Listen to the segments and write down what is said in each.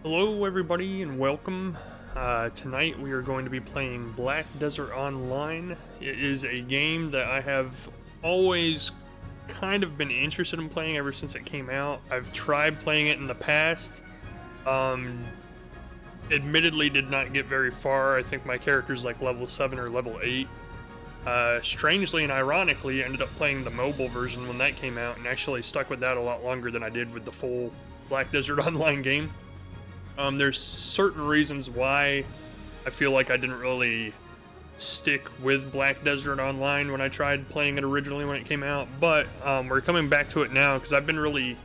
Hello everybody and welcome. Tonight we are going to be playing Black Desert Online. It is a game that I have always kind of been interested in playing ever since it came out. I've tried playing it in the past. Admittedly did not get very far. I think my character's like level 7 or level 8. Strangely and ironically, I ended up playing the mobile version when that came out and actually stuck with that a lot longer than I did with the full Black Desert Online game. There's certain reasons why I feel like I didn't really stick with Black Desert Online when I tried playing it originally when it came out, but we're coming back to it now because I've been really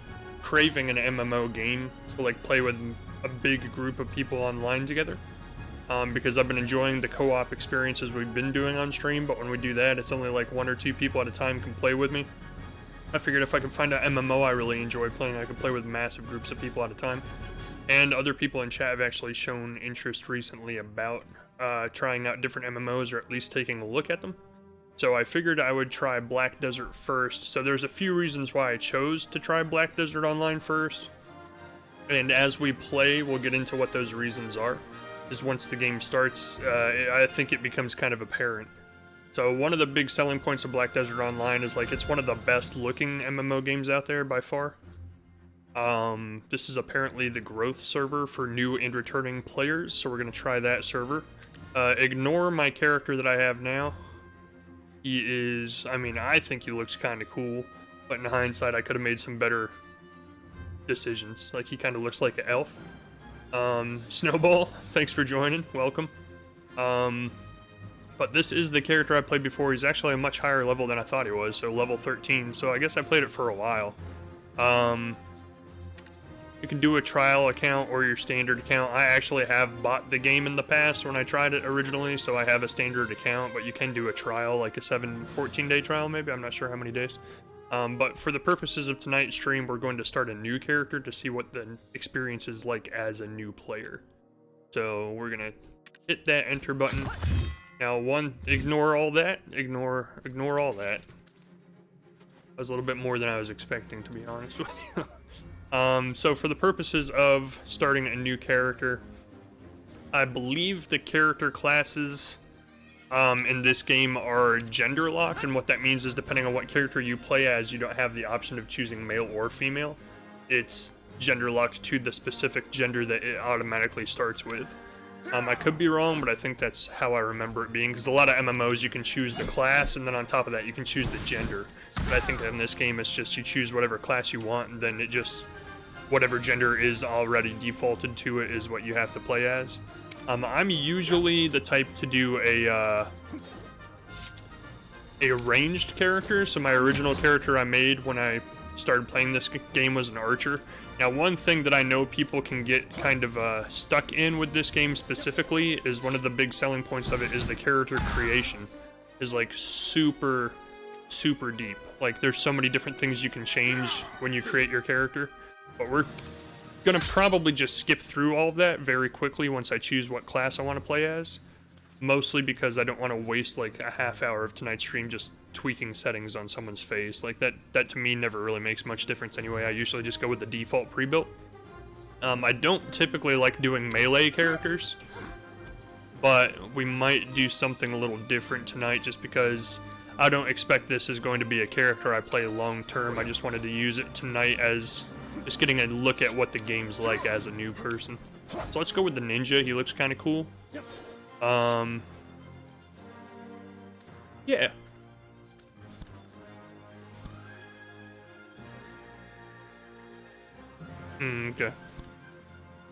craving an MMO game to like play with a big group of people online together, because I've been enjoying the co-op experiences we've been doing on stream, but when we do that, it's only like 1 or 2 people at a time can play with me. I figured if I could find an MMO I really enjoy playing, I could play with massive groups of people at a time. And other people in chat have actually shown interest recently about trying out different MMOs, or at least taking a look at them. So I figured I would try Black Desert first. So there's a few reasons why I chose to try Black Desert Online first. And as we play, we'll get into what those reasons are. Because once the game starts, I think it becomes kind of apparent. So one of the big selling points of Black Desert Online is like it's one of the best looking MMO games out there by far. This is apparently the growth server for new and returning players, so we're going to try that server. Ignore my character that I have now. He is, I think he looks kind of cool, but in hindsight I could have made some better decisions. Like, he kind of looks like an elf. Snowball, thanks for joining, welcome. But this is the character I played before. He's actually a much higher level than I thought he was, so level 13, so I guess I played it for a while. You can do a trial account or your standard account. I actually have bought the game in the past when I tried it originally, so I have a standard account, but you can do a trial, like a 14-day trial maybe, I'm not sure how many days. But for the purposes of tonight's stream, we're going to start a new character to see what the experience is like as a new player. So we're gonna hit that enter button. Now ignore all that, ignore all that. That was a little bit more than I was expecting, to be honest with you. So for the purposes of starting a new character, I believe the character classes in this game are gender locked, and what that means is depending on what character you play as, you don't have the option of choosing male or female. It's gender locked to the specific gender that it automatically starts with. I could be wrong, but I think that's how I remember it being, because a lot of MMOs you can choose the class, and then on top of that you can choose the gender. But I think in this game it's just you choose whatever class you want, and then it just, whatever gender is already defaulted to it is what you have to play as. I'm usually the type to do a ranged character, so my original character I made when I started playing this game was an archer. Now, one thing that I know people can get kind of stuck in with this game specifically is one of the big selling points of it is the character creation is like super deep. Like, there's so many different things you can change when you create your character, but we're gonna probably just skip through all of that very quickly once I choose what class I want to play as. Mostly because I don't want to waste like a half hour of tonight's stream just tweaking settings on someone's face. Like that to me never really makes much difference anyway. I usually just go with the default pre-built. I don't typically like doing melee characters, but we might do something a little different tonight just because I don't expect this is going to be a character I play long term. I just wanted to use it tonight as just getting a look at what the game's like as a new person. So let's go with the ninja. He looks kind of cool. Yeah. Okay.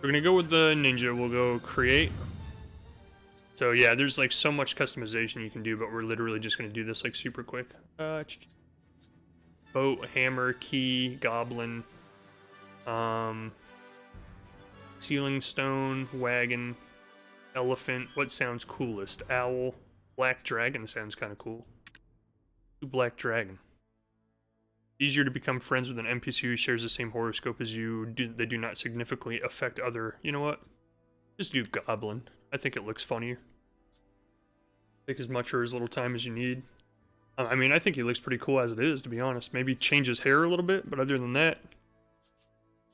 We're gonna go with the ninja. We'll go create. So yeah, there's like so much customization you can do, but we're literally just gonna do this like super quick. Boat, hammer, key, goblin, ceiling stone, wagon, elephant. What sounds coolest? Owl. Black dragon sounds kind of cool. Black dragon. Easier to become friends with an NPC who shares the same horoscope as you. They do not significantly affect other. You know what? Just do goblin. I think it looks funnier. Take as much or as little time as you need. I mean, I think he looks pretty cool as it is, to be honest. Maybe change his hair a little bit, but other than that, I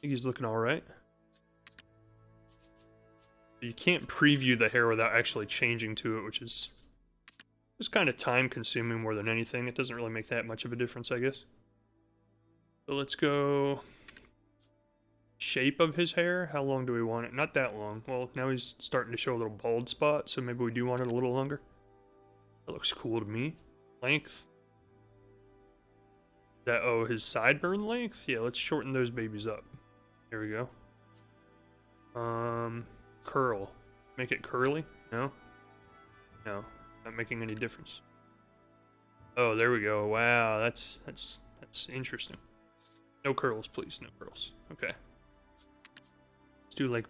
think he's looking all right. You can't preview the hair without actually changing to it, which is just kind of time consuming more than anything. It doesn't really make that much of a difference, I guess. So let's go shape of his hair. How long do we want it? Not that long. Well, now he's starting to show a little bald spot, so maybe we do want it a little longer. That looks cool to me. Length. That, oh, his sideburn length? Yeah, let's shorten those babies up. There we go. Curl. Make it curly? No? No. Not making any difference. Oh, there we go. Wow, that's interesting. No curls, please. No curls. Okay. Let's do like...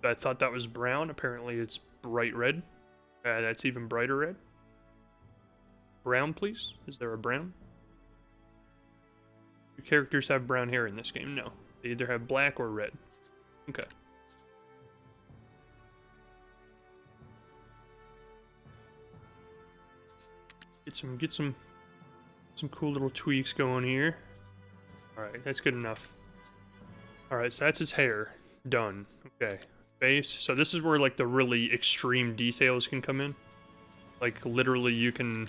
I thought that was brown. Apparently it's bright red. That's even brighter red. Brown, please. Is there a brown? Do characters have brown hair in this game? No. They either have black or red. Okay. Get some cool little tweaks going here. Alright, that's good enough. Alright, so that's his hair. Done. Okay. Face. So this is where like the really extreme details can come in. Like literally you can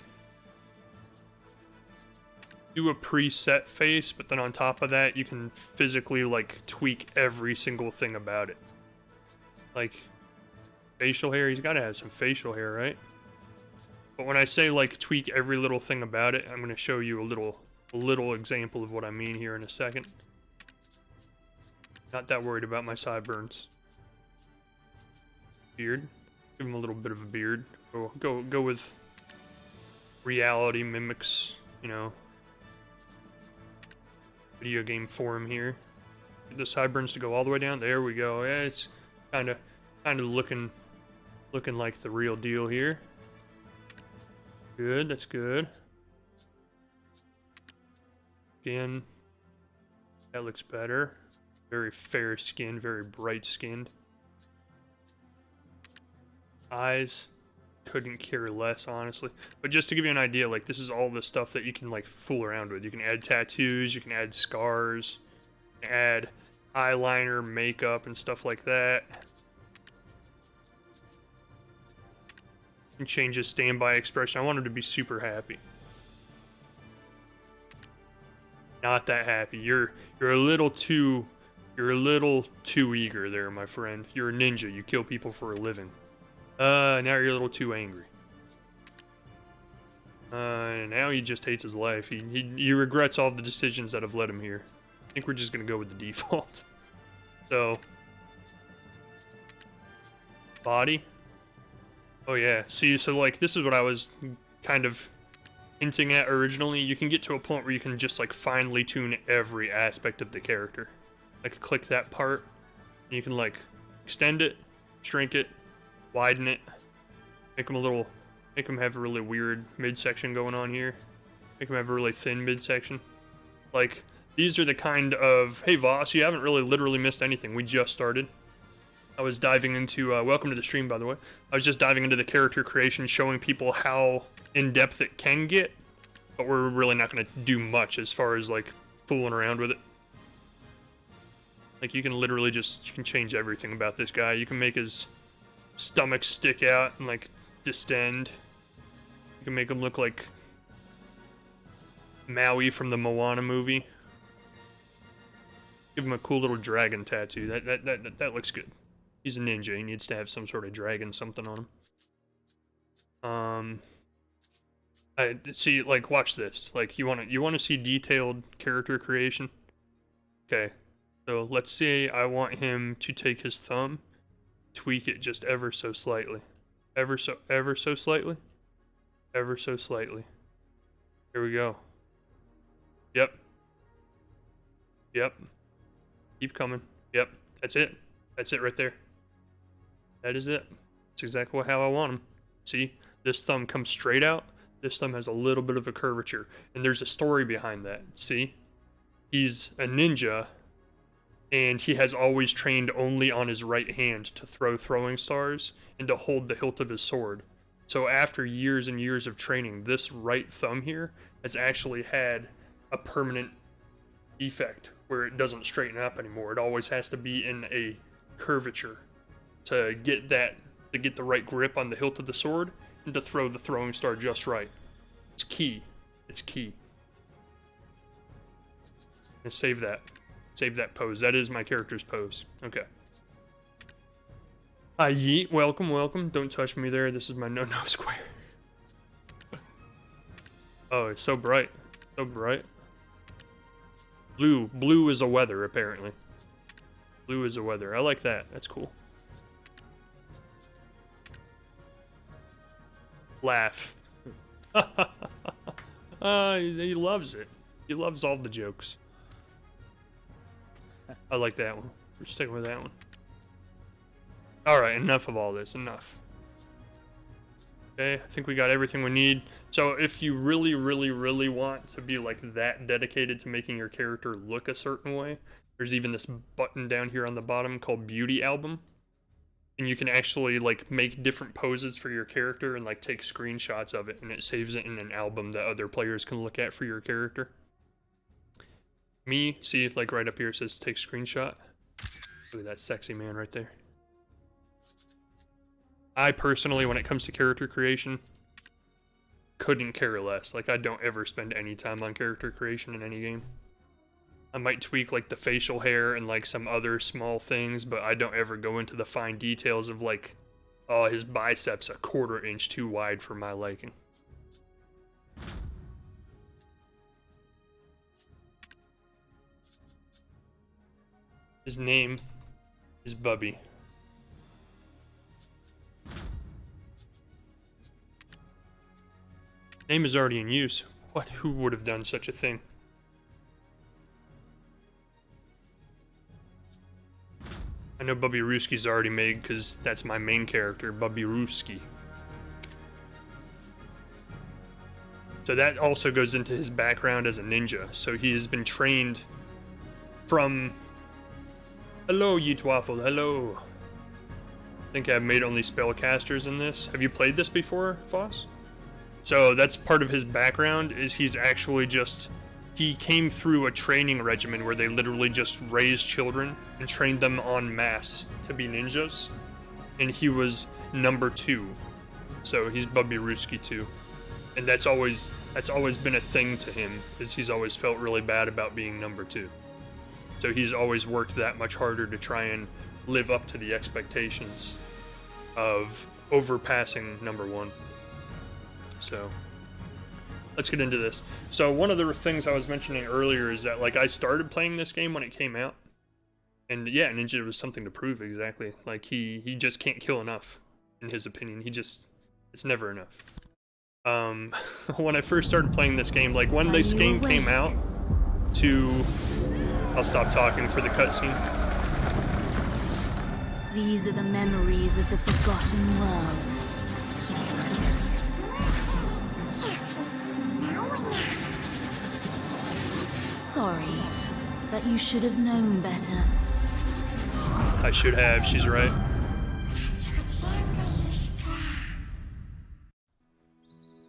do a preset face, but then on top of that you can physically like tweak every single thing about it. Like facial hair, he's gotta have some facial hair, right? But when I say like tweak every little thing about it, I'm gonna show you a little example of what I mean here in a second. Not that worried about my sideburns. Beard. Give him a little bit of a beard. Go with reality mimics, you know. Video game form here. Get the sideburns to go all the way down. There we go. Yeah, it's kind of looking like the real deal here. Good, that's good. Again, that looks better. Very fair skin, very bright skinned. Eyes, couldn't care less, honestly. But just to give you an idea, like this is all the stuff that you can like fool around with. You can add tattoos, you can add scars, you can add eyeliner, makeup, and stuff like that. And change his standby expression. I want him to be super happy. Not that happy. You're a little too eager there, my friend. You're a ninja. You kill people for a living. Now you're a little too angry. Now he just hates his life. He regrets all the decisions that have led him here. I think we're just gonna go with the default. So, body. Oh yeah, see, so like, this is what I was kind of hinting at originally. You can get to a point where you can just like finely tune every aspect of the character. Like, click that part, and you can like extend it, shrink it, widen it, make them have a really weird midsection going on here, make them have a really thin midsection. Like, these are the kind of, hey Voss, you haven't really literally missed anything. We just started. I was diving into, welcome to the stream, by the way. I was just diving into the character creation, showing people how in-depth it can get, but we're really not going to do much as far as, like, fooling around with it. Like, you can literally just, you can change everything about this guy. You can make his stomach stick out and, like, distend. You can make him look like Maui from the Moana movie. Give him a cool little dragon tattoo. That looks good. He's a ninja. He needs to have some sort of dragon something on him. I see. Like, watch this. Like, you want to see detailed character creation. Okay. So let's say I want him to take his thumb, tweak it just ever so slightly, ever so slightly, ever so slightly. Here we go. Yep. Yep. Keep coming. Yep. That's it. That's it right there. That is it. That's exactly how I want them. See, this thumb comes straight out. This thumb has a little bit of a curvature. And there's a story behind that. See? He's a ninja, and he has always trained only on his right hand to throw throwing stars and to hold the hilt of his sword. So after years and years of training, this right thumb here has actually had a permanent defect where it doesn't straighten up anymore. It always has to be in a curvature. to get the right grip on the hilt of the sword and to throw the throwing star just right. It's key. It's key. And save that. Save that pose. That is my character's pose. Okay. Hi, Yeet. Welcome, welcome. Don't touch me there. This is my no-no square. Oh, it's so bright. So bright. Blue. Blue is a weather, apparently. Blue is a weather. I like that. That's cool. Laugh. He loves it. He loves all the jokes. I like that one. We're sticking with that one. Alright, enough of all this. Enough. Okay, I think we got everything we need. So if you really, really, really want to be like that dedicated to making your character look a certain way, there's even this button down here on the bottom called Beauty Album. And you can actually like make different poses for your character and like take screenshots of it, and it saves it in an album that other players can look at for your character. Me, see, like right up here it says take screenshot. Look at that sexy man right there. I personally, when it comes to character creation, couldn't care less. Like, I don't ever spend any time on character creation in any game. I might tweak, like, the facial hair and, like, some other small things, but I don't ever go into the fine details of, like, oh, his biceps a 1/4 inch too wide for my liking. His name is Bubby. Name is already in use. What? Who would have done such a thing? I know Bubby Rooski's already made because that's my main character, Bubby Rooski. So that also goes into his background as a ninja. So he has been trained from... Hello, Yeetwaffle, hello. I think I've made only spellcasters in this. Have you played this before, Foss? So that's part of his background, is he's actually just... He came through a training regimen where they literally just raised children and trained them en masse to be ninjas. And he was number 2. So he's Bubby Rooski 2. And that's always been a thing to him, is he's always felt really bad about being number 2. So he's always worked that much harder to try and live up to the expectations of overpassing number 1. So let's get into this. So one of the things I was mentioning earlier is that, like, I started playing this game when it came out, and yeah, Ninja was something to prove. Exactly. Like, he just can't kill enough, in his opinion. It's never enough. When I first started playing this game, like, when this game came out to... I'll stop talking for the cutscene. These are the memories of the forgotten world. Sorry, but you should have known better. I should have, she's right.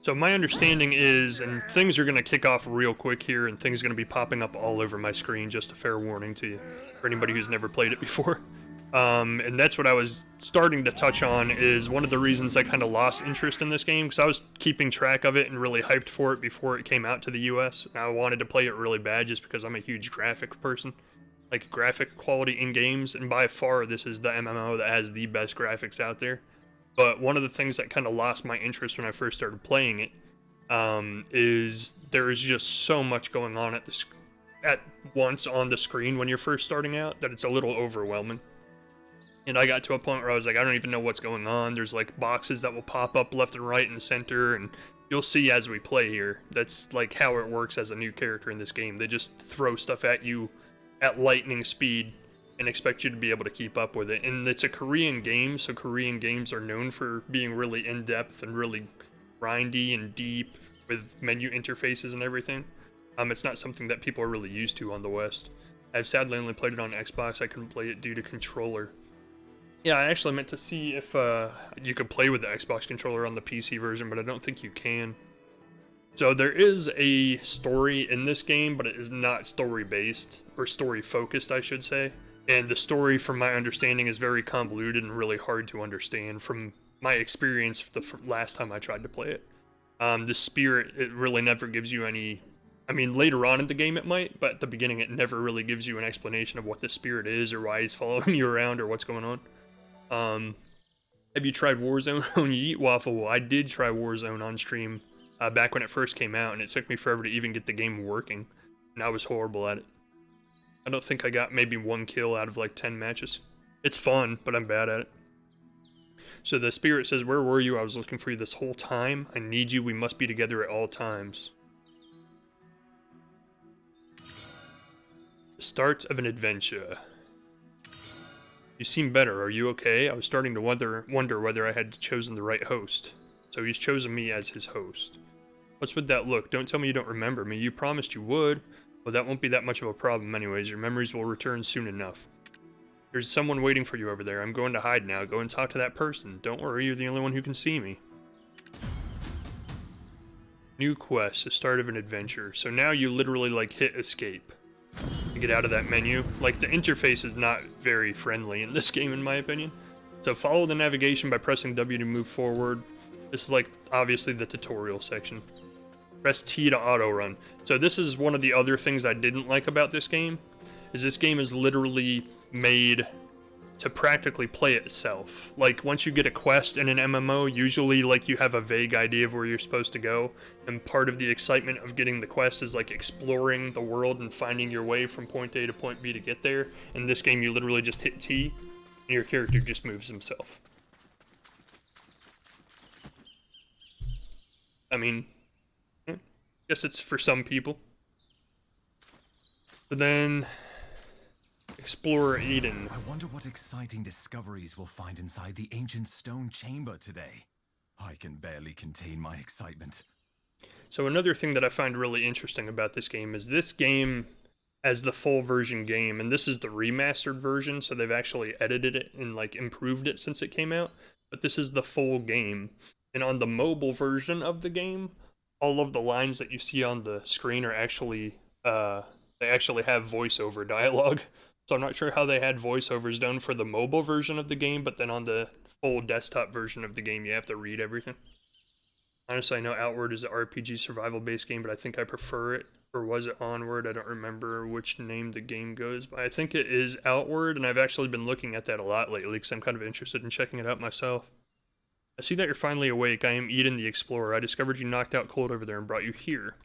So my understanding is, and things are going to kick off real quick here, and things are going to be popping up all over my screen, just a fair warning to you, for anybody who's never played it before. And that's what I was starting to touch on, is one of the reasons I kind of lost interest in this game, because I was keeping track of it and really hyped for it before it came out to the US. And I wanted to play it really bad just because I'm a huge graphic person. Like, graphic quality in games, and by far this is the MMO that has the best graphics out there. But one of the things that kind of lost my interest when I first started playing it is there is just so much going on at once on the screen when you're first starting out that it's a little overwhelming. And I got to a point where I was like, I don't even know what's going on. There's like boxes that will pop up left and right and center, and you'll see as we play here. That's like how it works as a new character in this game. They just throw stuff at you at lightning speed and expect you to be able to keep up with it. And it's a Korean game, so Korean games are known for being really in-depth and really grindy and deep with menu interfaces and everything. It's not something that people are really used to on the West. I've sadly only played it on Xbox. I couldn't play it due to controller. Yeah, I actually meant to see if you could play with the Xbox controller on the PC version, but I don't think you can. So there is a story in this game, but it is not story-based, or story-focused, I should say. And the story, from my understanding, is very convoluted and really hard to understand from my experience the last time I tried to play it. The spirit, it really never gives you any... I mean, later on in the game it might, but at the beginning it never really gives you an explanation of what the spirit is or why he's following you around or what's going on. Have you tried Warzone? You eat waffle. Well, I did try Warzone on stream back when it first came out, and it took me forever to even get the game working, and I was horrible at it. I don't think I got maybe 1 kill out of like 10 matches. It's fun, but I'm bad at it. So the spirit says, where were you? I was looking for you this whole time. I need you. We must be together at all times. The start of an adventure. You seem better. Are you okay? I was starting to wonder whether I had chosen the right host. So he's chosen me as his host. What's with that look? Don't tell me you don't remember me. You promised you would. Well, that won't be that much of a problem anyways. Your memories will return soon enough. There's someone waiting for you over there. I'm going to hide now. Go and talk to that person. Don't worry, you're the only one who can see me. New quest, the start of an adventure. So now you literally like hit escape to get out of that menu. Like the interface is not very friendly in this game in my opinion. So follow the navigation by pressing W to move forward. This is like obviously the tutorial section. Press T to auto run. So this is one of the other things I didn't like about this game, is this game is literally made to practically play itself. Like once you get a quest in an MMO, usually like you have a vague idea of where you're supposed to go, and part of the excitement of getting the quest is like exploring the world and finding your way from point A to point B to get there. In this game you literally just hit T and your character just moves himself. I mean, yeah, guess it's for some people. But then Explorer Eden. I wonder what exciting discoveries we'll find inside the ancient stone chamber today. I can barely contain my excitement. So another thing that I find really interesting about this game is this game as the full version game, and this is the remastered version, so they've actually edited it and like improved it since it came out, but this is the full game. And on the mobile version of the game, all of the lines that you see on the screen are actually they actually have voiceover dialogue. So I'm not sure how they had voiceovers done for the mobile version of the game, but then on the full desktop version of the game, you have to read everything. Honestly, I know Outward is an RPG survival-based game, but I think I prefer it. Or was it Onward? I don't remember which name the game goes by. I think it is Outward, and I've actually been looking at that a lot lately because I'm kind of interested in checking it out myself. I see that you're finally awake. I am Eden the Explorer. I discovered you knocked out cold over there and brought you here.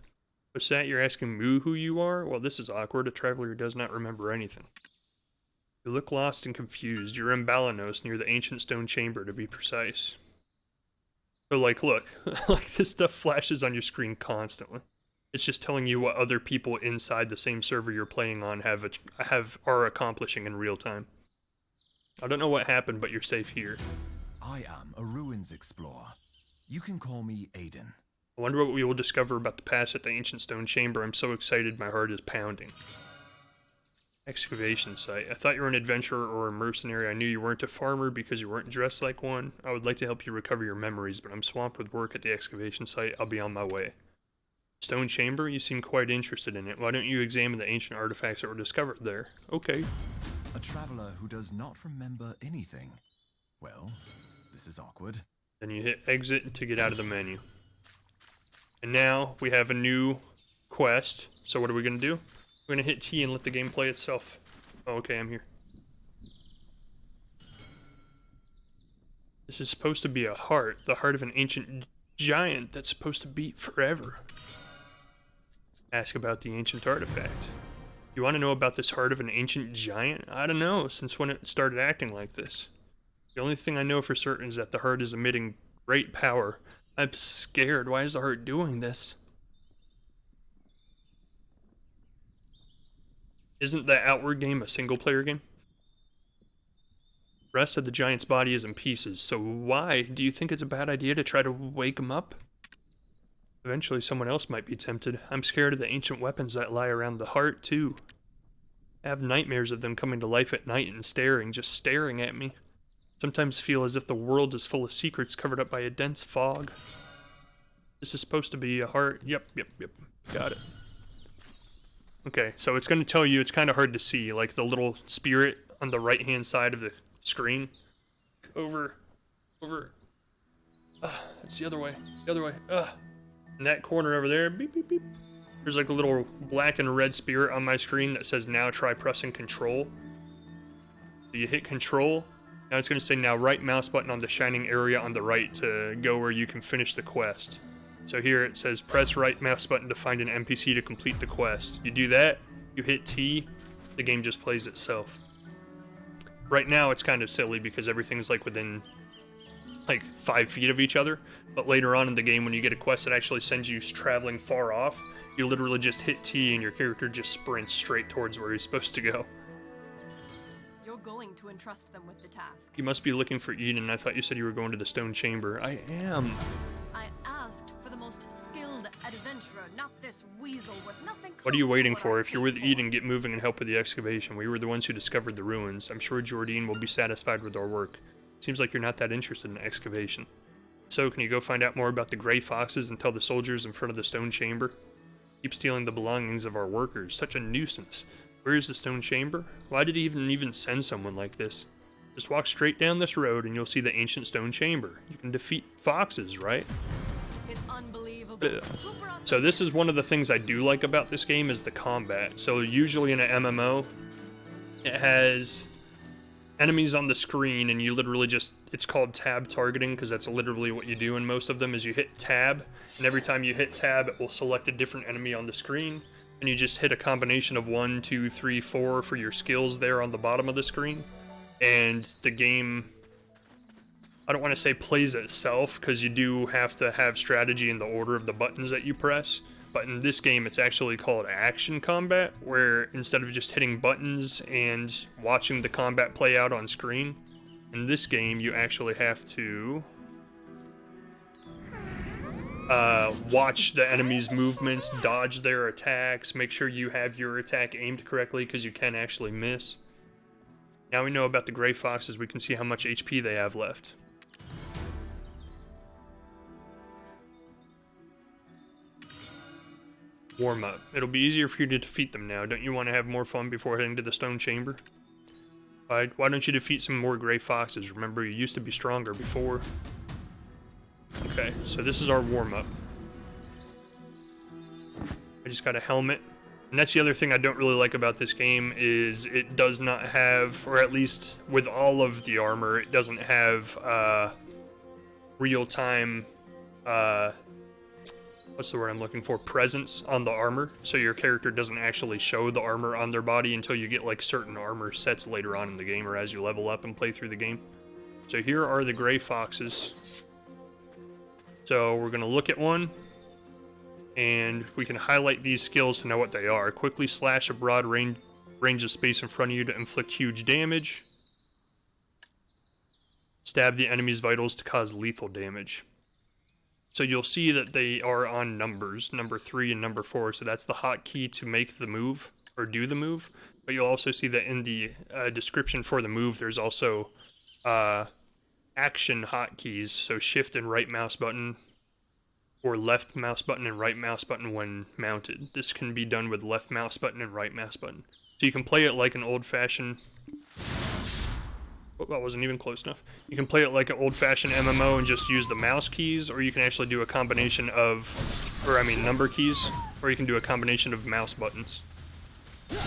What's that? You're asking me who you are? Well, this is awkward. A traveler who does not remember anything. You look lost and confused. You're in Balanos, near the ancient stone chamber, to be precise. So, like, look. Like, this stuff flashes on your screen constantly. It's just telling you what other people inside the same server you're playing on are accomplishing in real time. I don't know what happened, but you're safe here. I am a ruins explorer. You can call me Aiden. I wonder what we will discover about the past at the ancient stone chamber. I'm so excited, my heart is pounding. Excavation site. I thought you were an adventurer or a mercenary. I knew you weren't a farmer because you weren't dressed like one. I would like to help you recover your memories, but I'm swamped with work at the excavation site. I'll be on my way. Stone chamber? You seem quite interested in it. Why don't you examine the ancient artifacts that were discovered there? Okay. A traveler who does not remember anything. Well, this is awkward. Then you hit exit to get out of the menu. And now we have a new quest. So what are we going to do? We're going to hit T and let the game play itself. Oh, okay, I'm here. This is supposed to be a heart. The heart of an ancient giant that's supposed to beat forever. Ask about the ancient artifact. You want to know about this heart of an ancient giant? I don't know, since when it started acting like this. The only thing I know for certain is that the heart is emitting great power. I'm scared. Why is the heart doing this? Isn't the Outward game a single-player game? The rest of the giant's body is in pieces, so why do you think it's a bad idea to try to wake him up? Eventually someone else might be tempted. I'm scared of the ancient weapons that lie around the heart, too. I have nightmares of them coming to life at night and just staring at me. Sometimes feel as if the world is full of secrets covered up by a dense fog. This is supposed to be a heart. Yep. Got it. Okay, so it's going to tell you, it's kind of hard to see, like the little spirit on the right-hand side of the screen. Over. It's the other way. It's the other way. In that corner over there, beep, beep, beep. There's like a little black and red spirit on my screen that says now try pressing control. So you hit control. Now it's going to say now right mouse button on the shining area on the right to go where you can finish the quest. So here it says press right mouse button to find an NPC to complete the quest. You do that, you hit T, the game just plays itself. Right now it's kind of silly because everything's like within like 5 feet of each other, but later on in the game when you get a quest that actually sends you traveling far off, you literally just hit T and your character just sprints straight towards where he's supposed to go. You're going to entrust them with the task. You must be looking for Eden. I thought you said you were going to the stone chamber. I am. I asked for the most skilled adventurer, not this weasel with nothing. What are you close to waiting what for? I If you're paid with for. Eden, get moving and help with the excavation. We were the ones who discovered the ruins. I'm sure Jordine will be satisfied with our work. Seems like you're not that interested in excavation. So, can you go find out more about the gray foxes and tell the soldiers in front of the stone chamber? Keep stealing the belongings of our workers. Such a nuisance. Where is the stone chamber? Why did he even send someone like this? Just walk straight down this road and you'll see the ancient stone chamber. You can defeat foxes, right? It's unbelievable. So this is one of the things I do like about this game is the combat. So usually in an MMO, it has enemies on the screen and you literally just, it's called tab targeting because that's literally what you do in most of them is you hit tab, and every time you hit tab it will select a different enemy on the screen, and you just hit a combination of 1, 2, 3, 4 for your skills there on the bottom of the screen, and the game, I don't want to say plays itself because you do have to have strategy in the order of the buttons that you press. But in this game, it's actually called action combat, where instead of just hitting buttons and watching the combat play out on screen, in this game, you actually have to watch the enemy's movements, dodge their attacks, make sure you have your attack aimed correctly because you can actually miss. Now we know about the gray foxes, we can see how much HP they have left. Warm up. It'll be easier for you to defeat them now. Don't you want to have more fun before heading to the stone chamber? Why don't you defeat some more gray foxes? Remember, you used to be stronger before. Okay, so this is our warm up. I just got a helmet. And that's the other thing I don't really like about this game is it does not have, or at least with all of the armor, it doesn't have real-time what's the word I'm looking for? Presence on the armor. So your character doesn't actually show the armor on their body until you get like certain armor sets later on in the game or as you level up and play through the game. So here are the gray foxes. So we're going to look at one and we can highlight these skills to know what they are. Quickly slash a broad range of space in front of you to inflict huge damage. Stab the enemy's vitals to cause lethal damage. So you'll see that they are on numbers, number 3 and number 4. So that's the hotkey to make the move or do the move. But you'll also see that in the description for the move, there's also action hotkeys. So shift and right mouse button, or left mouse button and right mouse button when mounted. This can be done with left mouse button and right mouse button. So you can play it like an old-fashioned... Oh, that wasn't even close enough. You can play it like an old-fashioned MMO and just use the mouse keys, or you can actually do a combination of, number keys, or you can do a combination of mouse buttons. You're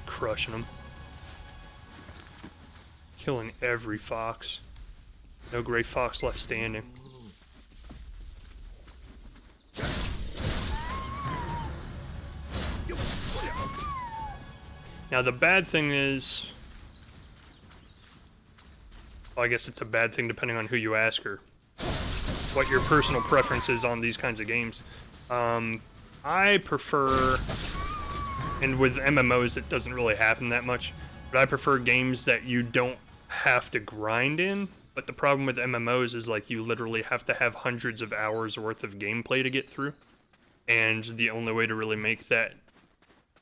crushing them. Killing every fox. No gray fox left standing. Now the bad thing is, well, I guess it's a bad thing depending on who you ask her, what your personal preference is on these kinds of games. I prefer, and with MMOs it doesn't really happen that much, but I prefer games that you don't have to grind in. But the problem with MMOs is like you literally have to have hundreds of hours worth of gameplay to get through, and the only way to really make that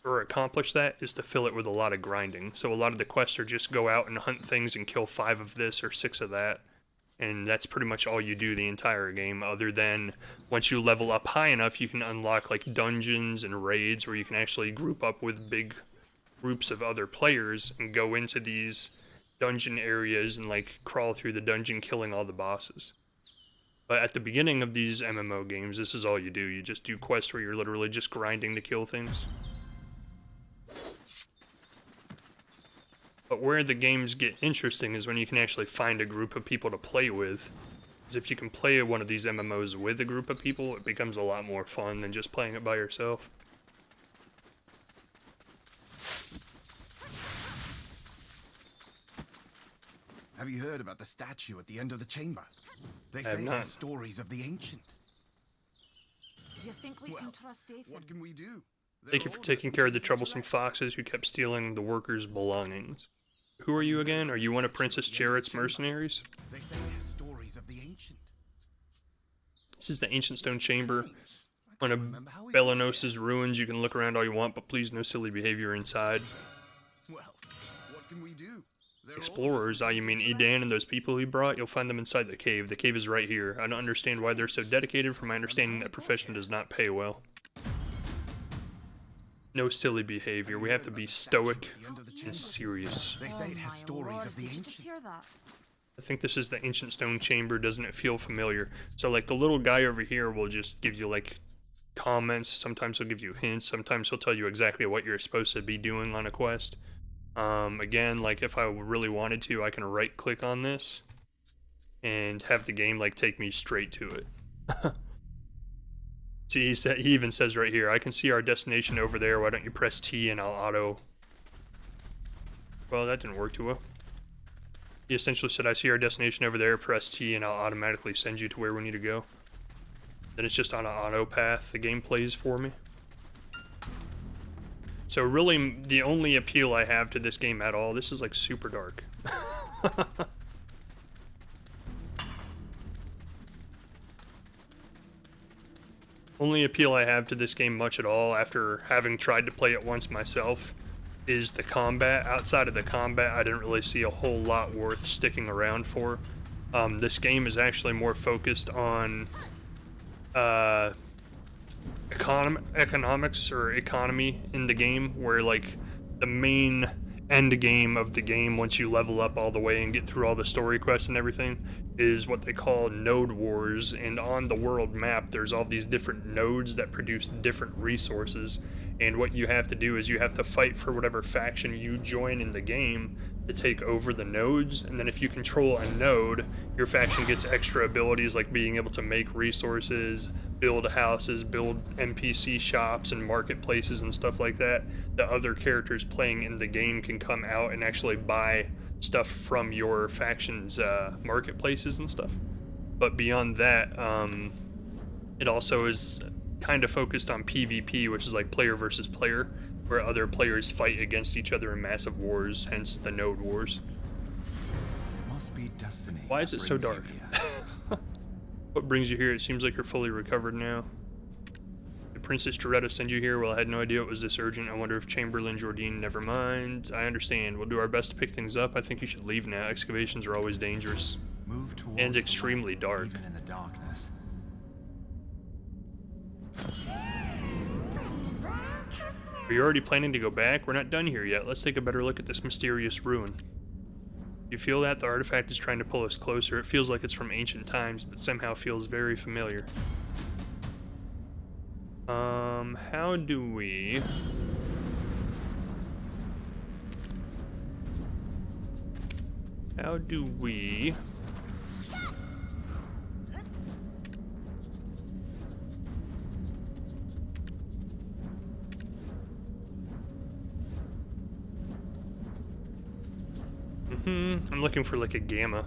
or accomplish that is to fill it with a lot of grinding. So a lot of the quests are just go out and hunt things and kill 5 of this or 6 of that. And that's pretty much all you do the entire game, other than once you level up high enough, you can unlock like dungeons and raids where you can actually group up with big groups of other players and go into these dungeon areas and like crawl through the dungeon killing all the bosses. But at the beginning of these MMO games, this is all you do. You just do quests where you're literally just grinding to kill things. But where the games get interesting is when you can actually find a group of people to play with. Because if you can play one of these MMOs with a group of people, it becomes a lot more fun than just playing it by yourself. Have you heard about the statue at the end of the chamber? They I say have they're not. stories of the ancient. Do you think we can trust Ethan? What can we do? Thank you for taking care of the troublesome foxes who kept stealing the workers' belongings. Who are you again? Are you one of Princess Jarrett's mercenaries? They say they're stories of the ancient. This is the ancient stone chamber. One of Belanos's ruins. You can look around all you want, but please no silly behavior inside. Well, what can we do? Explorers, you mean Edan and those people he brought? You'll find them inside the cave. The cave is right here. I don't understand why they're so dedicated. From my understanding, that profession does not pay well. No silly behavior. We have to be stoic and serious. They say it has stories of the Did you just ancient. hear that? I think this is the ancient stone chamber. Doesn't it feel familiar? So like the little guy over here will just give you like comments. Sometimes he'll give you hints. Sometimes he'll tell you exactly what you're supposed to be doing on a quest. Again, like if I really wanted to, I can right click on this and have the game like take me straight to it. See, he even says right here, I can see our destination over there. Why don't you press T and I'll auto. Well, that didn't work too well. He essentially said, I see our destination over there, press T and I'll automatically send you to where we need to go. Then it's just on an auto path the game plays for me. So really, the only appeal I have to this game at all, this is like super dark. Only appeal I have to this game much at all, after having tried to play it once myself, is the combat. Outside of the combat, I didn't really see a whole lot worth sticking around for. This game is actually more focused on economics or economy in the game, where like the main end game of the game, once you level up all the way and get through all the story quests and everything, is what they call node wars. And on the world map there's all these different nodes that produce different resources, and what you have to do is you have to fight for whatever faction you join in the game to take over the nodes. And then if you control a node, your faction gets extra abilities like being able to make resources, build houses, build NPC shops and marketplaces and stuff like that. The other characters playing in the game can come out and actually buy stuff from your faction's marketplaces and stuff. But beyond that, it also is kind of focused on PvP, which is like player versus player, where other players fight against each other in massive wars, hence the node wars. Must be destiny. Why is it so brings you dark? here. What brings you here? It seems like you're fully recovered now. Did Princess Doretta send you here? Well, I had no idea it was this urgent. I wonder if Chamberlain Jordine... Never mind. I understand. We'll do our best to pick things up. I think you should leave now. Excavations are always dangerous. Move towards And the extremely light, dark. Even in the darkness. Are you already planning to go back? We're not done here yet. Let's take a better look at this mysterious ruin. You feel that? The artifact is trying to pull us closer. It feels like it's from ancient times, but somehow feels very familiar. How do we... I'm looking for like a gamma.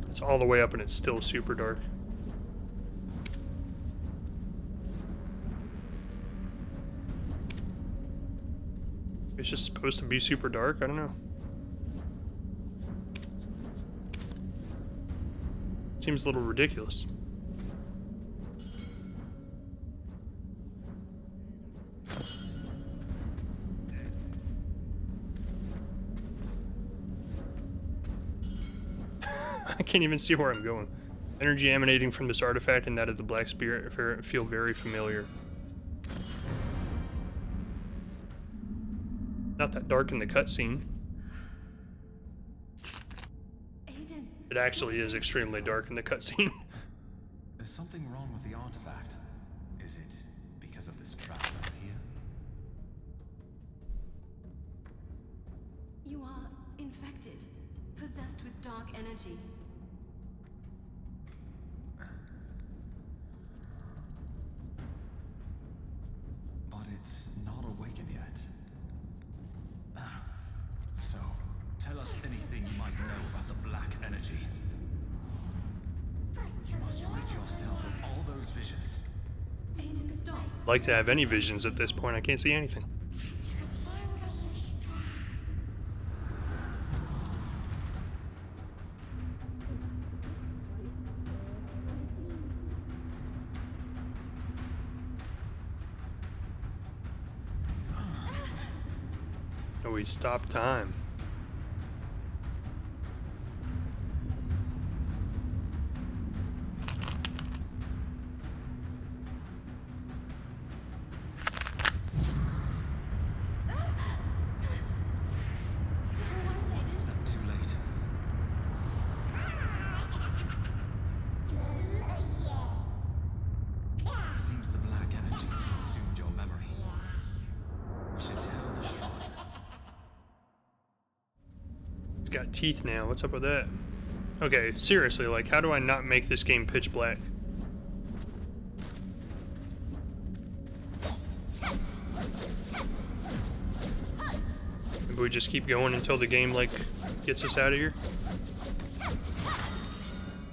It's all the way up and it's still super dark. It's just supposed to be super dark? I don't know. Seems a little ridiculous. I can't even see where I'm going. Energy emanating from this artifact and that of the Black Spirit feel very familiar. Not that dark in the cutscene. Aiden. It actually is extremely dark in the cutscene. There's something wrong with the artifact. Is it because of this trap up here? You are infected, possessed with dark energy. But it's not awakened yet. So, tell us anything you might know about the black energy. You must rid yourself of all those visions. Aiden, stop. Like to have any visions at this point. I can't see anything. Oh, we stopped time. One step too late. It seems the black energy has consumed your memory. We should tell the shrine. It's got teeth now. What's up with that? Okay, seriously, like, how do I not make this game pitch black? Maybe we just keep going until the game, like, gets us out of here?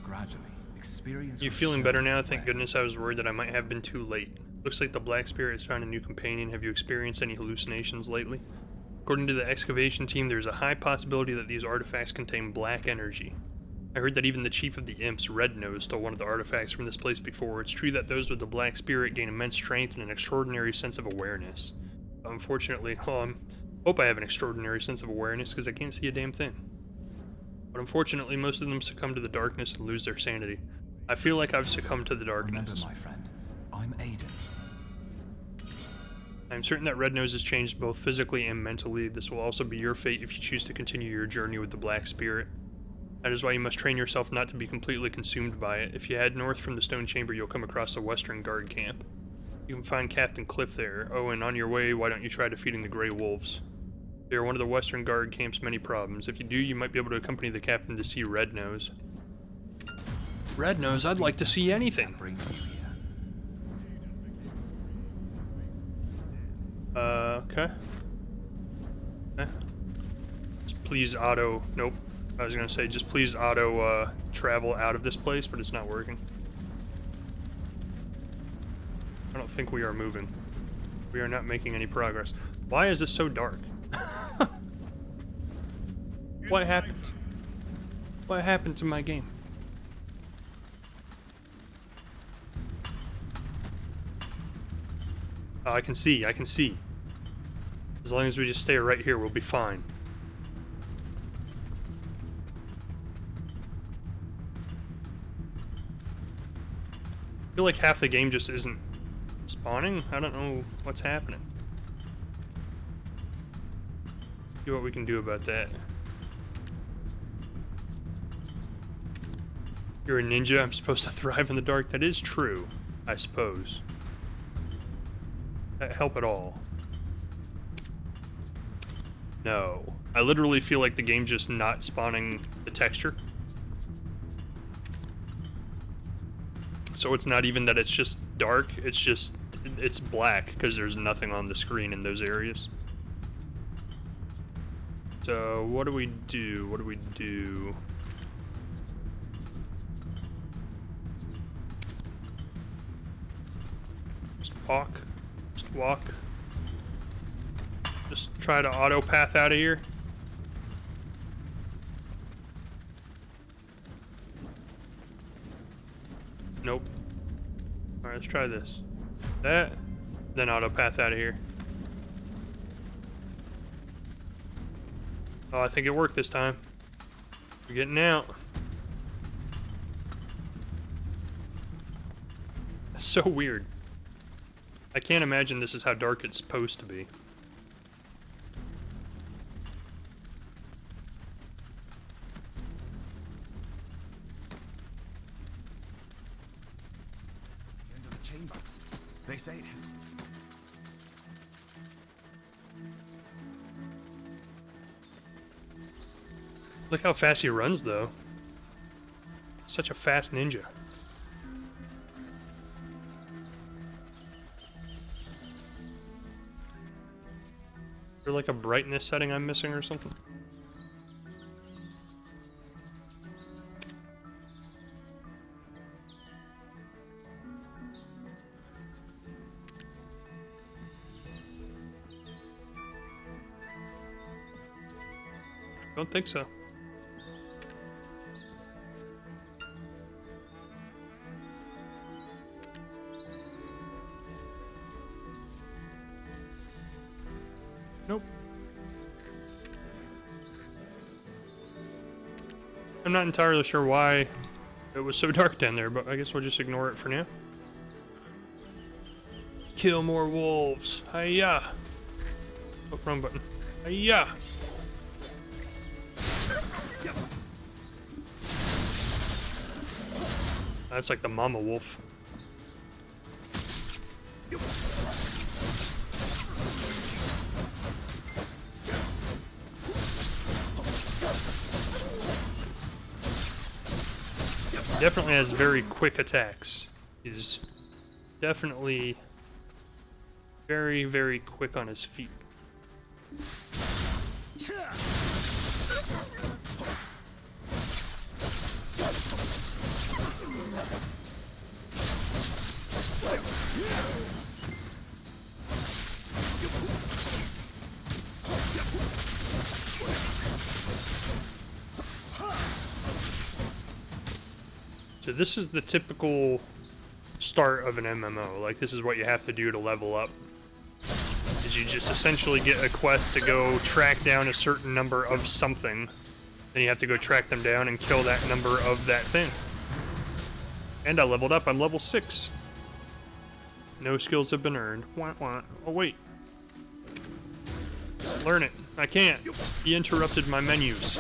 Gradually, experience. You feeling better now? Thank goodness. I was worried that I might have been too late. Looks like the Black Spirit has found a new companion. Have you experienced any hallucinations lately? According to the excavation team, there's a high possibility that these artifacts contain black energy. I heard that even the chief of the Imps, Red Nose, stole one of the artifacts from this place before. It's true that those with the Black Spirit gain immense strength and an extraordinary sense of awareness. Unfortunately, hope I have an extraordinary sense of awareness because I can't see a damn thing. But unfortunately, most of them succumb to the darkness and lose their sanity. I feel like I've succumbed to the Remember, darkness. my friend, I'm Aiden. I am certain that Red Nose has changed both physically and mentally. This will also be your fate if you choose to continue your journey with the Black Spirit. That is why you must train yourself not to be completely consumed by it. If you head north from the Stone Chamber, you'll come across the Western Guard camp. You can find Captain Cliff there. Oh, and on your way, why don't you try defeating the Grey Wolves? They are one of the Western Guard camp's many problems. If you do, you might be able to accompany the captain to see Red Nose. Red Nose, I'd like to see anything. That brings you here. Okay. Just please auto... Nope. I was gonna say, just please auto, travel out of this place, but it's not working. I don't think we are moving. We are not making any progress. Why is this so dark? What happened? What happened to my game? Oh, I can see, I can see. As long as we just stay right here, we'll be fine. I feel like half the game just isn't spawning. I don't know what's happening. See what we can do about that. You're a ninja, I'm supposed to thrive in the dark. That is true, I suppose. That help at all? No. I literally feel like the game's just not spawning the texture. So it's not even that it's just dark, it's just, it's black because there's nothing on the screen in those areas. So what do we do? What do we do? Just walk. Just walk. Just try to auto path out of here. Nope. Alright, let's try this. That, then auto path out of here. Oh, I think it worked this time. We're getting out. so weird. I can't imagine this is how dark it's supposed to be. End of the chamber. They say it has. Look how fast he runs, though. Such a fast ninja. Is there like a brightness setting I'm missing or something? Don't think so. Nope. I'm not entirely sure why it was so dark down there, but I guess we'll just ignore it for now. Kill more wolves. Hiya. Oh, wrong button. Hiya. That's like the mama wolf. Definitely has very quick attacks. He's definitely very, very quick on his feet. So this is the typical start of an MMO. Like, this is what you have to do to level up. Is you just essentially get a quest to go track down a certain number of something. Then you have to go track them down and kill that number of that thing. And I leveled up. I'm level 6. No skills have been earned. Wah, wah. Oh, wait. Learn it. I can't. He interrupted my menus.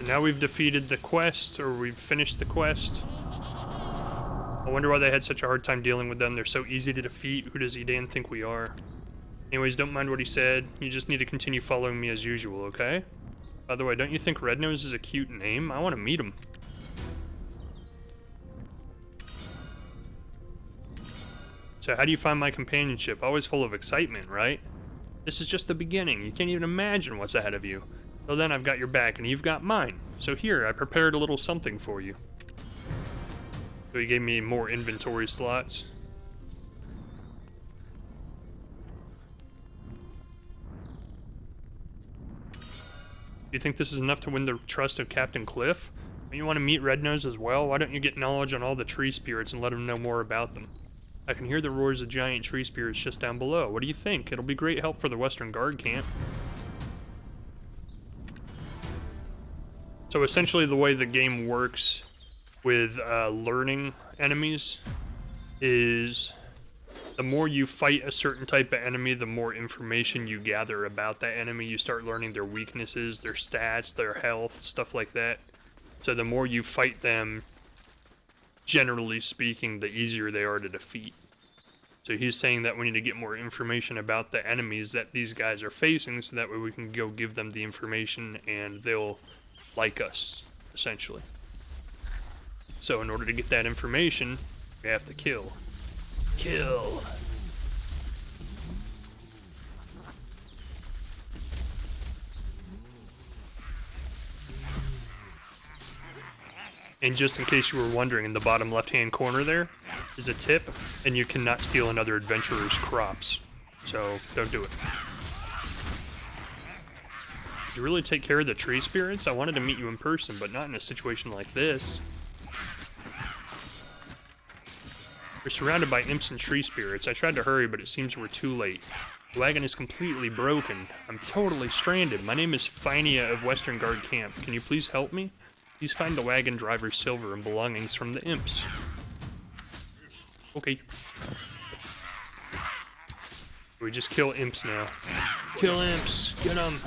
Now we've defeated the quest, or we've finished the quest. I wonder why they had such a hard time dealing with them. They're so easy to defeat. Who does Edan think we are? Anyways, don't mind what he said. You just need to continue following me as usual, okay? By the way, don't you think Red Nose is a cute name? I want to meet him. So how do you find my companionship? Always full of excitement, right? This is just the beginning. You can't even imagine what's ahead of you. So then I've got your back, and you've got mine. So here, I prepared a little something for you. So he gave me more inventory slots. Do you think this is enough to win the trust of Captain Cliff? Don't you want to meet Red Nose as well? Why don't you get knowledge on all the tree spirits and let him know more about them? I can hear the roars of giant tree spirits just down below. What do you think? It'll be great help for the Western Guard camp. So essentially the way the game works with learning enemies is the more you fight a certain type of enemy, the more information you gather about that enemy. You start learning their weaknesses, their stats, their health, stuff like that. So the more you fight them, generally speaking, the easier they are to defeat. So he's saying that we need to get more information about the enemies that these guys are facing, so that way we can go give them the information and they'll like us, essentially. So in order to get that information, we have to kill. Kill. And just in case you were wondering, in the bottom left-hand corner there is a tip, and you cannot steal another adventurer's crops. So don't do it. Did you really take care of the tree spirits? I wanted to meet you in person, but not in a situation like this. We're surrounded by imps and tree spirits. I tried to hurry, but it seems we're too late. The wagon is completely broken. I'm totally stranded. My name is Finia of Western Guard Camp. Can you please help me? Please find the wagon driver's silver and belongings from the imps. Okay. We just kill imps now. Kill imps! Get them!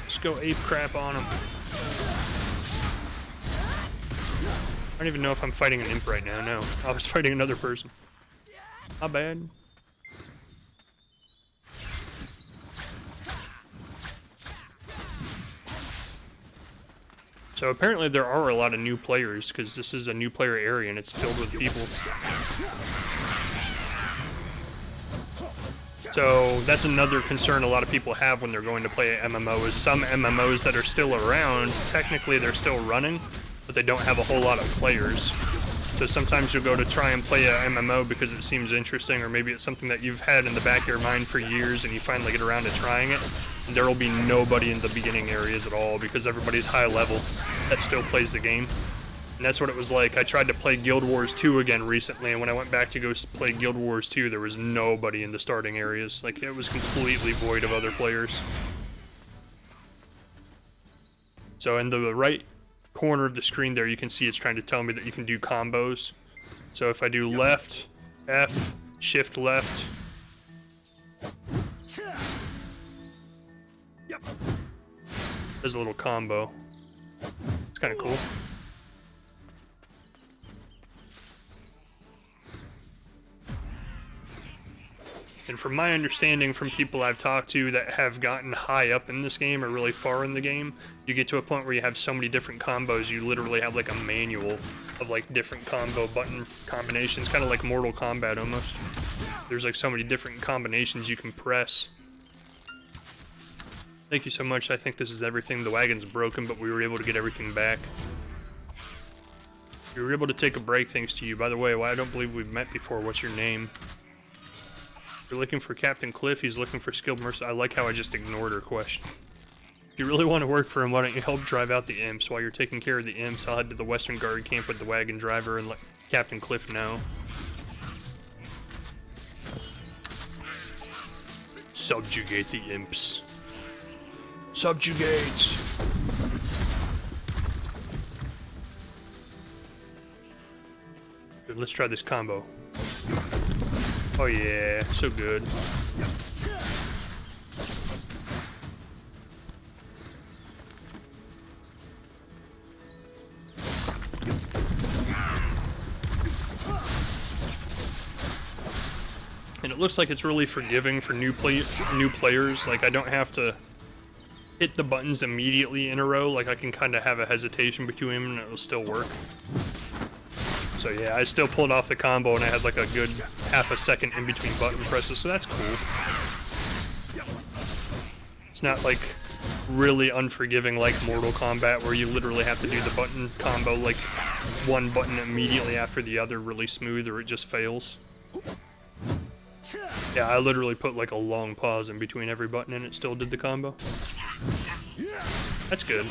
Just go ape crap on them. I don't even know if I'm fighting an imp right now. No, I was fighting another person. Not bad. So apparently there are a lot of new players, because this is a new player area and it's filled with people. So that's another concern a lot of people have when they're going to play an MMO, is some MMOs that are still around, technically they're still running, but they don't have a whole lot of players. So sometimes you'll go to try and play a MMO because it seems interesting, or maybe it's something that you've had in the back of your mind for years and you finally get around to trying it, and there will be nobody in the beginning areas at all because everybody's high level that still plays the game. And that's what it was like. I tried to play Guild Wars 2 again recently, and when I went back to go play Guild Wars 2, there was nobody in the starting areas. Like, it was completely void of other players. So in the right corner of the screen there, you can see it's trying to tell me that you can do combos. So if I do left, F, shift left. There's a little combo. It's kind of cool. And from my understanding from people I've talked to that have gotten high up in this game or really far in the game, you get to a point where you have so many different combos, you literally have like a manual of like different combo button combinations, kind of like Mortal Kombat almost. There's like so many different combinations you can press. Thank you so much. I think this is everything. The wagon's broken, but we were able to get everything back. We were able to take a break thanks to you. By the way, I don't believe we've met before. What's your name? You're looking for Captain Cliff, he's looking for skilled mercenary. I like how I just ignored her question. If you really want to work for him, why don't you help drive out the imps? While you're taking care of the imps, I'll head to the Western Guard camp with the wagon driver and let Captain Cliff know. Subjugate the imps. Subjugate! Good, let's try this combo. Oh yeah, so good. And it looks like it's really forgiving for new players. Like, I don't have to hit the buttons immediately in a row. Like, I can kind of have a hesitation between them and it'll still work. So yeah, I still pulled off the combo and I had like a good half a second in between button presses, so that's cool. It's not like really unforgiving like Mortal Kombat where you literally have to do the button combo like one button immediately after the other really smooth or it just fails. Yeah, I literally put like a long pause in between every button and it still did the combo. That's good.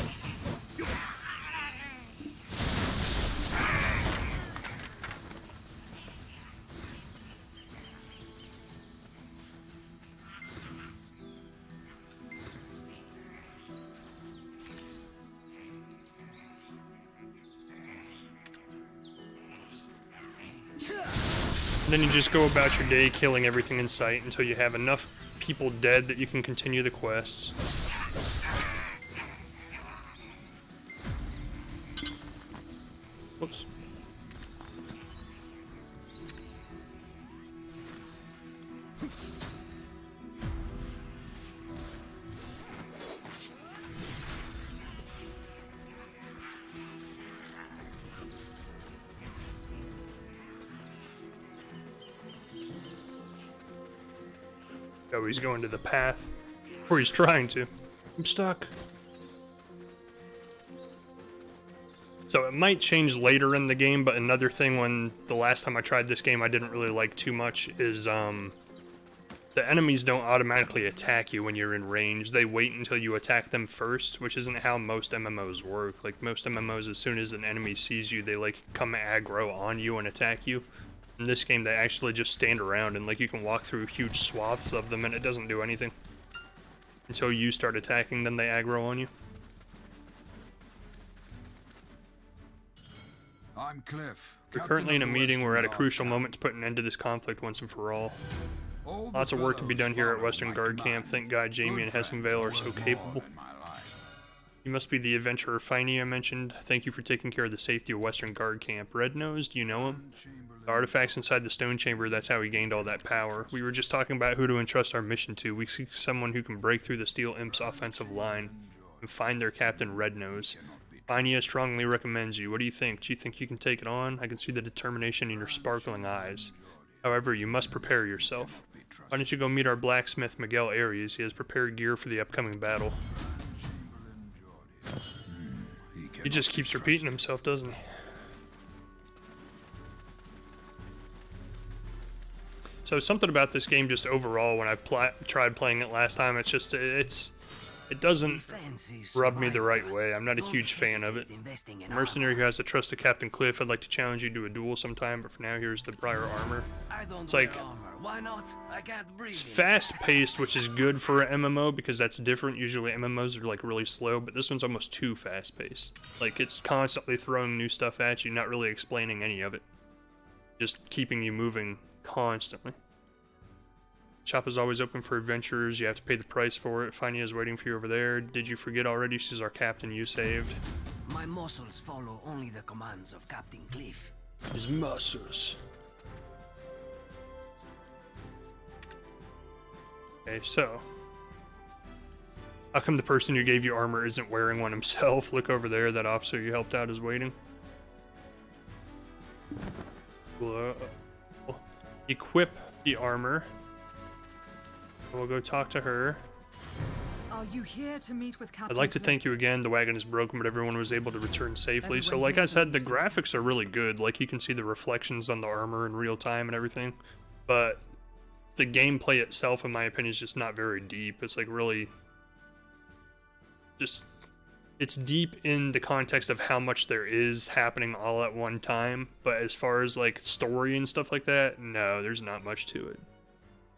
And then you just go about your day killing everything in sight until you have enough people dead that you can continue the quests. Whoops. Oh, he's going to the path. Or he's trying to. I'm stuck. So it might change later in the game, but another thing when the last time I tried this game I didn't really like too much is the enemies don't automatically attack you when you're in range. They wait until you attack them first, which isn't how most MMOs work. Like most MMOs, as soon as an enemy sees you, they like come aggro on you and attack you. In this game, they actually just stand around, and like you can walk through huge swaths of them, and it doesn't do anything until you start attacking. Then they aggro on you. I'm Cliff. We're currently in a meeting. We're at a crucial moment to put an end to this conflict once and for all. Lots of work to be done here at Western Guard Camp. Thank God Jamie and Hessenvale are so capable. You must be the adventurer Finey I mentioned. Thank you for taking care of the safety of Western Guard Camp. Rednose, do you know him? The artifacts inside the stone chamber, that's how he gained all that power. We were just talking about who to entrust our mission to. We seek someone who can break through the Steel Imp's offensive line and find their captain, Rednose. Finey strongly recommends you. What do you think? Do you think you can take it on? I can see the determination in your sparkling eyes. However, you must prepare yourself. Why don't you go meet our blacksmith, Miguel Arias? He has prepared gear for the upcoming battle. He just keeps repeating himself, doesn't he? So something about this game just overall, when I tried playing it last time, it's just, it doesn't rub me the right way. I'm not a huge fan of it. A mercenary who has the trust of Captain Cliff, I'd like to challenge you to a duel sometime, but for now, here's the Briar armor. It's like, it's fast-paced, which is good for an MMO, because that's different. Usually MMOs are like really slow, but this one's almost too fast-paced. Like, it's constantly throwing new stuff at you, not really explaining any of it. Just keeping you moving constantly. Shop is always open for adventurers. You have to pay the price for it. Finey is waiting for you over there. Did you forget already? She's our captain you saved. My muscles follow only the commands of Captain Cliff. His muscles. Okay, so. How come the person who gave you armor isn't wearing one himself? Look over there. That officer you helped out is waiting. We'll equip the armor. We'll go talk to her. Are you here to meet with Captain I'd like to thank you again. The wagon is broken, but everyone was able to return safely. So like I said, the graphics are really good. Like you can see the reflections on the armor in real time and everything. But the gameplay itself, in my opinion, is just not very deep. It's like really just, it's deep in the context of how much there is happening all at one time. But as far as like story and stuff like that, no, there's not much to it.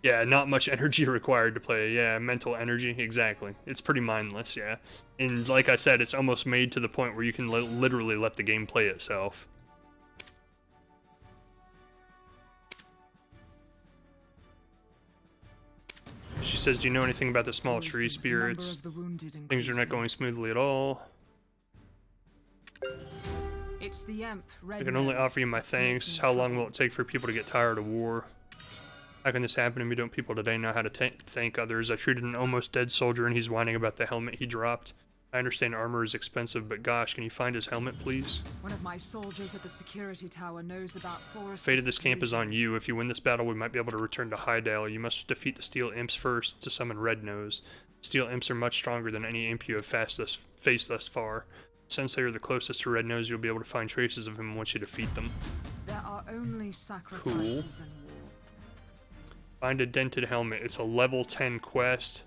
Yeah, not much energy required to play. Yeah, mental energy, exactly. It's pretty mindless, yeah. And like I said, it's almost made to the point where you can literally let the game play itself. She says, do you know anything about the small tree spirits? Things are not going smoothly at all. It's the Imp. I can only offer you my thanks. How long will it take for people to get tired of war? How can this happen to me? Don't people today know how to thank others? I treated an almost dead soldier and he's whining about the helmet he dropped. I understand armor is expensive, but gosh, can you find his helmet, please? One of my soldiers at the security tower knows about forest. Fate of this camp is on you. If you win this battle, we might be able to return to Highdale. You must defeat the Steel Imps first to summon Rednose. Steel Imps are much stronger than any imp you have faced thus far. Since they are the closest to Rednose, you'll be able to find traces of him once you defeat them. There are only sacrifices Cool. in war. Find a dented helmet. It's a level 10 quest.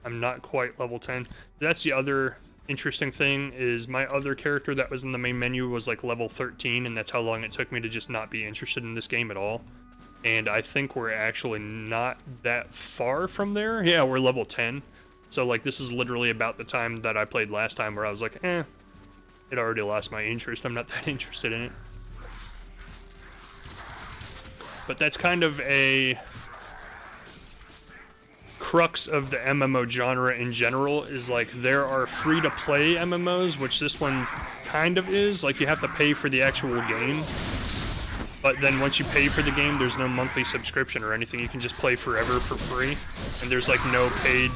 I'm not quite level 10. That's the other interesting thing, is my other character that was in the main menu was like level 13, and that's how long it took me to just not be interested in this game at all. And I think we're actually not that far from there. Yeah, we're level 10. So like this is literally about the time that I played last time where I was like, it already lost my interest. I'm not that interested in it. But that's kind of a crux of the MMO genre in general, is like there are free-to-play MMOs, which this one kind of is. Like you have to pay for the actual game, but then once you pay for the game, there's no monthly subscription or anything. You can just play forever for free, and there's like no paid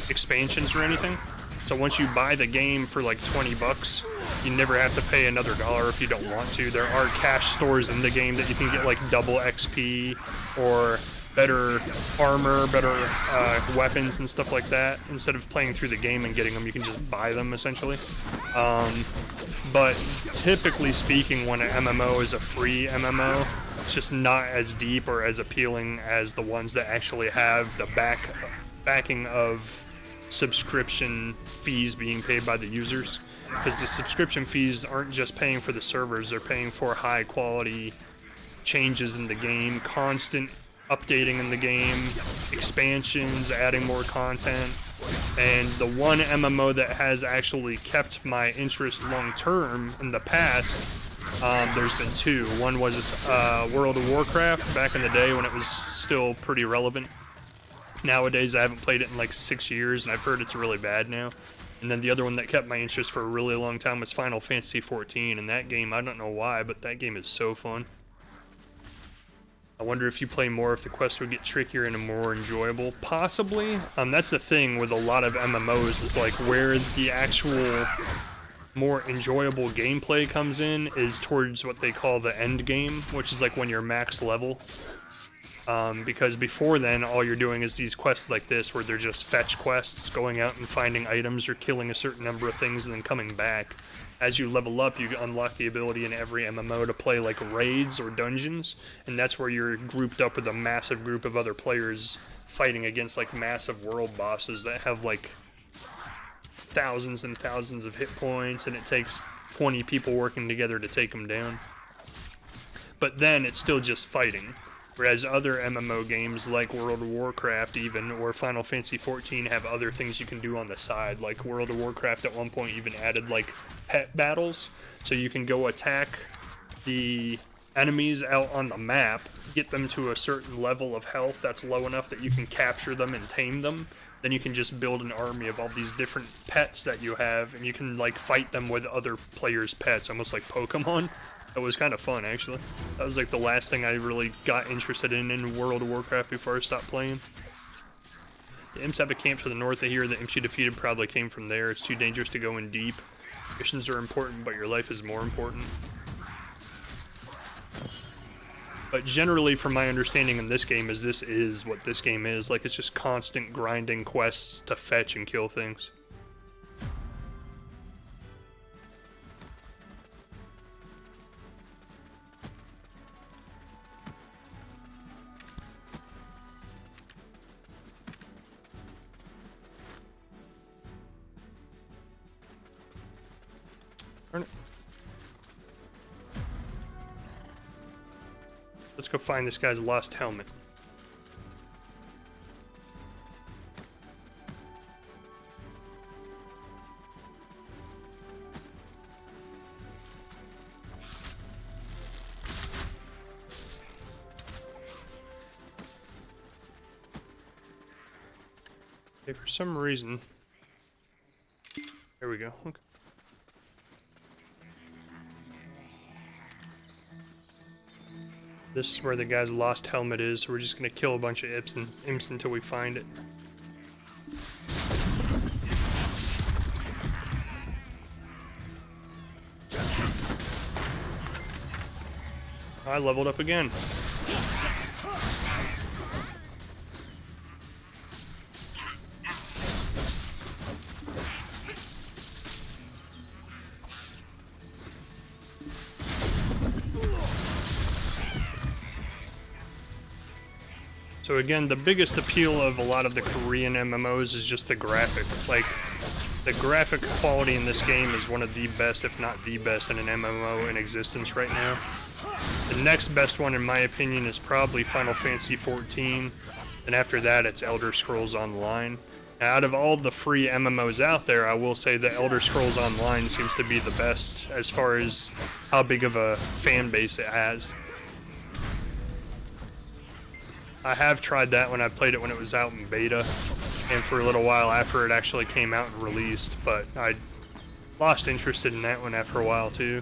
expansions or anything. So once you buy the game for like 20 bucks, you never have to pay another $1 if you don't want to. There are cash stores in the game that you can get like double XP or better armor, better weapons and stuff like that. Instead of playing through the game and getting them, you can just buy them essentially. But typically speaking, when an MMO is a free MMO, it's just not as deep or as appealing as the ones that actually have the backing of subscription fees being paid by the users. Because the subscription fees aren't just paying for the servers, they're paying for high quality changes in the game, constant updating in the game, expansions, adding more content. And the one MMO that has actually kept my interest long term in the past, there's been two. One was World of Warcraft back in the day when it was still pretty relevant. Nowadays I haven't played it in like 6 years and I've heard it's really bad now. And then the other one that kept my interest for a really long time was Final Fantasy XIV, and that game, I don't know why, but that game is so fun. I wonder if you play more, if the quests would get trickier and more enjoyable. Possibly. That's the thing with a lot of MMOs, is like where the actual more enjoyable gameplay comes in is towards what they call the end game, which is like when you're max level. Because before then, all you're doing is these quests like this, where they're just fetch quests, going out and finding items or killing a certain number of things and then coming back. As you level up, you unlock the ability in every MMO to play like raids or dungeons, and that's where you're grouped up with a massive group of other players fighting against like massive world bosses that have like thousands and thousands of hit points, and it takes 20 people working together to take them down. But then it's still just fighting. Whereas other MMO games like World of Warcraft even, or Final Fantasy XIV, have other things you can do on the side. Like World of Warcraft at one point even added like pet battles, so you can go attack the enemies out on the map, get them to a certain level of health that's low enough that you can capture them and tame them. Then you can just build an army of all these different pets that you have, and you can like fight them with other players' pets, almost like Pokemon. It was kind of fun, actually. That was like the last thing I really got interested in World of Warcraft before I stopped playing. The imps have a camp to the north of here. The imps you defeated probably came from there. It's too dangerous to go in deep. Missions are important, but your life is more important. But generally, from my understanding in this game, is this is what this game is. Like, it's just constant grinding quests to fetch and kill things. Let's go find this guy's lost helmet. Okay, for some reason... There we go. Okay. This is where the guy's lost helmet is, so we're just gonna kill a bunch of imps until we find it. I leveled up again. So again, the biggest appeal of a lot of the Korean MMOs is just the graphic. Like, the graphic quality in this game is one of the best, if not the best, in an MMO in existence right now. The next best one, in my opinion, is probably Final Fantasy XIV, and after that, it's Elder Scrolls Online. Now, out of all the free MMOs out there, I will say that Elder Scrolls Online seems to be the best as far as how big of a fan base it has. I have tried that when I played it when it was out in beta, and for a little while after it actually came out and released, but I lost interest in that one after a while too.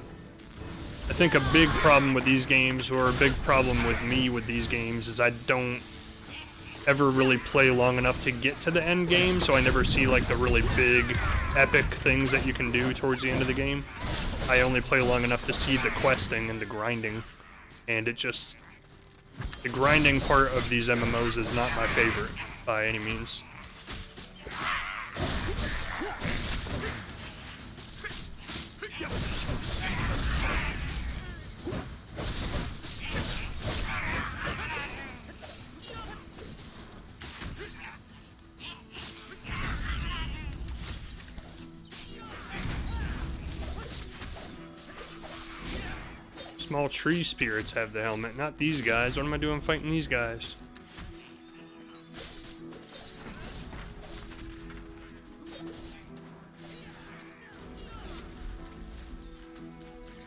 I think a big problem with these games, or a big problem with me with these games, is I don't ever really play long enough to get to the end game, so I never see like the really big, epic things that you can do towards the end of the game. I only play long enough to see the questing and the grinding, and it just... The grinding part of these MMOs is not my favorite, by any means. Small tree spirits have the helmet, not these guys. What am I doing fighting these guys?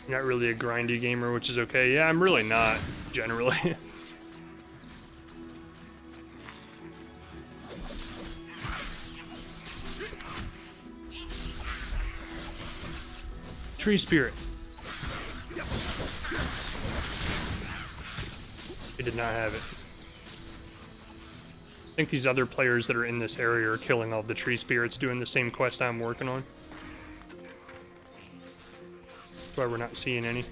Not really a grindy gamer, which is okay. Yeah, I'm really not, generally. Tree spirit. He did not have it. I think these other players that are in this area are killing all the tree spirits, doing the same quest I'm working on. That's why we're not seeing any.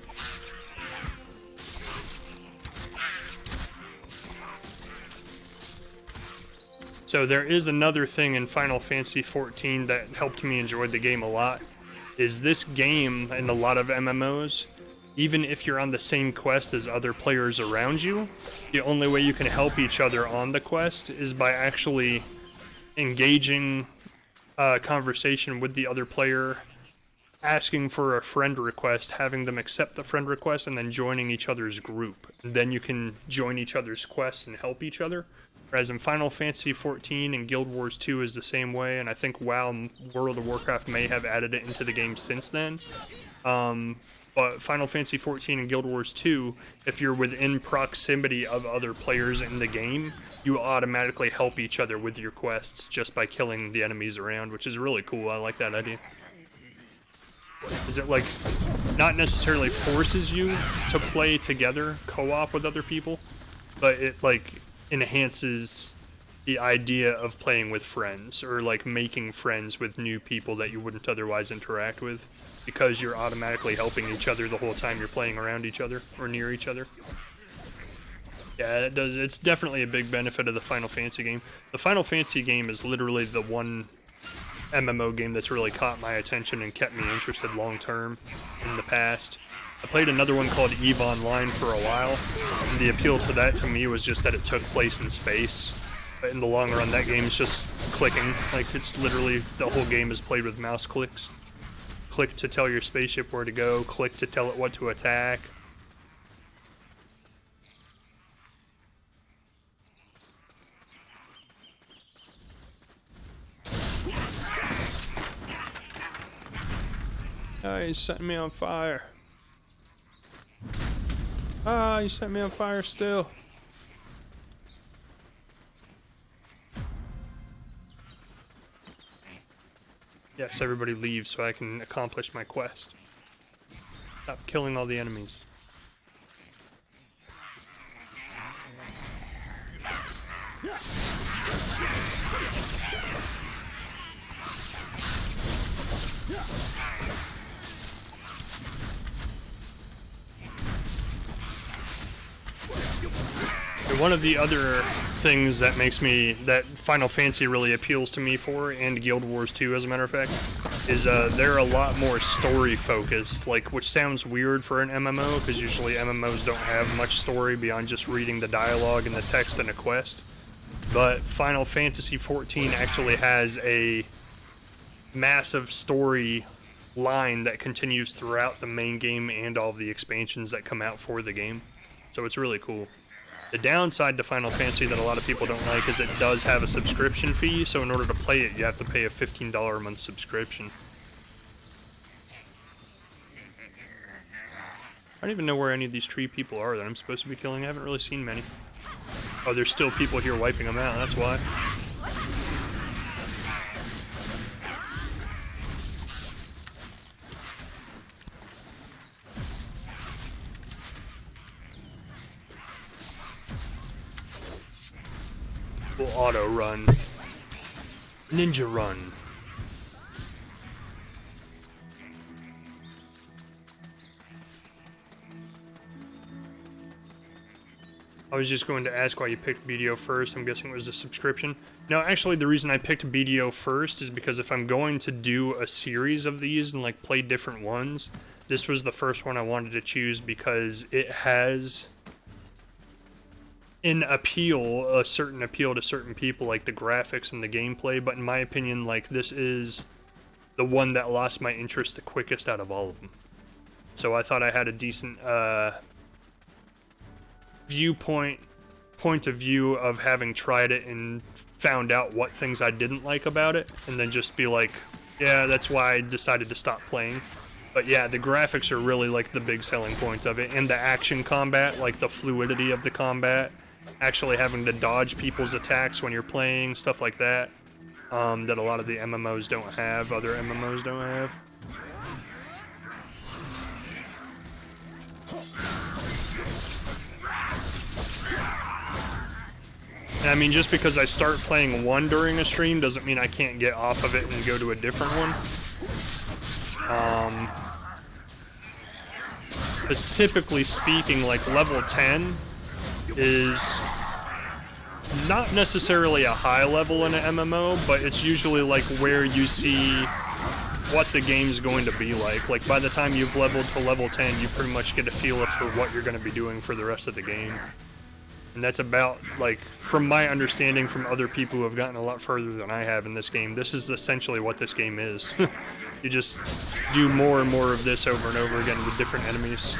So there is another thing in Final Fantasy XIV that helped me enjoy the game a lot. Is this game and a lot of MMOs, even if you're on the same quest as other players around you, the only way you can help each other on the quest is by actually engaging a conversation with the other player, asking for a friend request, having them accept the friend request, and then joining each other's group. And then you can join each other's quests and help each other. Whereas in Final Fantasy XIV and Guild Wars 2 is the same way, and I think WoW and World of Warcraft may have added it into the game since then. But Final Fantasy XIV and Guild Wars 2, if you're within proximity of other players in the game, you automatically help each other with your quests just by killing the enemies around, which is really cool. I like that idea. Is it like, not necessarily forces you to play together, co-op with other people, but it like enhances the idea of playing with friends, or like making friends with new people that you wouldn't otherwise interact with, because you're automatically helping each other the whole time you're playing around each other or near each other. Yeah, it does. It's definitely a big benefit of the Final Fantasy game. The Final Fantasy game is literally the one MMO game that's really caught my attention and kept me interested long term in the past. I played another one called EVE Online for a while, and the appeal to that to me was just that it took place in space. But in the long run, that game's just clicking. Like, it's literally, the whole game is played with mouse clicks. Click to tell your spaceship where to go, click to tell it what to attack. Oh, he's setting me on fire. Ah, you set me on fire still. Yes, everybody leave so I can accomplish my quest. Stop killing all the enemies. And one of the other things that makes me, that Final Fantasy really appeals to me for, and Guild Wars 2 as a matter of fact, is they're a lot more story focused, like, which sounds weird for an MMO, because usually MMOs don't have much story beyond just reading the dialogue and the text in a quest. But Final Fantasy XIV actually has a massive story line that continues throughout the main game and all of the expansions that come out for the game. So it's really cool. The downside to Final Fantasy that a lot of people don't like is it does have a subscription fee, so in order to play it, you have to pay a $15 a month subscription. I don't even know where any of these tree people are that I'm supposed to be killing. I haven't really seen many. Oh, there's still people here wiping them out, that's why. We'll auto run. Ninja run. I was just going to ask why you picked BDO first. I'm guessing it was a subscription. No, actually the reason I picked BDO first is because if I'm going to do a series of these and like play different ones, this was the first one I wanted to choose because it has an appeal, a certain appeal to certain people, like the graphics and the gameplay, but in my opinion, like, this is the one that lost my interest the quickest out of all of them. So I thought I had a decent point of view of having tried it and found out what things I didn't like about it, and then just be like, yeah, that's why I decided to stop playing. But yeah, the graphics are really like the big selling point of it, and the action combat, like the fluidity of the combat, actually having to dodge people's attacks when you're playing, stuff like that, that a lot of the MMOs don't have, other MMOs don't have. And I mean, just because I start playing one during a stream doesn't mean I can't get off of it and go to a different one. Because typically speaking, like level 10 is not necessarily a high level in an MMO, but it's usually like where you see what the game's going to be like. Like by the time you've leveled to level 10, you pretty much get a feel for what you're going to be doing for the rest of the game. And that's about, like, from my understanding from other people who have gotten a lot further than I have in this game, this is essentially what this game is. You just do more and more of this over and over again with different enemies.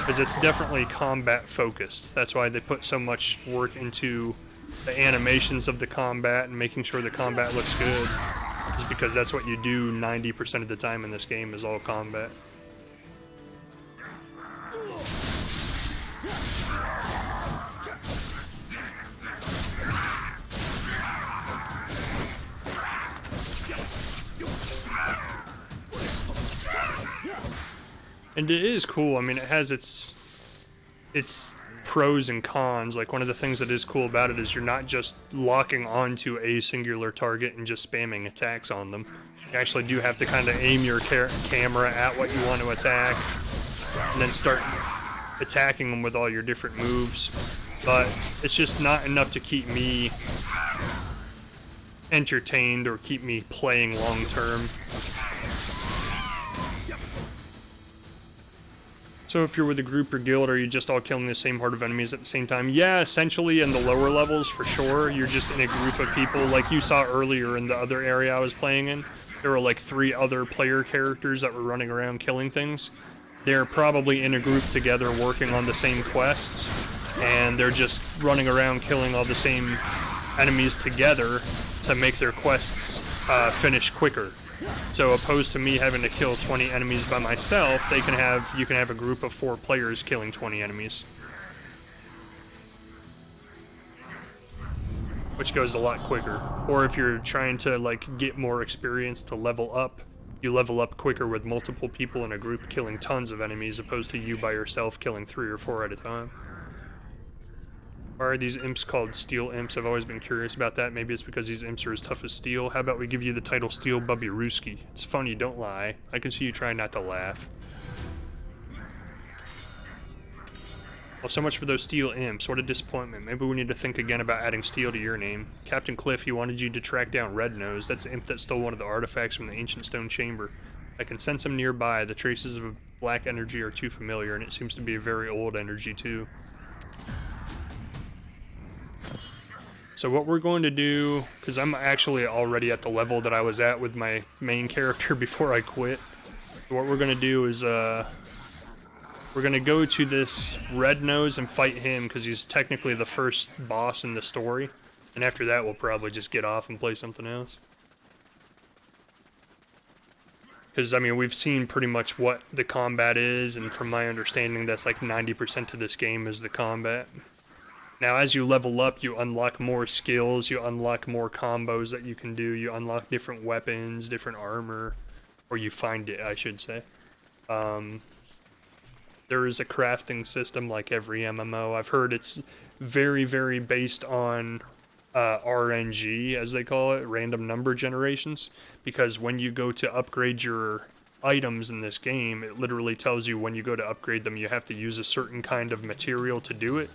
Because it's definitely combat focused. That's why they put so much work into the animations of the combat and making sure the combat looks good. Is because that's what you do 90% of the time in this game, is all combat. And it is cool. I mean, it has its pros and cons. Like, one of the things that is cool about it is you're not just locking onto a singular target and just spamming attacks on them. You actually do have to kind of aim your camera at what you want to attack, and then start attacking them with all your different moves. But it's just not enough to keep me entertained or keep me playing long term. So if you're with a group or guild, are you just all killing the same horde of enemies at the same time? Yeah, essentially in the lower levels, for sure. You're just in a group of people. Like you saw earlier in the other area I was playing in, there were like 3 other player characters that were running around killing things. They're probably in a group together working on the same quests, and they're just running around killing all the same enemies together to make their quests finish quicker. So opposed to me having to kill 20 enemies by myself, you can have a group of 4 players killing 20 enemies. Which goes a lot quicker. Or if you're trying to like get more experience to level up, you level up quicker with multiple people in a group killing tons of enemies, opposed to you by yourself killing 3 or 4 at a time. Why are these imps called steel imps? I've always been curious about that. Maybe it's because these imps are as tough as steel. How about we give you the title Steel Bubby Rooski? It's funny, don't lie. I can see you trying not to laugh. Well, so much for those steel imps. What a disappointment. Maybe we need to think again about adding steel to your name. Captain Cliff, he wanted you to track down Red Nose. That's the imp that stole one of the artifacts from the ancient stone chamber. I can sense him nearby. The traces of black energy are too familiar, and it seems to be a very old energy, too. So what we're going to do, because I'm actually already at the level that I was at with my main character before I quit, what we're going to do is we're going to go to this Red Nose and fight him, because he's technically the first boss in the story. And after that, we'll probably just get off and play something else. Because, I mean, we've seen pretty much what the combat is, and from my understanding, that's like 90% of this game is the combat. Now, as you level up, you unlock more skills, you unlock more combos that you can do, you unlock different weapons, different armor, or you find it, I should say. There is a crafting system like every MMO. I've heard it's very, very based on RNG, as they call it, random number generations, because when you go to upgrade your items in this game, it literally tells you when you go to upgrade them, you have to use a certain kind of material to do it.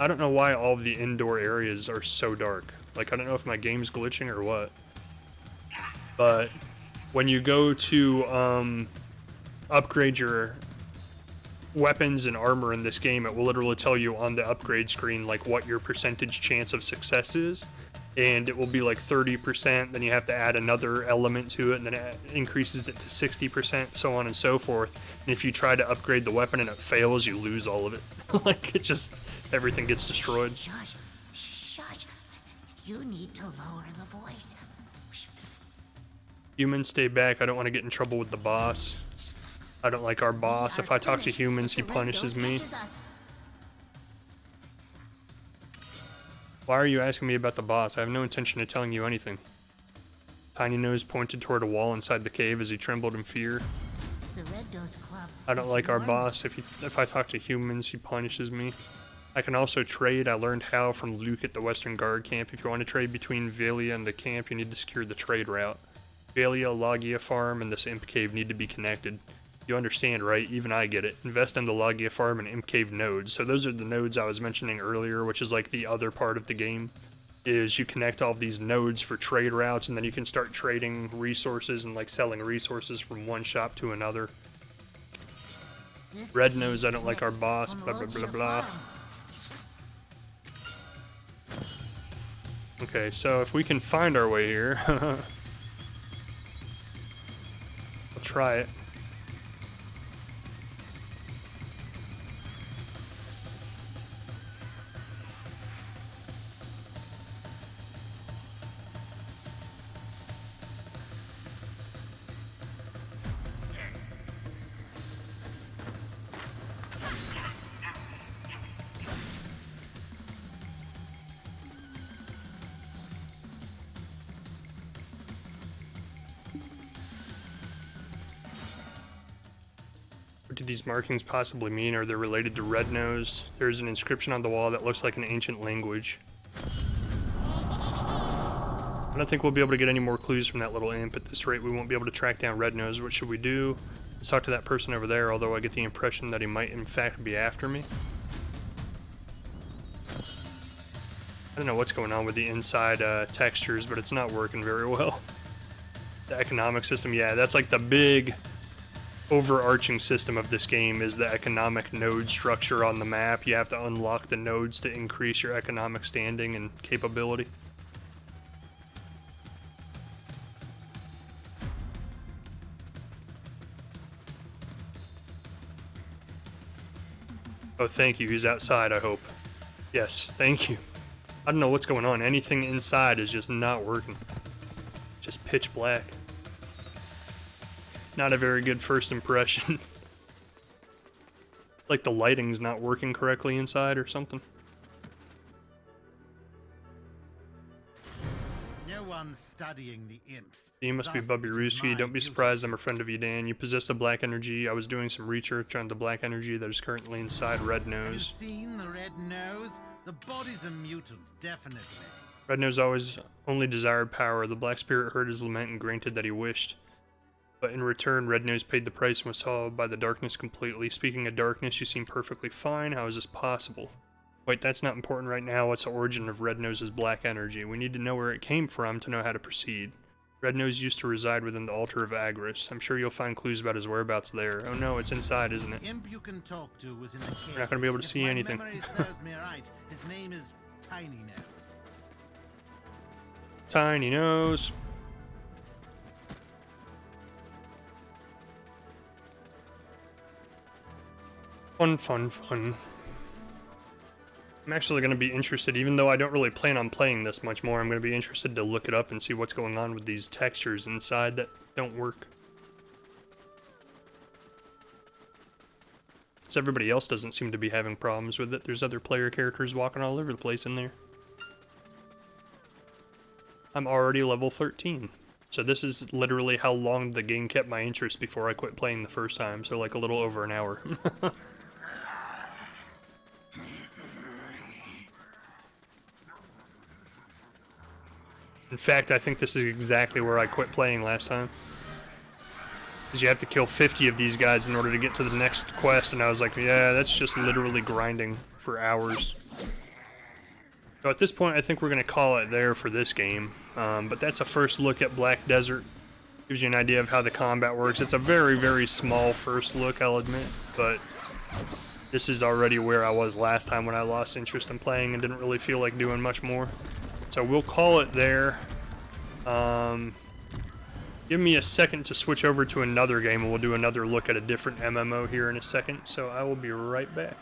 I don't know why all of the indoor areas are so dark. Like, I don't know if my game's glitching or what. But when you go to upgrade your weapons and armor in this game, it will literally tell you on the upgrade screen like what your percentage chance of success is. and it will be like 30%, then you have to add another element to it, and then it increases it to 60%, so on and so forth. And if you try to upgrade the weapon and it fails, you lose all of it. Like, it just, everything gets destroyed. Shush. Shush. You need to lower the voice. Humans, stay back. I don't want to get in trouble with the boss. I don't like our boss. If I talk to humans, he punishes me. Why are you asking me about the boss? I have no intention of telling you anything. Tiny Nose pointed toward a wall inside the cave as he trembled in fear. The Red Nose Club. I don't like our boss. If I talk to humans, he punishes me. I can also trade. I learned how from Luke at the Western Guard camp. If you want to trade between Velia and the camp, you need to secure the trade route. Velia, Logia Farm, and this Imp Cave need to be connected. You understand, right? Even I get it. Invest in the Logia Farm and Imp Cave nodes. So those are the nodes I was mentioning earlier, which is like the other part of the game. Is you connect all these nodes for trade routes, and then you can start trading resources and like selling resources from one shop to another. Red Nose, I don't like our boss, blah blah blah blah. Okay, so if we can find our way here, I'll try it. What do these markings possibly mean? Are they related to Red Nose? There's an inscription on the wall that looks like an ancient language. I don't think we'll be able to get any more clues from that little imp. At this rate, we won't be able to track down Red Nose. What should we do? Let's talk to that person over there, although I get the impression that he might in fact be after me. I don't know what's going on with the inside textures, but it's not working very well. The economic system, yeah, that's like the big overarching system of this game is the economic node structure on the map. You have to unlock the nodes to increase your economic standing and capability. Oh, thank you. He's outside, I hope. Yes, thank you. I don't know what's going on. Anything inside is just not working. Just pitch black. Not a very good first impression. Like the lighting's not working correctly inside or something. No one's studying the imps. You must be Bubby Rooski. Don't be surprised I'm a friend of you, Dan. You possess a black energy. I was doing some research on the black energy that is currently inside Red Nose. Have you seen the Red Nose? The body's a mutant, definitely. Red Nose always only desired power. The Black Spirit heard his lament and granted that he wished. But in return, Red Nose paid the price and was swallowed by the darkness completely. Speaking of darkness, you seem perfectly fine. How is this possible? Wait, that's not important right now. What's the origin of Red Nose's black energy? We need to know where it came from to know how to proceed. Red Nose used to reside within the altar of Agris. I'm sure you'll find clues about his whereabouts there. Oh no, it's inside, isn't it? The imp you can talk to was in the cave. We're not going to be able to see anything. If my memory serves me right, his name is Tiny Nose. Tiny Nose. Fun, fun, fun. I'm actually going to be interested, even though I don't really plan on playing this much more, I'm going to be interested to look it up and see what's going on with these textures inside that don't work. Because everybody else doesn't seem to be having problems with it. There's other player characters walking all over the place in there. I'm already level 13. So this is literally how long the game kept my interest before I quit playing the first time, so like a little over an hour. In fact, I think this is exactly where I quit playing last time. Because you have to kill 50 of these guys in order to get to the next quest, and I was like, yeah, that's just literally grinding for hours. So at this point, I think we're going to call it there for this game. But that's a first look at Black Desert. Gives you an idea of how the combat works. It's a very, very small first look, I'll admit, but this is already where I was last time when I lost interest in playing and didn't really feel like doing much more. So we'll call it there. Give me a second to switch over to another game, and we'll do another look at a different MMO here in a second. So I will be right back.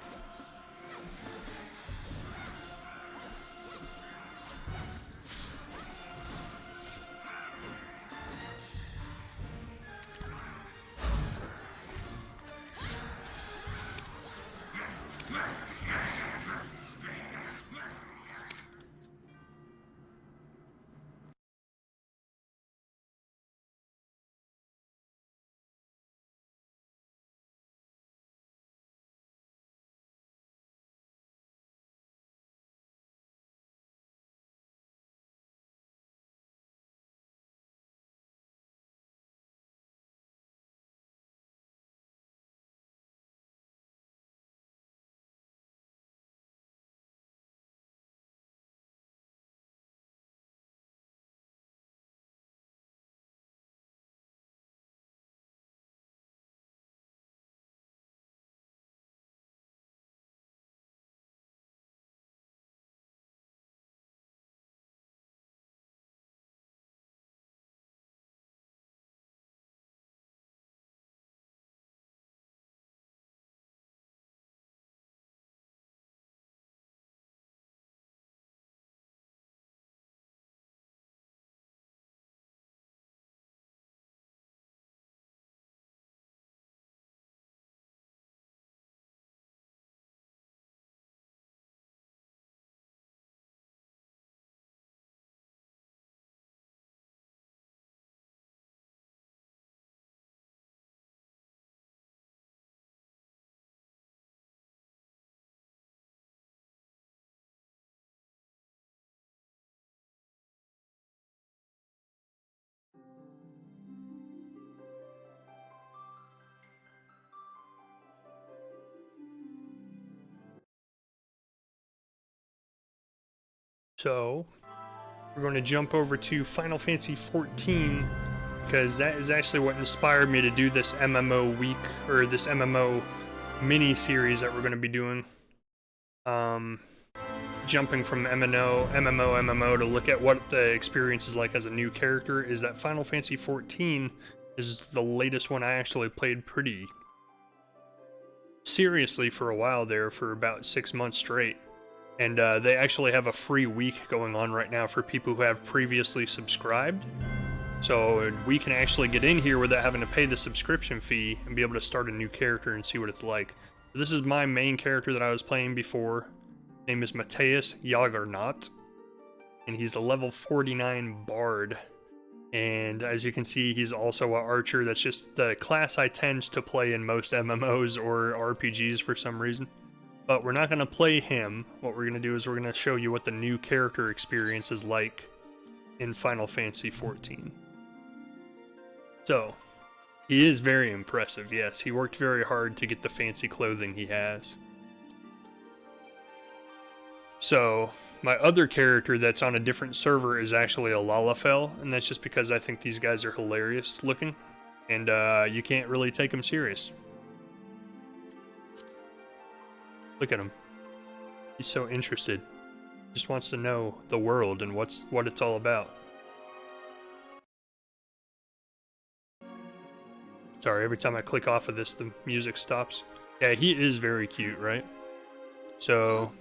So, we're going to jump over to Final Fantasy XIV, because that is actually what inspired me to do this MMO week, or this MMO mini-series that we're going to be doing. Jumping from MMO to look at what the experience is like as a new character, is that Final Fantasy XIV is the latest one I actually played pretty seriously for a while there, for about 6 months straight. And they actually have a free week going on right now for people who have previously subscribed. So we can actually get in here without having to pay the subscription fee and be able to start a new character and see what it's like. This is my main character that I was playing before. His name is Mateus Jagernaut, and he's a level 49 bard. And as you can see, he's also an archer. That's just the class I tend to play in most MMOs or RPGs for some reason. But we're not going to play him. What we're going to do is we're going to show you what the new character experience is like in Final Fantasy XIV. So, he is very impressive, yes. He worked very hard to get the fancy clothing he has. So, my other character that's on a different server is actually a Lalafell, and that's just because I think these guys are hilarious looking, and you can't really take them serious. Look at him. He's so interested. Just wants to know the world and what it's all about. Sorry, every time I click off of this, the music stops. Yeah, he is very cute, right? So...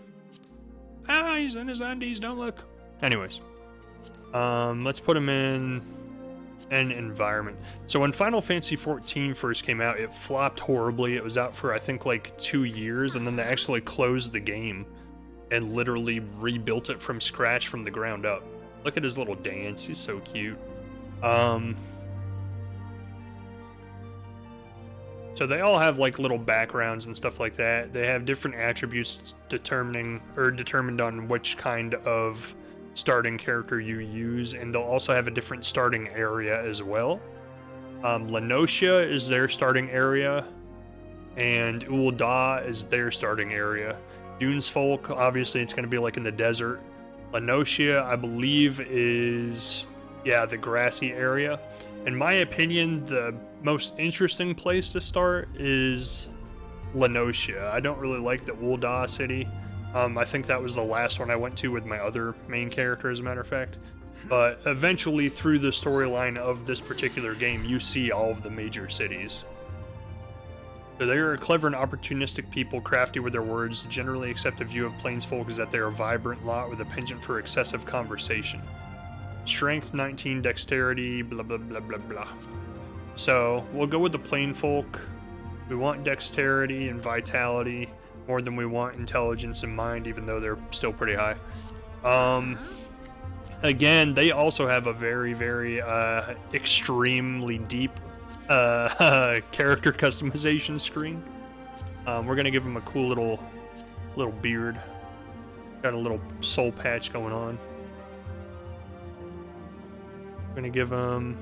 he's in his undies, don't look. Anyways. Let's put him in an environment. So when Final Fantasy XIV first came out, it flopped horribly. It was out for, I think, like 2 years, and then they actually closed the game and literally rebuilt it from scratch from the ground up. Look at his little dance. He's so cute. So they all have like little backgrounds and stuff like that. They have different attributes determined on which kind of starting character you use, and they'll also have a different starting area as well. Lenocia is their starting area, and Ul'dah is their starting area. Dunesfolk, obviously it's going to be like in the desert. Lenocia, I believe, is, yeah, the grassy area. In my opinion, the most interesting place to start is Lenocia. I don't really like the Ul'dah city. I think that was the last one I went to with my other main character, as a matter of fact. But eventually, through the storyline of this particular game, you see all of the major cities. So they are clever and opportunistic people, crafty with their words. Generally accepted view of plainsfolk is that they are a vibrant lot with a penchant for excessive conversation. Strength 19, dexterity, blah blah blah blah blah. So we'll go with the plainfolk. We want dexterity and vitality more than we want intelligence and mind, even though they're still pretty high. Again, they also have a very, very extremely deep character customization screen. We're gonna give him a cool little beard. Got a little soul patch going on. We're gonna give him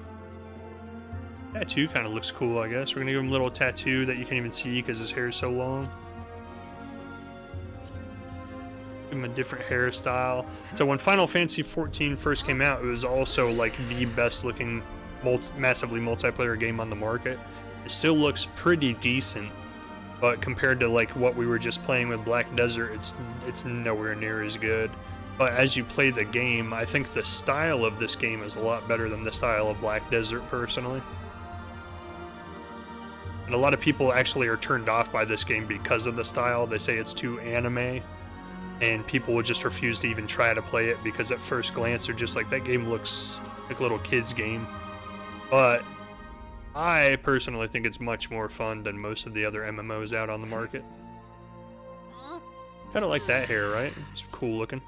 tattoo. Kind of looks cool, I guess. We're gonna give him a little tattoo that you can't even see because his hair is so long. Give him a different hairstyle. So when Final Fantasy XIV first came out, it was also like the best looking massively multiplayer game on the market. It still looks pretty decent, but compared to like what we were just playing with Black Desert, it's nowhere near as good. But as you play the game, I think the style of this game is a lot better than the style of Black Desert, personally. And a lot of people actually are turned off by this game because of the style. They say it's too anime, and people would just refuse to even try to play it because at first glance they're just like, that game looks like a little kid's game. But I personally think it's much more fun than most of the other MMOs out on the market. Kind of like that hair, right? It's cool looking.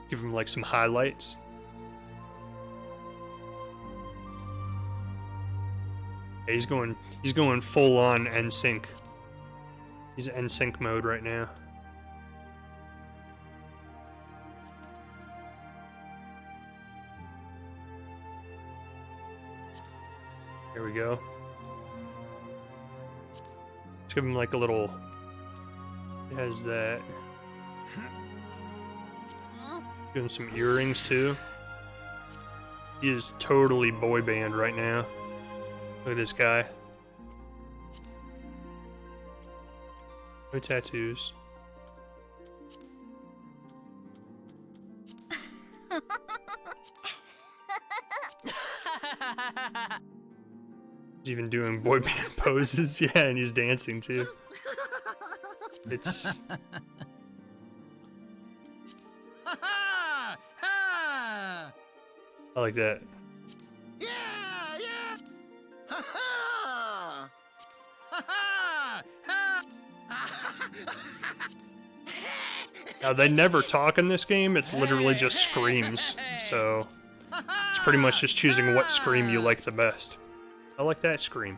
Give him like some highlights. Yeah, he's going full on NSYNC. He's NSYNC mode right now. There we go. Let's give him like a little. He has that. Give him some earrings too. He is totally boy band right now. Look at this guy. No tattoos. He's even doing boy band poses. Yeah, and he's dancing too. It's... I like that. Yeah, yeah. Ha ha. Ha ha. Now, they never talk in this game. It's literally just screams. So it's pretty much just choosing what scream you like the best. I like that scream.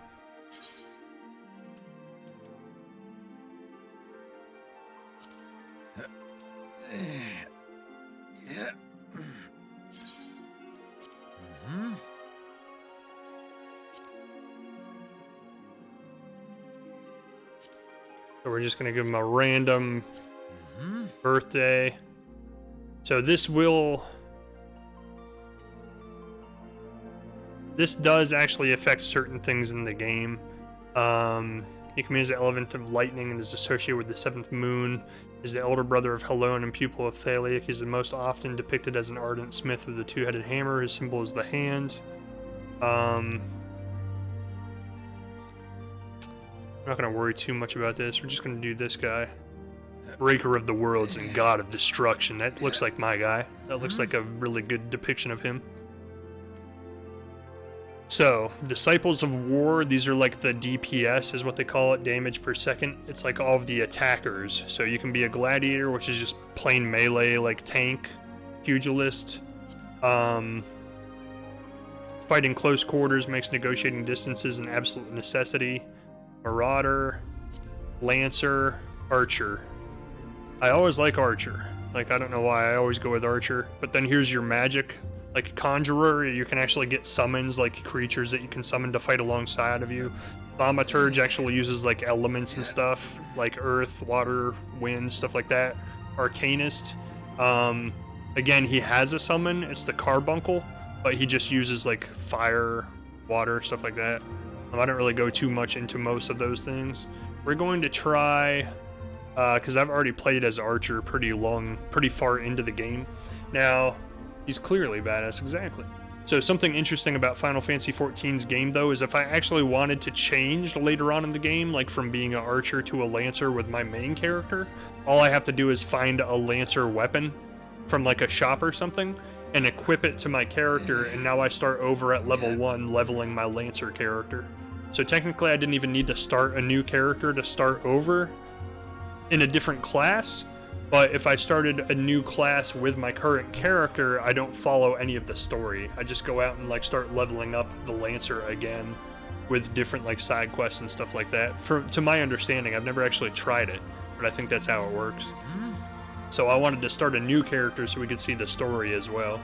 So we're just going to give him a random birthday. So this does actually affect certain things in the game. He commands the element of lightning and is associated with the seventh moon. Is the elder brother of Helon and pupil of Thaliak. He's the most often depicted as an ardent smith with a two-headed hammer. His symbol is the hand. I'm not going to worry too much about this. We're just going to do this guy. Breaker of the worlds and god of destruction. That looks like my guy. That looks like a really good depiction of him. So, Disciples of War, these are like the DPS is what they call it, damage per second. It's like all of the attackers. So you can be a gladiator, which is just plain melee, like tank, pugilist. Fighting close quarters makes negotiating distances an absolute necessity. Marauder, Lancer, Archer. I always like Archer. Like, I don't know why, I always go with Archer. But then here's your magic. Like Conjurer, you can actually get summons, like creatures that you can summon to fight alongside of you. Thaumaturge actually uses like elements and stuff, like earth, water, wind, stuff like that. Arcanist, again, he has a summon, it's the Carbuncle, but he just uses like fire, water, stuff like that. I don't really go too much into most of those things. We're going to try, because I've already played as Archer pretty far into the game. Now, he's clearly badass, exactly. So something interesting about Final Fantasy XIV's game, though, is if I actually wanted to change later on in the game, like from being an Archer to a Lancer with my main character, all I have to do is find a Lancer weapon from like a shop or something, and equip it to my character, and now I start over at level 1, leveling my Lancer character. So technically I didn't even need to start a new character to start over in a different class, but if I started a new class with my current character, I don't follow any of the story. I just go out and like start leveling up the Lancer again with different like side quests and stuff like that. To my understanding, I've never actually tried it, but I think that's how it works. So I wanted to start a new character so we could see the story as well.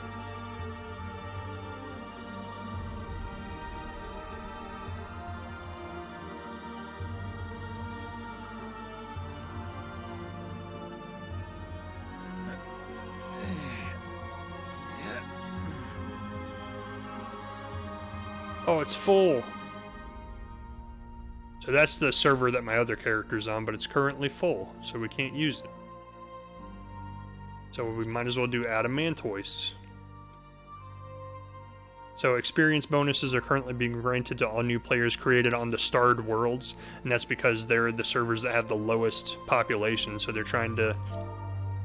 Oh, it's full. So that's the server that my other character's on, but it's currently full, so we can't use it. So we might as well do Adamantoise. So experience bonuses are currently being granted to all new players created on the starred worlds, and that's because they're the servers that have the lowest population, so they're trying to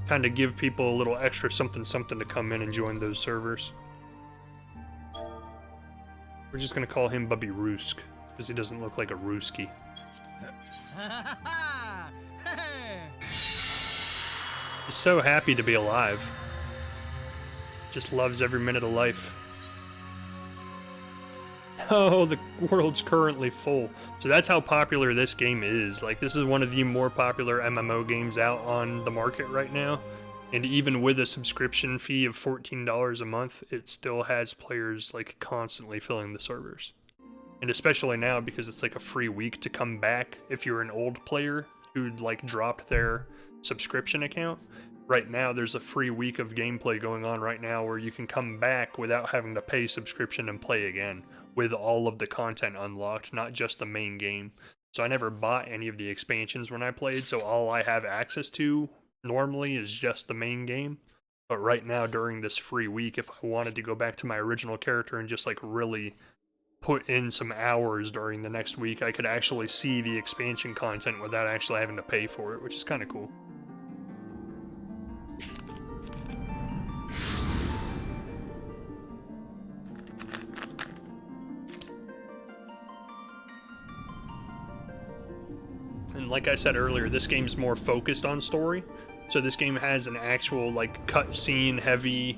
kind of give people a little extra something to come in and join those servers. We're just gonna call him Bubby Roosk, because he doesn't look like a Rooski. He's so happy to be alive. Just loves every minute of life. Oh, the world's currently full. So that's how popular this game is. Like, this is one of the more popular MMO games out on the market right now. And even with a subscription fee of $14 a month, it still has players like constantly filling the servers. And especially now because it's like a free week to come back if you're an old player who'd like dropped their subscription account. Right now there's a free week of gameplay going on right now where you can come back without having to pay subscription and play again with all of the content unlocked, not just the main game. So I never bought any of the expansions when I played, so all I have access to normally is just the main game. But right now during this free week, if I wanted to go back to my original character and just like really put in some hours during the next week, I could actually see the expansion content without actually having to pay for it, which is kind of cool. And like I said earlier, this game's more focused on story. So this game has an actual like cutscene heavy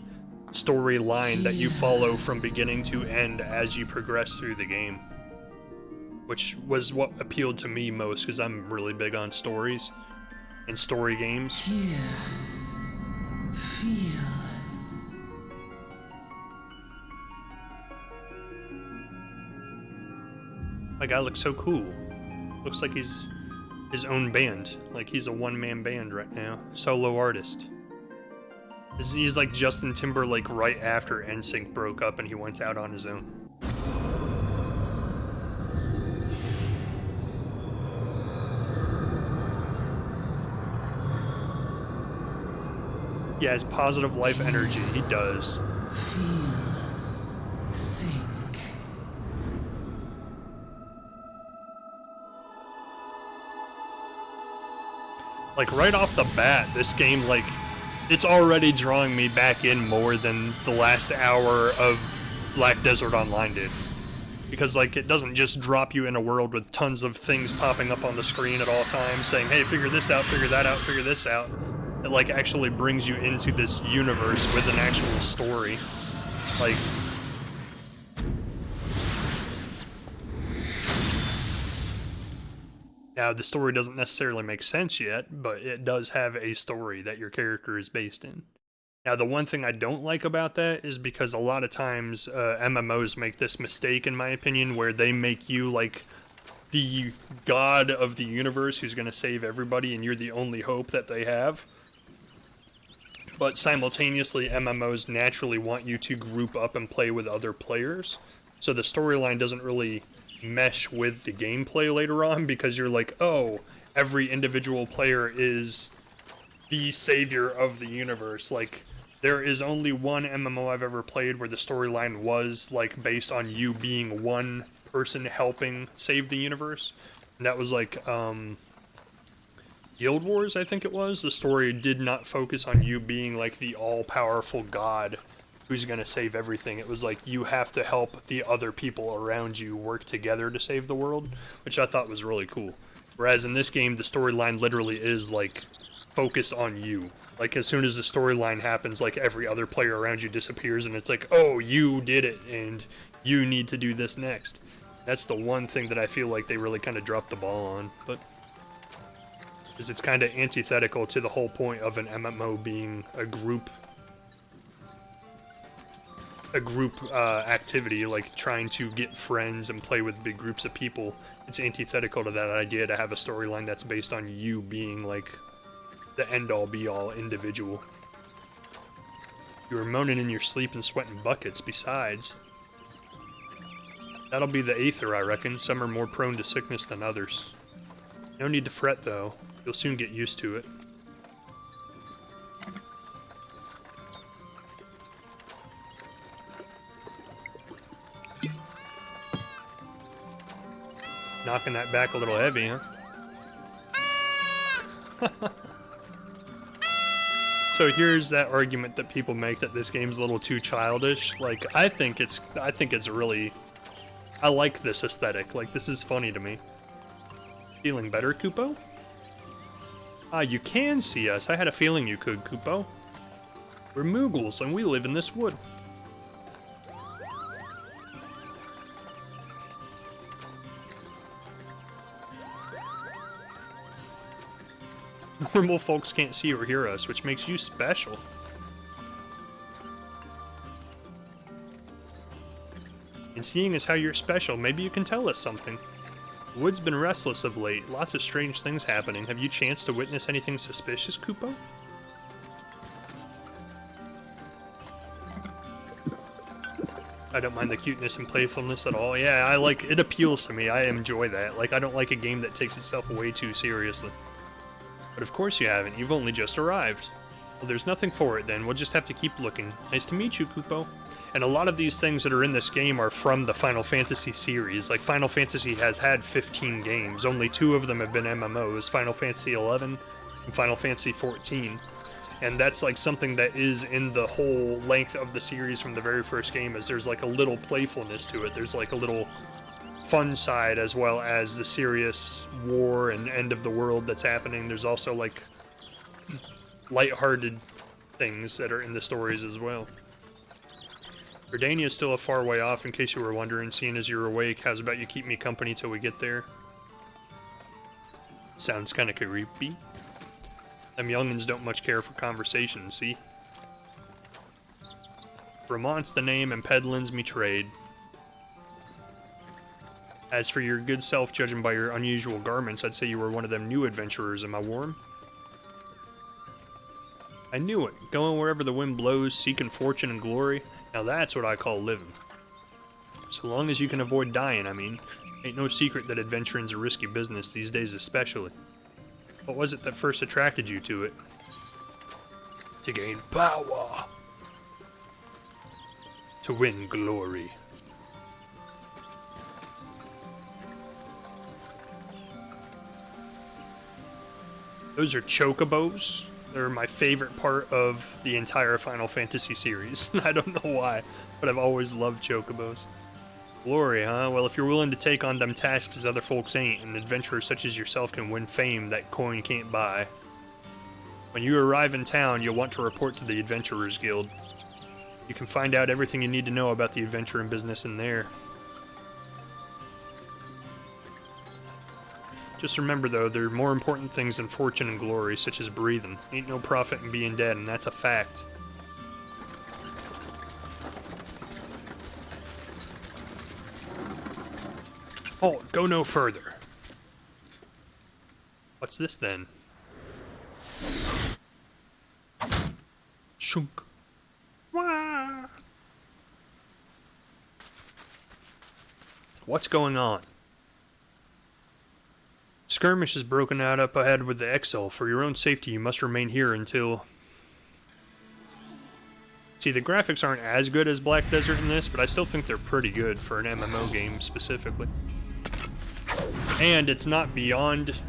storyline that you follow from beginning to end as you progress through the game, which was what appealed to me most because I'm really big on stories and story games. Here, feel. My guy looks so cool. Looks like he's his own band. Like he's a one-man band right now. Solo artist. He's like Justin Timberlake right after NSYNC broke up and he went out on his own. He has positive life energy. He does. Feel. Think. Like right off the bat, this game, like, it's already drawing me back in more than the last hour of Black Desert Online did. Because, like, it doesn't just drop you in a world with tons of things popping up on the screen at all times saying, hey, figure this out, figure that out, figure this out. It, like, actually brings you into this universe with an actual story. Like... Now, the story doesn't necessarily make sense yet, but it does have a story that your character is based in. Now, the one thing I don't like about that is because a lot of times MMOs make this mistake, in my opinion, where they make you like the god of the universe who's going to save everybody and you're the only hope that they have. But simultaneously, MMOs naturally want you to group up and play with other players. So the storyline doesn't really mesh with the gameplay later on, because you're like, oh, every individual player is the savior of the universe. Like, there is only one MMO I've ever played where the storyline was, like, based on you being one person helping save the universe. And that was, like, Guild Wars, I think it was. The story did not focus on you being, like, the all-powerful god who's gonna save everything. It was like, you have to help the other people around you work together to save the world, which I thought was really cool. Whereas in this game, the storyline literally is, like, focus on you. Like, as soon as the storyline happens, like, every other player around you disappears, and it's like, oh, you did it, and you need to do this next. That's the one thing that I feel like they really kind of dropped the ball on, but... because it's kind of antithetical to the whole point of an MMO being a group activity, like trying to get friends and play with big groups of people. It's antithetical to that idea to have a storyline that's based on you being, like, the end-all be-all individual. You were moaning in your sleep and sweating buckets, besides. That'll be the Aether, I reckon. Some are more prone to sickness than others. No need to fret, though. You'll soon get used to it. Knocking that back a little heavy, huh? So here's that argument that people make that this game's a little too childish. Like, I think it's really... I like this aesthetic. Like, this is funny to me. Feeling better, Kupo? Ah, you can see us. I had a feeling you could, Kupo. We're Moogles, and we live in this wood. Normal folks can't see or hear us, which makes you special. And seeing as how you're special, maybe you can tell us something. The wood's been restless of late, lots of strange things happening. Have you chanced to witness anything suspicious, Kupo? I don't mind the cuteness and playfulness at all. Yeah, I like it. Appeals to me. I enjoy that. Like, I don't like a game that takes itself way too seriously. But of course you haven't. You've only just arrived. Well, there's nothing for it then. We'll just have to keep looking. Nice to meet you, Kupo. And a lot of these things that are in this game are from the Final Fantasy series. Like, Final Fantasy has had 15 games. Only 2 of them have been MMOs, Final Fantasy XI and Final Fantasy XIV. And that's, like, something that is in the whole length of the series from the very first game, is there's, like, a little playfulness to it. There's, like, a little fun side, as well as the serious war and end of the world that's happening. There's also, like, lighthearted things that are in the stories as well. Verdania is still a far way off, in case you were wondering. Seeing as you're awake, how's about you keep me company till we get there? Sounds kinda creepy. Them youngins don't much care for conversation, see? Vermont's the name, and peddlin's me trade. As for your good self, judging by your unusual garments, I'd say you were one of them new adventurers. Am I warm? I knew it. Going wherever the wind blows, seeking fortune and glory. Now that's what I call living. So long as you can avoid dying, I mean. Ain't no secret that adventuring's a risky business, these days especially. What was it that first attracted you to it? To gain power. To win glory. Those are chocobos. They're my favorite part of the entire Final Fantasy series. I don't know why, but I've always loved chocobos. Glory, huh? Well, if you're willing to take on them tasks as other folks ain't, an adventurer such as yourself can win fame that coin can't buy. When you arrive in town, you'll want to report to the Adventurers Guild. You can find out everything you need to know about the adventuring business in there. Just remember, though, there are more important things than fortune and glory, such as breathing. Ain't no profit in being dead, and that's a fact. Oh, go no further. What's this, then? Shunk. Wah. What's going on? skirmish is broken out up ahead with the XL. For your own safety, you must remain here until... See, the graphics aren't as good as Black Desert in this, but I still think they're pretty good for an MMO game specifically. And it's not beyond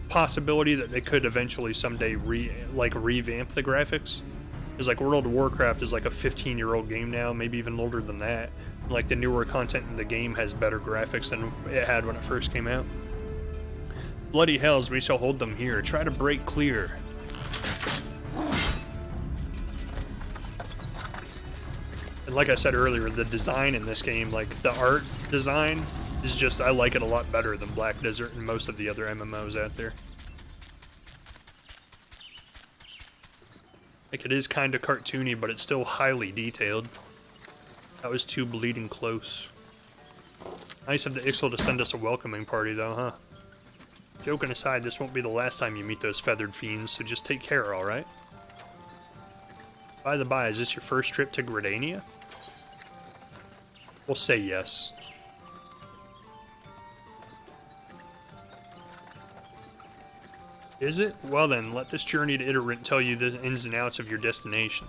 possibility that they could eventually someday revamp the graphics. Because like World of Warcraft is like a 15-year-old game now, maybe even older than that. Like the newer content in the game has better graphics than it had when it first came out. Bloody hells, we shall hold them here. Try to break clear. And like I said earlier, the design in this game, like the art design, is just, I like it a lot better than Black Desert and most of the other MMOs out there. Like, it is kind of cartoony, but it's still highly detailed. That was too bleeding close. Nice of the Ixal to send us a welcoming party, though, huh? Joking aside, this won't be the last time you meet those feathered fiends, so just take care, alright? By the by, is this your first trip to Gridania? We'll say yes. Is it? Well then, let this journey to Iterant tell you the ins and outs of your destination.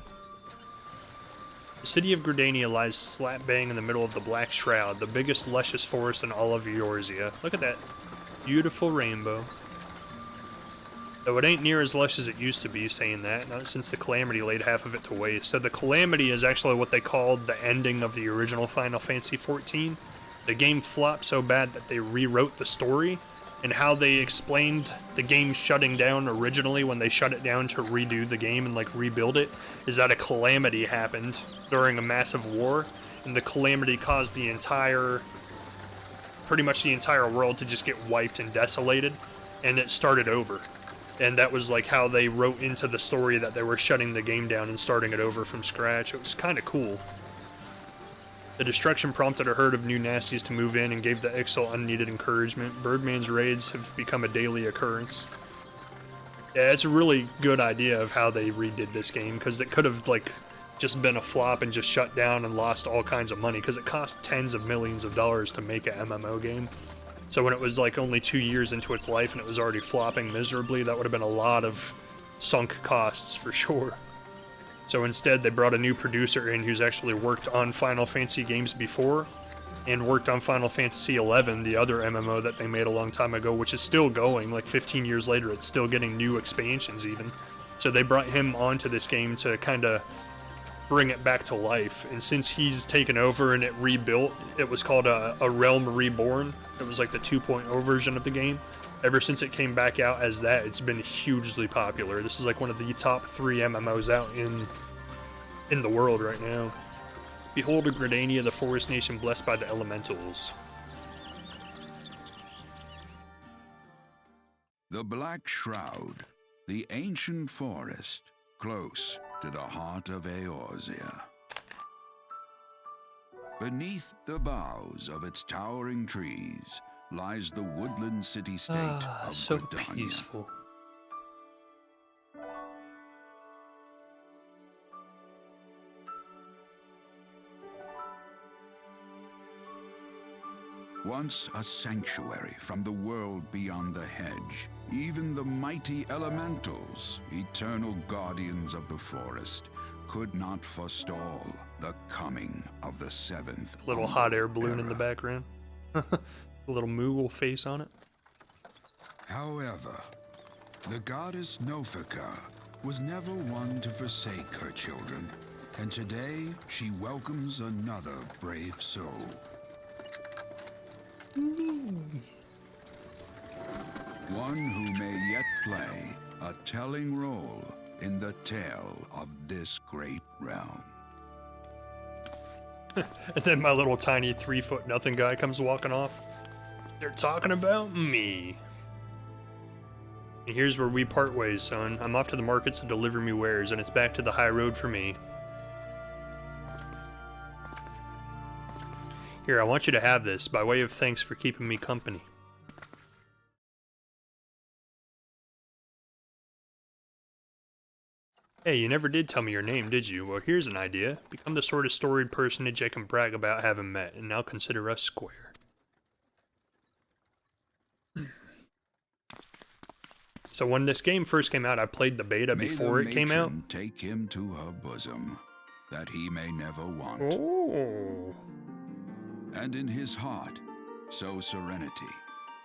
The city of Gridania lies slap bang in the middle of the Black Shroud, the biggest luscious forest in all of Eorzea. Look at that beautiful rainbow. Though it ain't near as lush as it used to be, saying that, not since the Calamity laid half of it to waste. So the Calamity is actually what they called the ending of the original Final Fantasy XIV. The game flopped so bad that they rewrote the story, and how they explained the game shutting down originally when they shut it down to redo the game and like rebuild it, is that a calamity happened during a massive war, and the calamity caused the pretty much the entire world to just get wiped and desolated, and it started over. And that was like how they wrote into the story that they were shutting the game down and starting it over from scratch. It was kind of cool. The destruction prompted a herd of new nasties to move in and gave the Ixal unneeded encouragement. Birdman's raids have become a daily occurrence. Yeah, it's a really good idea of how they redid this game, because it could have like just been a flop and just shut down and lost all kinds of money, because it cost tens of millions of dollars to make an MMO game. So when it was like only 2 years into its life and it was already flopping miserably, that would have been a lot of sunk costs for sure. So instead, they brought a new producer in who's actually worked on Final Fantasy games before, and worked on Final Fantasy XI, the other MMO that they made a long time ago, which is still going. Like 15 years later, it's still getting new expansions even. So they brought him onto this game to kind of bring it back to life. And since he's taken over and it rebuilt, it was called a Realm Reborn. It was like the 2.0 version of the game. Ever since it came back out as that, it's been hugely popular. This is like one of the top 3 MMOs out in the world right now. Behold a Gridania, the forest nation blessed by the elementals. The Black Shroud, the ancient forest, close to the heart of Eorzea. Beneath the boughs of its towering trees lies the woodland city-state of so Gridania. Peaceful. Once a sanctuary from the world beyond the hedge, even the mighty elementals, eternal guardians of the forest, could not forestall the coming of the 7th. Little hot air balloon in the background. A little Moogle face on it. However, the goddess Nofika was never one to forsake her children, and today she welcomes another brave soul. One who may yet play a telling role in the tale of this great realm. And then my little tiny 3-foot nothing guy comes walking off. They're talking about me. And here's where we part ways, son. I'm off to the markets to deliver me wares, and it's back to the high road for me. Here, I want you to have this, by way of thanks for keeping me company. Hey, you never did tell me your name, did you? Well, here's an idea. Become the sort of storied personage I can brag about having met, and now consider us square. So when this game first came out, I played the beta May before the it came out. matron take him to her bosom, that he may never want. Oh. And in his heart, sow serenity,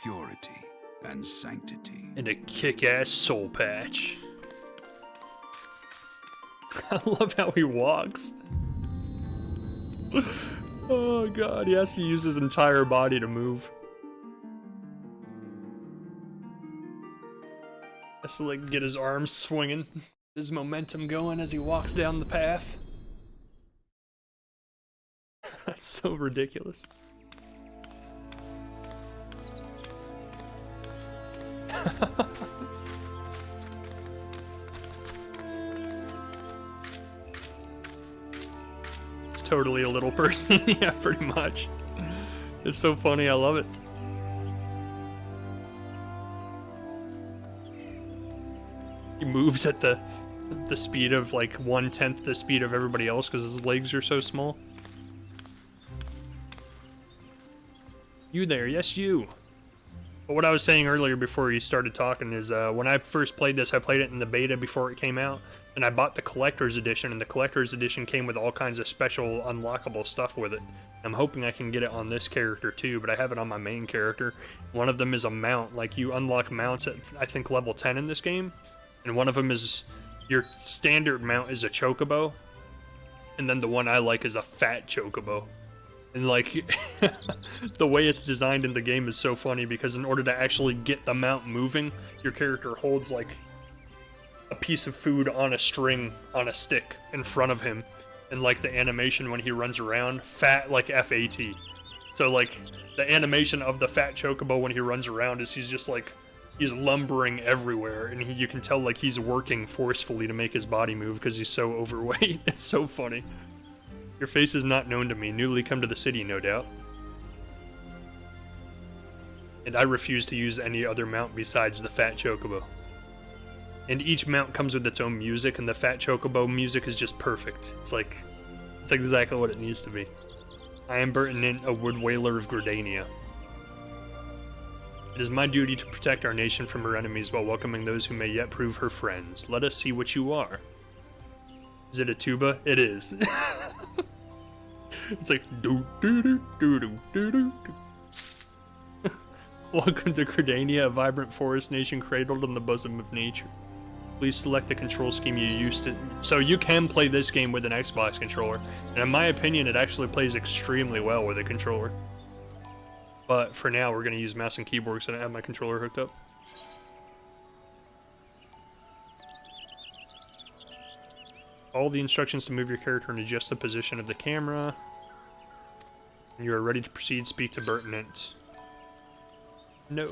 purity, and sanctity. And a kick-ass soul patch. I love how he walks. Oh god, he has to use his entire body to move. Has to like get his arms swinging, his momentum going as he walks down the path. That's so ridiculous. It's totally a little person. Yeah, pretty much. It's so funny, I love it. He moves at the speed of like 1/10 the speed of everybody else because his legs are so small. You there, yes you. But what I was saying earlier before you started talking is when I first played this, I played it in the beta before it came out, and I bought the collector's edition, and the collector's edition came with all kinds of special unlockable stuff with it. I'm hoping I can get it on this character too, but I have it on my main character. One of them is a mount. Like, you unlock mounts at, I think, level 10 in this game, and one of them is, your standard mount is a chocobo, and then the one I like is a fat chocobo. And like, the way it's designed in the game is so funny because in order to actually get the mount moving, your character holds like a piece of food on a string on a stick in front of him. And like the animation when he runs around, fat like FAT. So like the animation of the fat chocobo when he runs around is he's just like, he's lumbering everywhere. And you can tell like he's working forcefully to make his body move because he's so overweight. It's so funny. Your face is not known to me, newly come to the city, no doubt. And I refuse to use any other mount besides the Fat Chocobo. And each mount comes with its own music, and the Fat Chocobo music is just perfect. It's exactly what it needs to be. I am Burton, a wood whaler of Gridania. It is my duty to protect our nation from her enemies while welcoming those who may yet prove her friends. Let us see what you are. Is it a tuba? It is. It's like do do do do do do do. Welcome to Gridania, a vibrant forest nation cradled in the bosom of nature. Please select the control scheme you used to. So you can play this game with an Xbox controller, and in my opinion, it actually plays extremely well with a controller. But for now, we're gonna use mouse and keyboard so I don't have my controller hooked up. All the instructions to move your character and adjust the position of the camera. You are ready to proceed. Speak to Bertinent. No.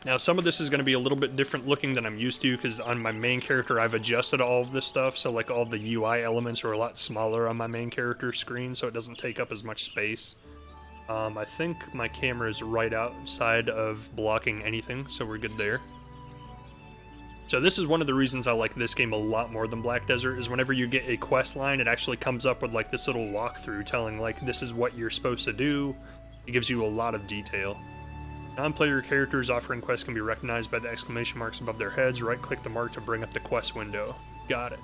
Now, some of this is going to be a little bit different looking than I'm used to, because on my main character, I've adjusted all of this stuff, so like all the UI elements are a lot smaller on my main character screen, so it doesn't take up as much space. I think my camera is right outside of blocking anything, so we're good there. So this is one of the reasons I like this game a lot more than Black Desert, is whenever you get a quest line, it actually comes up with like this little walkthrough telling like this is what you're supposed to do. It gives you a lot of detail. Non-player characters offering quests can be recognized by the exclamation marks above their heads. Right-click the mark to bring up the quest window. Got it.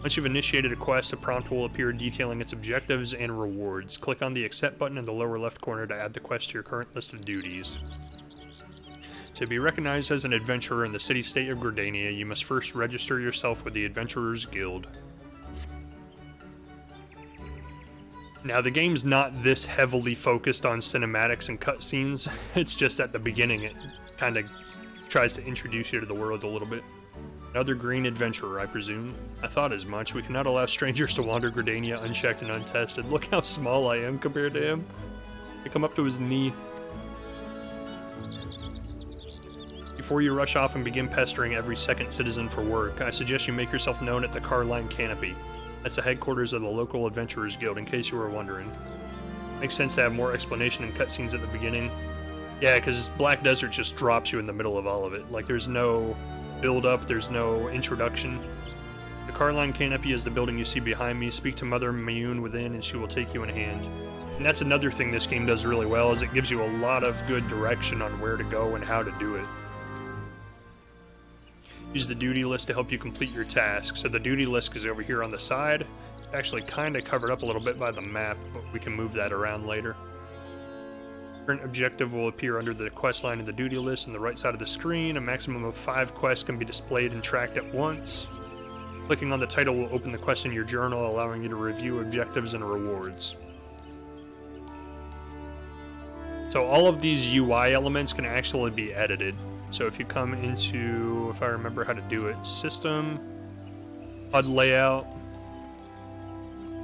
Once you've initiated a quest, a prompt will appear detailing its objectives and rewards. Click on the Accept button in the lower left corner to add the quest to your current list of duties. To be recognized as an adventurer in the city-state of Gridania, you must first register yourself with the Adventurers Guild. Now, the game's not this heavily focused on cinematics and cutscenes. It's just at the beginning it kind of tries to introduce you to the world a little bit. Another green adventurer, I presume. I thought as much. We cannot allow strangers to wander Gridania unchecked and untested. Look how small I am compared to him. I come up to his knee. Before you rush off and begin pestering every second citizen for work, I suggest you make yourself known at the Carline Canopy. That's the headquarters of the local Adventurers Guild, in case you were wondering. Makes sense to have more explanation and cutscenes at the beginning. Yeah, because Black Desert just drops you in the middle of all of it. Like, there's no build-up, there's no introduction. The Carline Canopy is the building you see behind me. Speak to Mother Mayune within and she will take you in hand. And that's another thing this game does really well, is it gives you a lot of good direction on where to go and how to do it. Use the duty list to help you complete your task. So the duty list is over here on the side. It's actually kind of covered up a little bit by the map, but we can move that around later. Current objective will appear under the quest line in the duty list on the right side of the screen. A maximum of 5 quests can be displayed and tracked at once. Clicking on the title will open the quest in your journal, allowing you to review objectives and rewards. So all of these UI elements can actually be edited. So if you come into, if I remember how to do it, System, HUD Layout,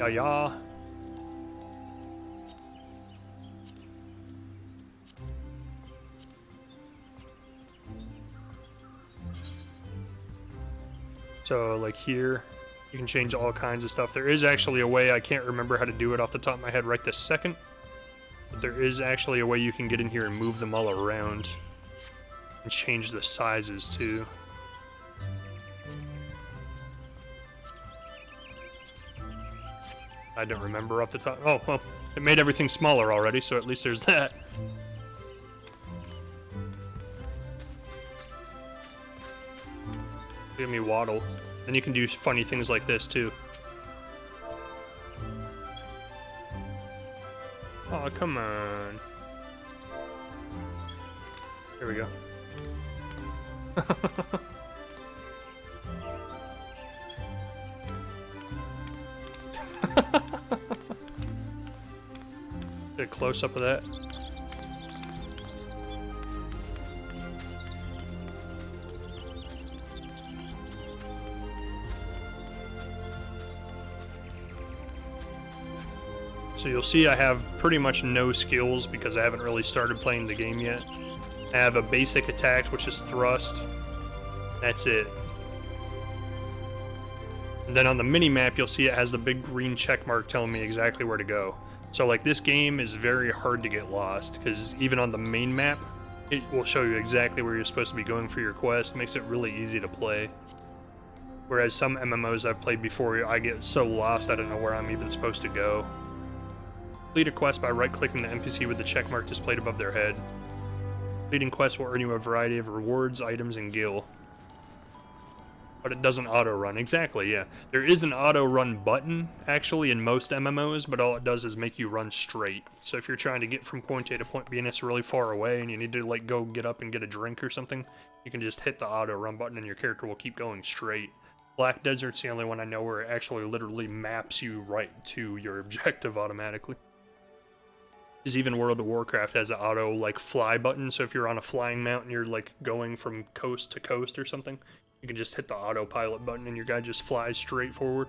yeah. So like here, you can change all kinds of stuff. There is actually a way, I can't remember how to do it off the top of my head right this second, but there is actually a way you can get in here and move them all around and change the sizes too. I don't remember off the top. Oh, well, it made everything smaller already, so at least there's that. Look at me waddle. Then you can do funny things like this too. Oh, come on. Here we go. Get a close up of that. So you'll see I have pretty much no skills because I haven't really started playing the game yet. I have a basic attack, which is thrust. That's it. And then on the mini-map, you'll see it has the big green check mark telling me exactly where to go. So like this game is very hard to get lost, because even on the main map, it will show you exactly where you're supposed to be going for your quest. It makes it really easy to play. Whereas some MMOs I've played before, I get so lost I don't know where I'm even supposed to go. Complete a quest by right-clicking the NPC with the checkmark displayed above their head. Completing quests will earn you a variety of rewards, items, and gil. But it doesn't auto-run. Exactly, yeah. There is an auto-run button, actually, in most MMOs, but all it does is make you run straight. So if you're trying to get from point A to point B and it's really far away and you need to, like, go get up and get a drink or something, you can just hit the auto-run button and your character will keep going straight. Black Desert's the only one I know where it actually literally maps you right to your objective automatically. Is even World of Warcraft has an auto, like, fly button, so if you're on a flying mount and you're, like, going from coast to coast or something, you can just hit the autopilot button and your guy just flies straight forward.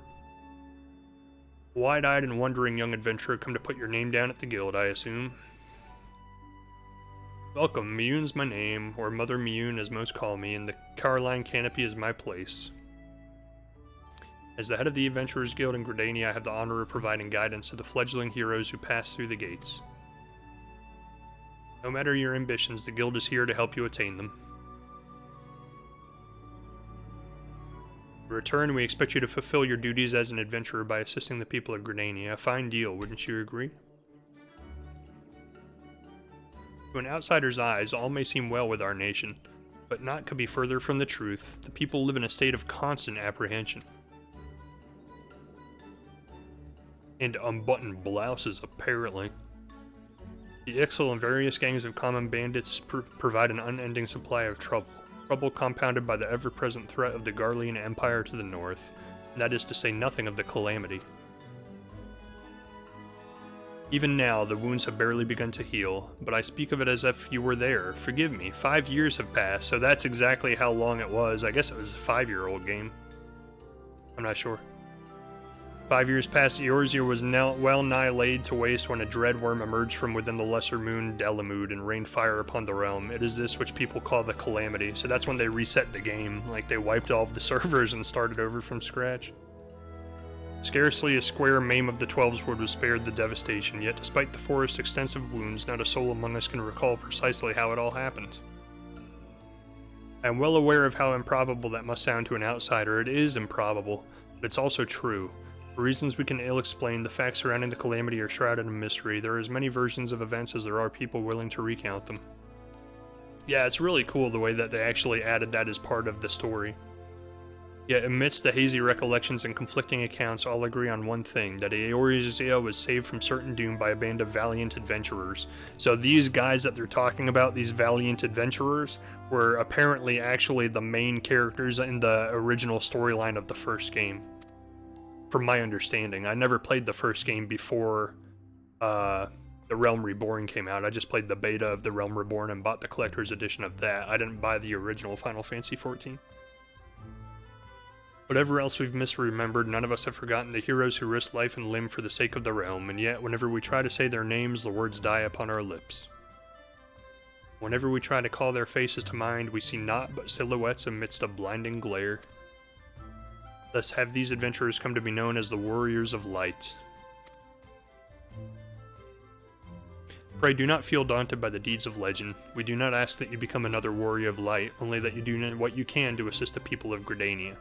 Wide-eyed and wondering young adventurer, come to put your name down at the guild, I assume. Welcome, Mayune's my name, or Mother Mayune as most call me, and the Carline Canopy is my place. As the head of the Adventurers Guild in Gridania, I have the honor of providing guidance to the fledgling heroes who pass through the gates. No matter your ambitions, the guild is here to help you attain them. In return, we expect you to fulfill your duties as an adventurer by assisting the people of Gridania. A fine deal, wouldn't you agree? To an outsider's eyes, all may seem well with our nation, but naught could be further from the truth. The people live in a state of constant apprehension. And unbuttoned blouses, apparently. The Ixal and various gangs of common bandits provide an unending supply of trouble. Trouble compounded by the ever-present threat of the Garlean Empire to the north, and that is to say nothing of the Calamity. Even now, the wounds have barely begun to heal, but I speak of it as if you were there. Forgive me, 5 years have passed, so that's exactly how long it was. I guess it was a 5-year-old game. I'm not sure. 5 years past, Eorzea was now well nigh laid to waste when a dread worm emerged from within the lesser moon Delamud and rained fire upon the realm. It is this which people call the Calamity. So that's when they reset the game, like they wiped all of the servers and started over from scratch. Scarcely a square maim of the Twelveswood was spared the devastation, yet despite the forest's extensive wounds, not a soul among us can recall precisely how it all happened. I am well aware of how improbable that must sound to an outsider. It is improbable. But it's also true. For reasons we can ill explain, the facts surrounding the calamity are shrouded in mystery. There are as many versions of events as there are people willing to recount them. Yeah, it's really cool the way that they actually added that as part of the story. Yet amidst the hazy recollections and conflicting accounts, all agree on one thing, that Eorzea was saved from certain doom by a band of valiant adventurers. So these guys that they're talking about, these valiant adventurers, were apparently actually the main characters in the original storyline of the first game. From my understanding. I never played the first game before The Realm Reborn came out. I just played the beta of The Realm Reborn and bought the collector's edition of that. I didn't buy the original Final Fantasy XIV. Whatever else we've misremembered, none of us have forgotten the heroes who risked life and limb for the sake of the realm, and yet whenever we try to say their names, the words die upon our lips. Whenever we try to call their faces to mind, we see naught but silhouettes amidst a blinding glare. Thus have these adventurers come to be known as the Warriors of Light. Pray do not feel daunted by the deeds of legend. We do not ask that you become another Warrior of Light, only that you do what you can to assist the people of Gridania.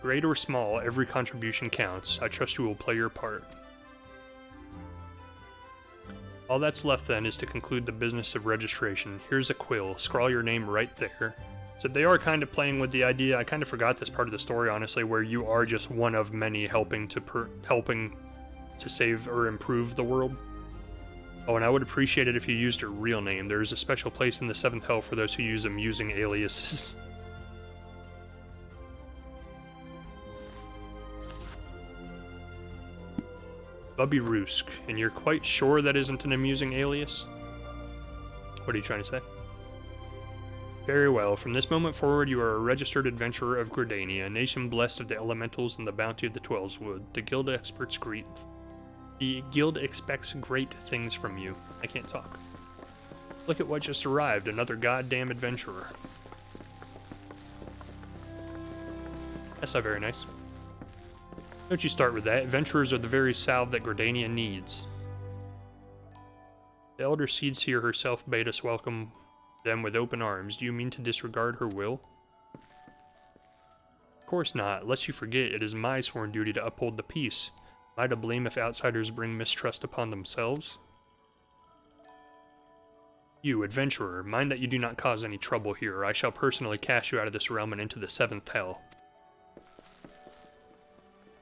Great or small, every contribution counts. I trust you will play your part. All that's left then is to conclude the business of registration. Here's a quill. Scrawl your name right there. So they are kind of playing with the idea, I kind of forgot this part of the story honestly, where you are just one of many helping to save or improve the world. Oh, and I would appreciate it if you used your real name. There is a special place in the 7th Hell for those who use amusing aliases. Bubby Roosk, and you're quite sure that isn't an amusing alias? What are you trying to say? Very well, from this moment forward you are a registered adventurer of Gridania, a nation blessed of the elementals and the bounty of the Twelveswood. The guild expects great things from you. I can't talk. Look at what just arrived, another goddamn adventurer. That's not very nice. Don't you start with that. Adventurers are the very salve that Gridania needs. The Elder Seed Seer herself bade us welcome them with open arms. Do you mean to disregard her will? Of course not. Lest you forget, it is my sworn duty to uphold the peace. Am I to blame if outsiders bring mistrust upon themselves? You, adventurer, mind that you do not cause any trouble here, or I shall personally cast you out of this realm and into the 7th Hell.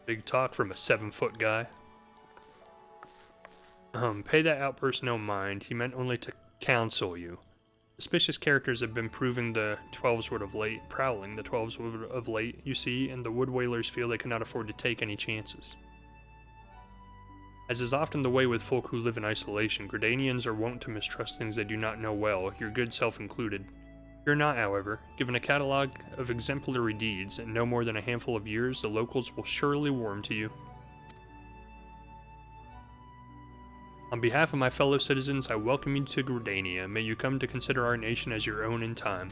Big talk from a 7-foot guy. Pay that outburst no mind. He meant only to counsel you. Suspicious characters have been prowling the Twelveswood of late, you see, and the Wood Whalers feel they cannot afford to take any chances. As is often the way with folk who live in isolation, Gridanians are wont to mistrust things they do not know well, your good self included. You're not, however. Given a catalog of exemplary deeds, and no more than a handful of years, the locals will surely warm to you. On behalf of my fellow citizens, I welcome you to Gridania. May you come to consider our nation as your own in time.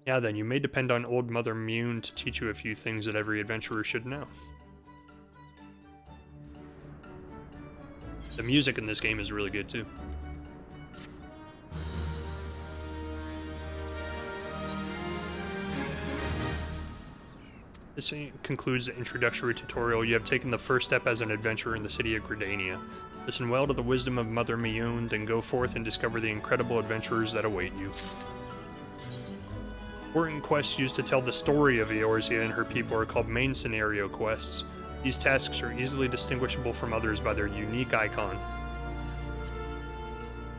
Now then, you may depend on Old Mother Mune to teach you a few things that every adventurer should know. The music in this game is really good too. This concludes the introductory tutorial. You have taken the first step as an adventurer in the city of Gridania. Listen well to the wisdom of Mother Mune, then go forth and discover the incredible adventures that await you. Important quests used to tell the story of Eorzea and her people are called main scenario quests. These tasks are easily distinguishable from others by their unique icon.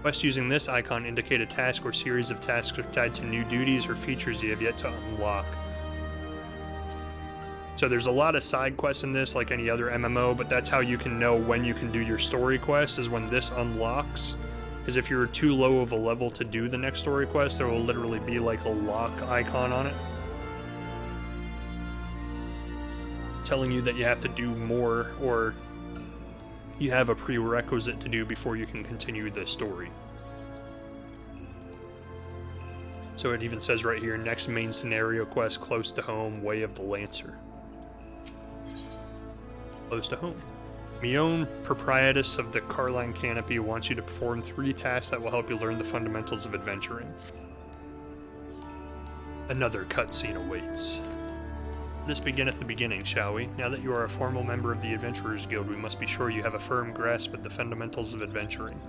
Quests using this icon indicate a task or series of tasks are tied to new duties or features you have yet to unlock. So there's a lot of side quests in this, like any other MMO, but that's how you can know when you can do your story quest, is when this unlocks. Because if you're too low of a level to do the next story quest, there will literally be like a lock icon on it, telling you that you have to do more, or you have a prerequisite to do before you can continue the story. So it even says right here, next main scenario quest, close to home, Way of the Lancer. Close to home. Mione, proprietress of the Carline Canopy, wants you to perform 3 tasks that will help you learn the fundamentals of adventuring. Another cutscene awaits. Let us begin at the beginning, shall we? Now that you are a formal member of the Adventurers Guild, we must be sure you have a firm grasp of the fundamentals of adventuring.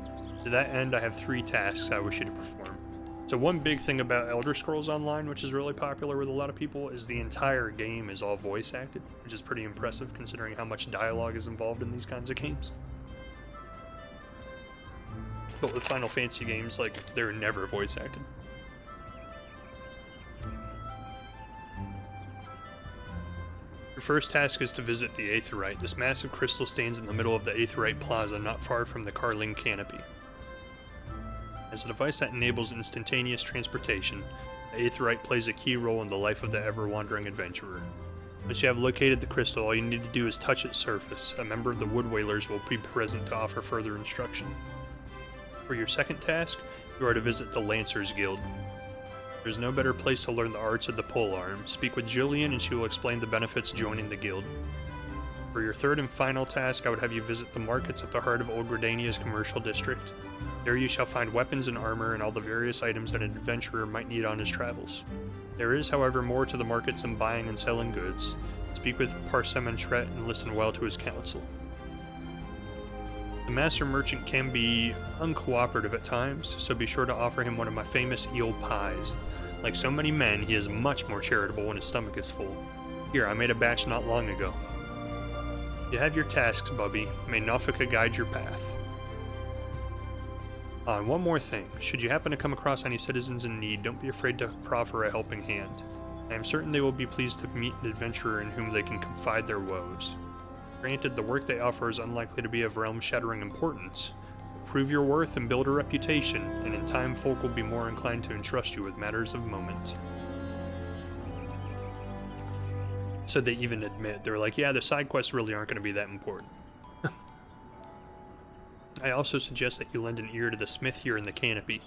To that end, I have 3 tasks I wish you to perform. So one big thing about Elder Scrolls Online, which is really popular with a lot of people, is the entire game is all voice acted, which is pretty impressive considering how much dialogue is involved in these kinds of games. But with Final Fantasy games, like, they're never voice acted. Your first task is to visit the Aetheryte. This massive crystal stands in the middle of the Aetheryte Plaza, not far from the Carling Canopy. As a device that enables instantaneous transportation, the Aetheryte plays a key role in the life of the ever-wandering adventurer. Once you have located the crystal, all you need to do is touch its surface. A member of the Wood Whalers will be present to offer further instruction. For your second task, you are to visit the Lancers Guild. There is no better place to learn the arts of the polearm. Speak with Jillian and she will explain the benefits of joining the guild. For your third and final task, I would have you visit the markets at the heart of Old Gridania's commercial district. There you shall find weapons and armor and all the various items that an adventurer might need on his travels. There is, however, more to the markets than buying and selling goods. Speak with Parsementret and listen well to his counsel. The master merchant can be uncooperative at times, so be sure to offer him one of my famous eel pies. Like so many men, he is much more charitable when his stomach is full. Here, I made a batch not long ago. You have your tasks, Bubby. May Nofika guide your path. And one more thing. Should you happen to come across any citizens in need, don't be afraid to proffer a helping hand. I am certain they will be pleased to meet an adventurer in whom they can confide their woes. Granted, the work they offer is unlikely to be of realm-shattering importance. Prove your worth and build a reputation, and in time folk will be more inclined to entrust you with matters of moment. So they even admit, they're like, yeah, the side quests really aren't going to be that important. I also suggest that you lend an ear to the smith here in the canopy.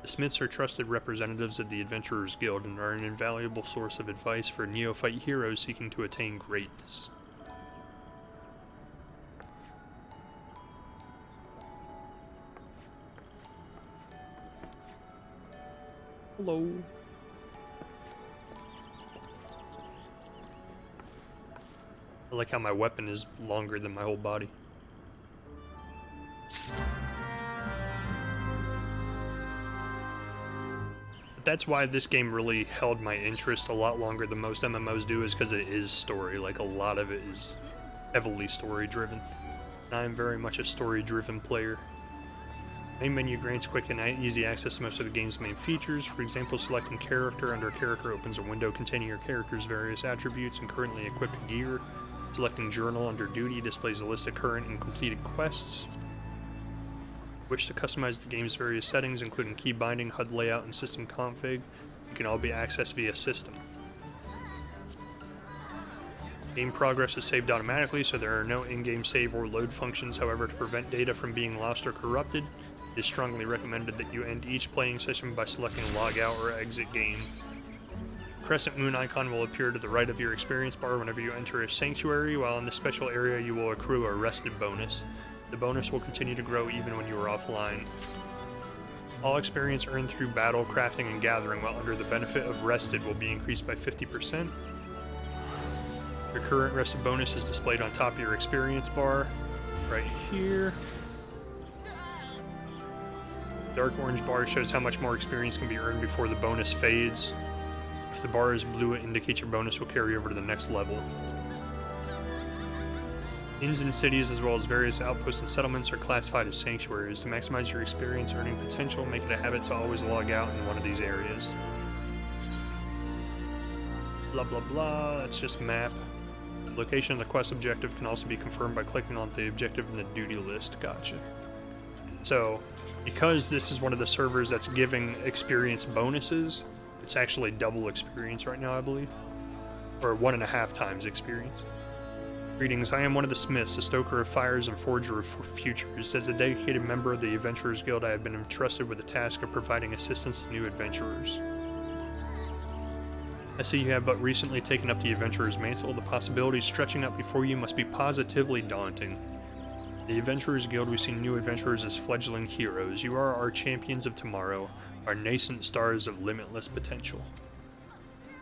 The smiths are trusted representatives of the Adventurers Guild and are an invaluable source of advice for neophyte heroes seeking to attain greatness. Hello. I like how my weapon is longer than my whole body. But that's why this game really held my interest a lot longer than most MMOs do, is because it is story. Like, a lot of it is heavily story-driven. And I am very much a story-driven player. Main menu grants quick and easy access to most of the game's main features. For example, selecting character under character opens a window containing your character's various attributes and currently equipped gear. Selecting journal under duty displays a list of current and completed quests. Wish to customize the game's various settings, including key binding, HUD layout, and system config. It can all be accessed via system. Game progress is saved automatically, so there are no in-game save or load functions. However, to prevent data from being lost or corrupted, it is strongly recommended that you end each playing session by selecting log out or exit game. The crescent moon icon will appear to the right of your experience bar whenever you enter a sanctuary, while in this special area you will accrue a rested bonus. The bonus will continue to grow even when you are offline. All experience earned through battle, crafting, and gathering while under the benefit of rested will be increased by 50%. Your current rested bonus is displayed on top of your experience bar, right here. Dark orange bar shows how much more experience can be earned before the bonus fades. If the bar is blue, it indicates your bonus will carry over to the next level. Inns and cities, as well as various outposts and settlements, are classified as sanctuaries. To maximize your experience earning potential, make it a habit to always log out in one of these areas. Blah blah blah, that's just map. The location of the quest objective can also be confirmed by clicking on the objective in the duty list. Gotcha. So, because this is one of the servers that's giving experience bonuses, it's actually double experience right now, I believe. Or 1.5 times experience. Greetings, I am one of the smiths, a stoker of fires and forger of futures. As a dedicated member of the Adventurers Guild, I have been entrusted with the task of providing assistance to new adventurers. I see you have but recently taken up the Adventurer's mantle. The possibilities stretching up before you must be positively daunting. The Adventurers Guild, we see new adventurers as fledgling heroes. You are our champions of tomorrow, our nascent stars of limitless potential.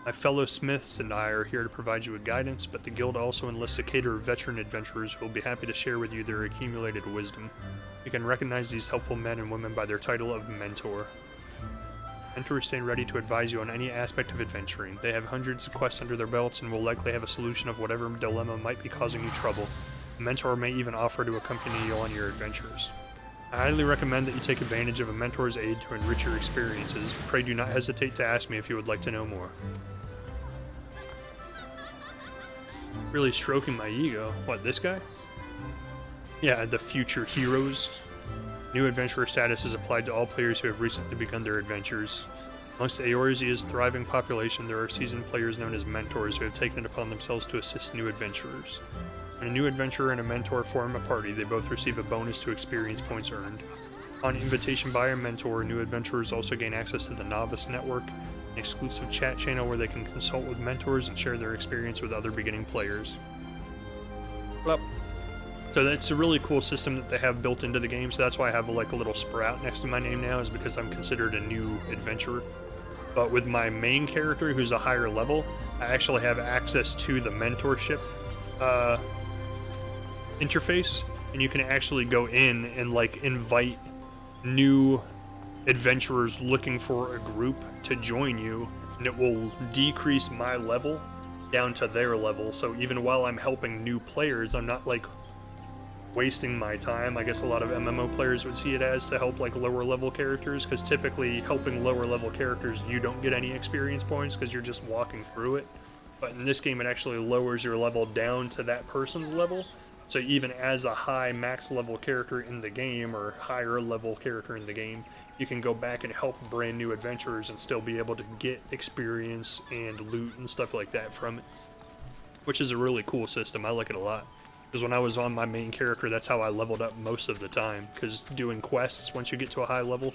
My fellow smiths and I are here to provide you with guidance, but the guild also enlists a cadre of veteran adventurers who will be happy to share with you their accumulated wisdom. You can recognize these helpful men and women by their title of Mentor. Mentors stand ready to advise you on any aspect of adventuring. They have hundreds of quests under their belts and will likely have a solution of whatever dilemma might be causing you trouble. A mentor may even offer to accompany you on your adventures. I highly recommend that you take advantage of a mentor's aid to enrich your experiences. Pray do not hesitate to ask me if you would like to know more. Really stroking my ego. What, this guy? Yeah, the future heroes. New adventurer status is applied to all players who have recently begun their adventures. Amongst Eorzea's thriving population, there are seasoned players known as mentors who have taken it upon themselves to assist new adventurers. When a new adventurer and a mentor form a party, they both receive a bonus to experience points earned. On invitation by a mentor, new adventurers also gain access to the Novice Network, an exclusive chat channel where they can consult with mentors and share their experience with other beginning players. Well, so that's a really cool system that they have built into the game, so that's why I have like a little sprout next to my name now, is because I'm considered a new adventurer. But with my main character, who's a higher level, I actually have access to the mentorship interface, and you can actually go in and like invite new adventurers looking for a group to join you, and it will decrease my level down to their level. So even while I'm helping new players, I'm not like wasting my time. I guess a lot of MMO players would see it as to help like lower level characters, because typically helping lower level characters you don't get any experience points because you're just walking through it. But in this game it actually lowers your level down to that person's level. So even as a high max level character in the game, or higher level character in the game, you can go back and help brand new adventurers and still be able to get experience and loot and stuff like that from it. Which is a really cool system. I like it a lot. Because when I was on my main character, that's how I leveled up most of the time. Because doing quests, once you get to a high level,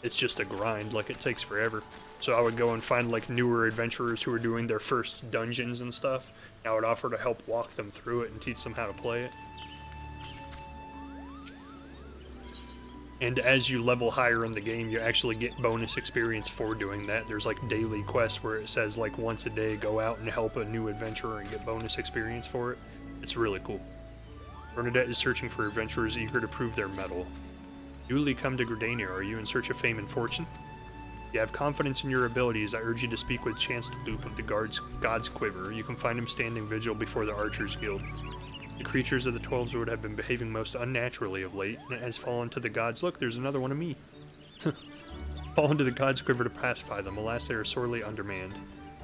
it's just a grind. Like, it takes forever. So I would go and find like newer adventurers who are doing their first dungeons and stuff. I would offer to help walk them through it and teach them how to play it. And as you level higher in the game, you actually get bonus experience for doing that. There's like daily quests where it says like once a day go out and help a new adventurer and get bonus experience for it. It's really cool. Bernadette is searching for adventurers eager to prove their mettle. Newly come to Gridania, are you in search of fame and fortune? If you have confidence in your abilities, I urge you to speak with Chance Loop of the God's Quiver. You can find him standing vigil before the Archers Guild. The creatures of the 12s would have been behaving most unnaturally of late, and it has fallen to the gods. Look, there's another one of me. Fallen to the God's Quiver to pacify them. Alas, they are sorely undermanned.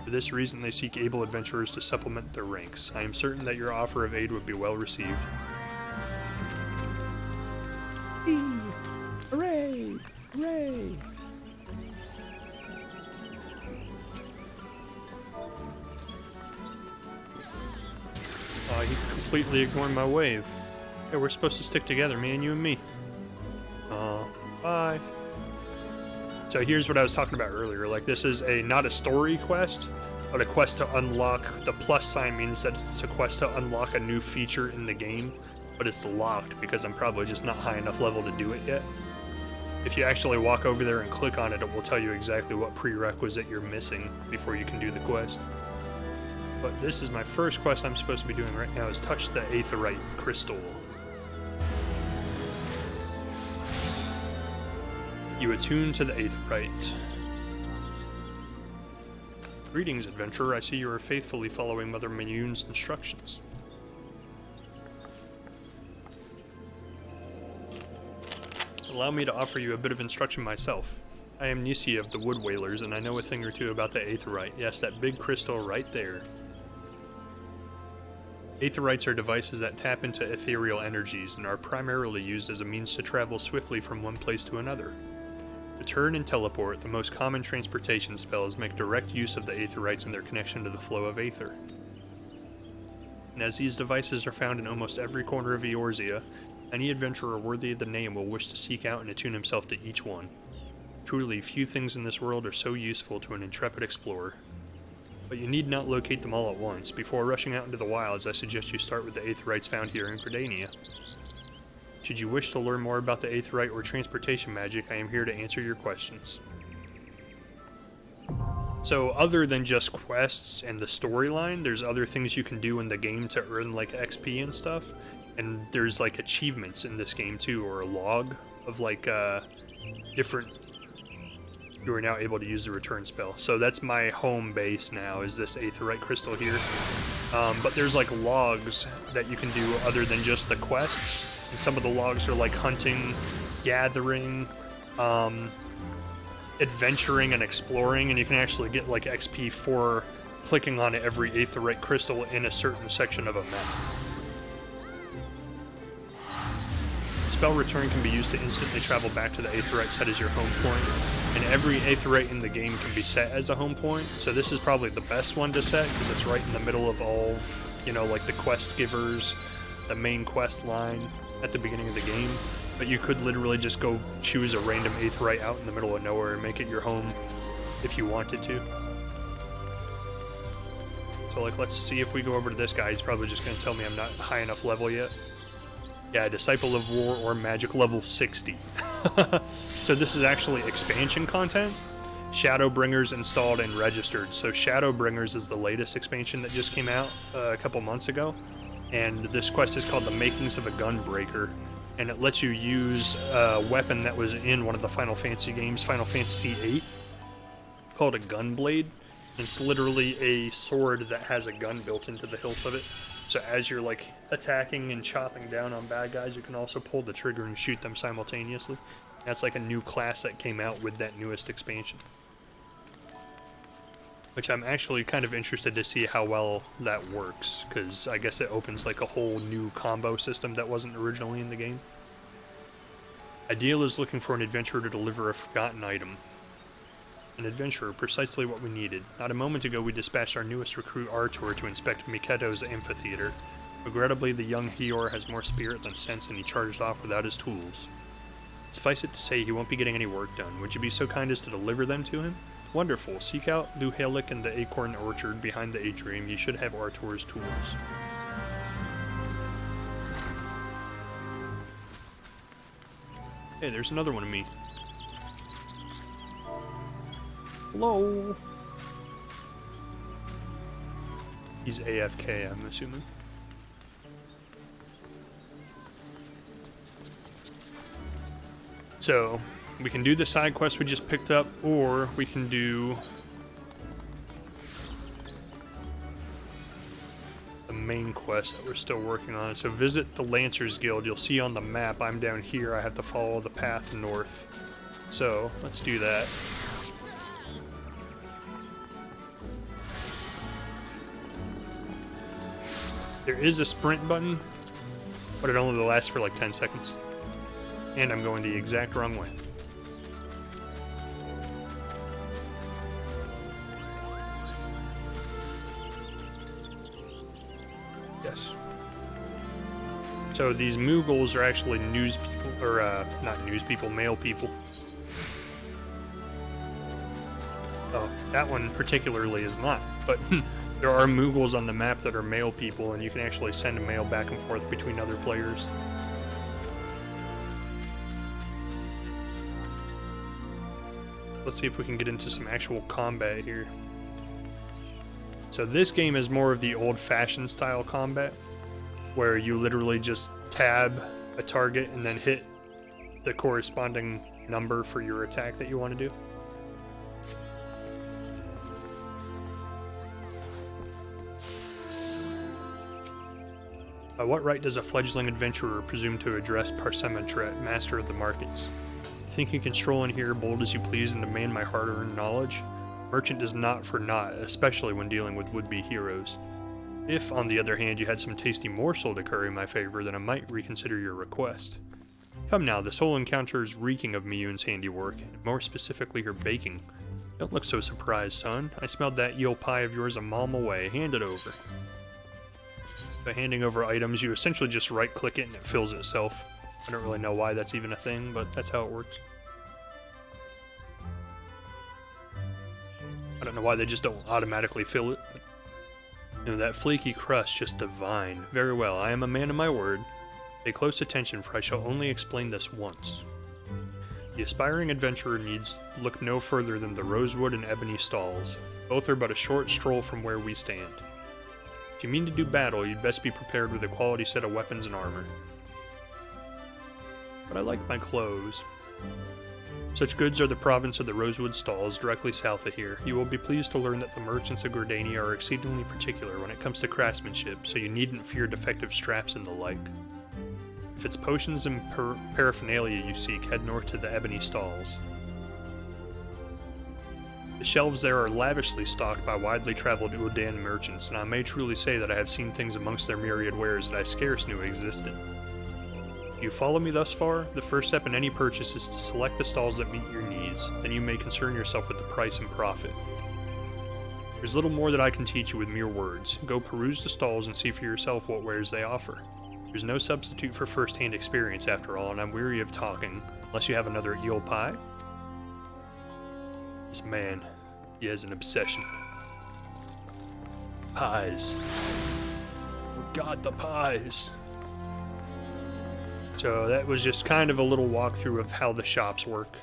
For this reason, they seek able adventurers to supplement their ranks. I am certain that your offer of aid would be well received. Hooray! Hooray! Oh, he completely ignored my wave. Hey, we're supposed to stick together, man, you and me. Bye. So here's what I was talking about earlier. Like, this is not a story quest, but a quest to unlock. The plus sign means that it's a quest to unlock a new feature in the game, but it's locked because I'm probably just not high enough level to do it yet. If you actually walk over there and click on it, it will tell you exactly what prerequisite you're missing before you can do the quest. But this is my first quest I'm supposed to be doing right now, is touch the Aetheryte crystal. You attune to the Aetheryte. Greetings, adventurer. I see you are faithfully following Mother Mayun's instructions. Allow me to offer you a bit of instruction myself. I am Nisi of the Wood Whalers, and I know a thing or two about the Aetheryte. Yes, that big crystal right there. Aetherites are devices that tap into ethereal energies and are primarily used as a means to travel swiftly from one place to another. To turn and teleport, the most common transportation spells make direct use of the Aetherites and their connection to the flow of Aether. And as these devices are found in almost every corner of Eorzea, any adventurer worthy of the name will wish to seek out and attune himself to each one. Truly, few things in this world are so useful to an intrepid explorer. But you need not locate them all at once. Before rushing out into the wilds, I suggest you start with the Aetherites found here in Gridania. Should you wish to learn more about the Aetherite or transportation magic, I am here to answer your questions. So other than just quests and the storyline, there's other things you can do in the game to earn like XP and stuff. And there's like achievements in this game too, or a log of like different... You are now able to use the return spell. So that's my home base now, is this aetheryte crystal here. But there's like logs that you can do other than just the quests. And some of the logs are like hunting, gathering, adventuring and exploring, and you can actually get like XP for clicking on every aetheryte crystal in a certain section of a map. Spell return can be used to instantly travel back to the aetheryte set as your home point, and every aetheryte in the game can be set as a home point, so this is probably the best one to set because it's right in the middle of all, you know, like the quest givers, the main quest line at the beginning of the game. But you could literally just go choose a random aetheryte out in the middle of nowhere and make it your home if you wanted to. So like, let's see if we go over to this guy. He's probably just going to tell me I'm not high enough level yet. Yeah, Disciple of War or Magic level 60. So this is actually expansion content. Shadowbringers installed and registered. So Shadowbringers is the latest expansion that just came out a couple months ago. And this quest is called The Makings of a Gunbreaker. And it lets you use a weapon that was in one of the Final Fantasy games, Final Fantasy VIII, called a Gunblade. It's literally a sword that has a gun built into the hilt of it. So as you're like attacking and chopping down on bad guys, you can also pull the trigger and shoot them simultaneously. That's like a new class that came out with that newest expansion. Which I'm actually kind of interested to see how well that works, because I guess it opens like a whole new combo system that wasn't originally in the game. Ideal is looking for an adventurer to deliver a forgotten item. An adventurer, precisely what we needed. Not a moment ago we dispatched our newest recruit Artur to inspect Miketo's amphitheater. Regrettably, the young Hior has more spirit than sense and he charged off without his tools. Suffice it to say, he won't be getting any work done. Would you be so kind as to deliver them to him? Wonderful. Seek out Luhalik and the Acorn Orchard behind the atrium. You should have Artur's tools. Hey, there's another one of me. Hello. He's AFK, I'm assuming. So, we can do the side quest we just picked up, or we can do the main quest that we're still working on. So visit the Lancers Guild. You'll see on the map I'm down here. I have to follow the path north. So, let's do that. There is a sprint button, but it only lasts for like 10 seconds. And I'm going the exact wrong way. Yes. So these Moogles are actually news people, or not news people, male people. Oh, that one particularly is not, but there are Moogles on the map that are male people, and you can actually send a mail back and forth between other players. Let's see if we can get into some actual combat here. So this game is more of the old-fashioned style combat, where you literally just tab a target and then hit the corresponding number for your attack that you want to do. By what right does a fledgling adventurer presume to address Parsematret, master of the markets? Think you can stroll in here bold as you please and demand my hard-earned knowledge? Merchant does not for naught, especially when dealing with would-be heroes. If, on the other hand, you had some tasty morsel to curry in my favor, then I might reconsider your request. Come now, this whole encounter is reeking of Miyun's handiwork, and more specifically her baking. Don't look so surprised, son. I smelled that eel pie of yours a mile away. Hand it over. By handing over items, you essentially just right-click it and it fills itself. I don't really know why that's even a thing, but that's how it works. I don't know why they just don't automatically fill it. But, you know, that flaky crust, just divine. Very well, I am a man of my word. Pay close attention, for I shall only explain this once. The aspiring adventurer needs look no further than the rosewood and ebony stalls. Both are but a short stroll from where we stand. If you mean to do battle, you'd best be prepared with a quality set of weapons and armor. But I like my clothes. Such goods are the province of the Rosewood Stalls, directly south of here. You will be pleased to learn that the merchants of Gordania are exceedingly particular when it comes to craftsmanship, so you needn't fear defective straps and the like. If it's potions and paraphernalia you seek, head north to the Ebony Stalls. The shelves there are lavishly stocked by widely traveled Udan merchants, and I may truly say that I have seen things amongst their myriad wares that I scarce knew existed. You follow me thus far? The first step in any purchase is to select the stalls that meet your needs, then you may concern yourself with the price and profit. There's little more that I can teach you with mere words. Go peruse the stalls and see for yourself what wares they offer. There's no substitute for first-hand experience after all, and I'm weary of talking, unless you have another eel pie. This man, he has an obsession. Pies. Oh God, the pies! So that was just kind of a little walkthrough of how the shops work.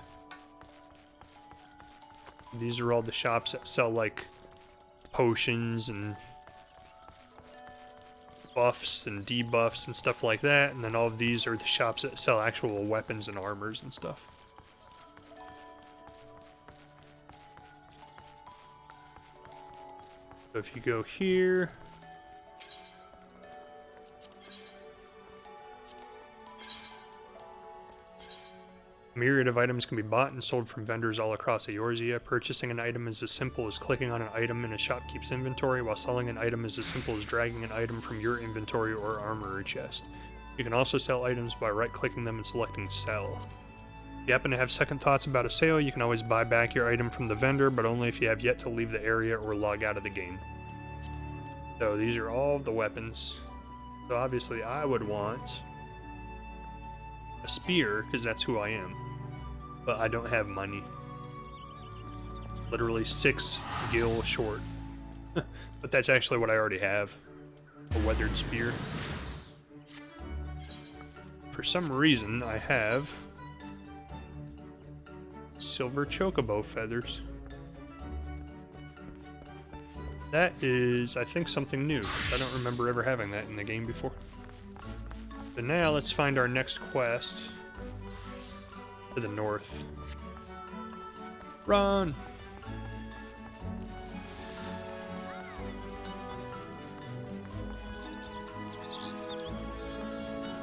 These are all the shops that sell like potions and buffs and debuffs and stuff like that, and then all of these are the shops that sell actual weapons and armors and stuff. So if you go here, a myriad of items can be bought and sold from vendors all across Eorzea. Purchasing an item is as simple as clicking on an item in a shopkeep's inventory, while selling an item is as simple as dragging an item from your inventory or armory chest. You can also sell items by right-clicking them and selecting Sell. If you happen to have second thoughts about a sale, you can always buy back your item from the vendor, but only if you have yet to leave the area or log out of the game. So these are all the weapons. So obviously I would want a spear, because that's who I am. But I don't have money. Literally 6 gil short. But that's actually what I already have. A weathered spear. For some reason, I have silver chocobo feathers. That is, I think, something new. I don't remember ever having that in the game before. But now let's find our next quest. To the north. Run!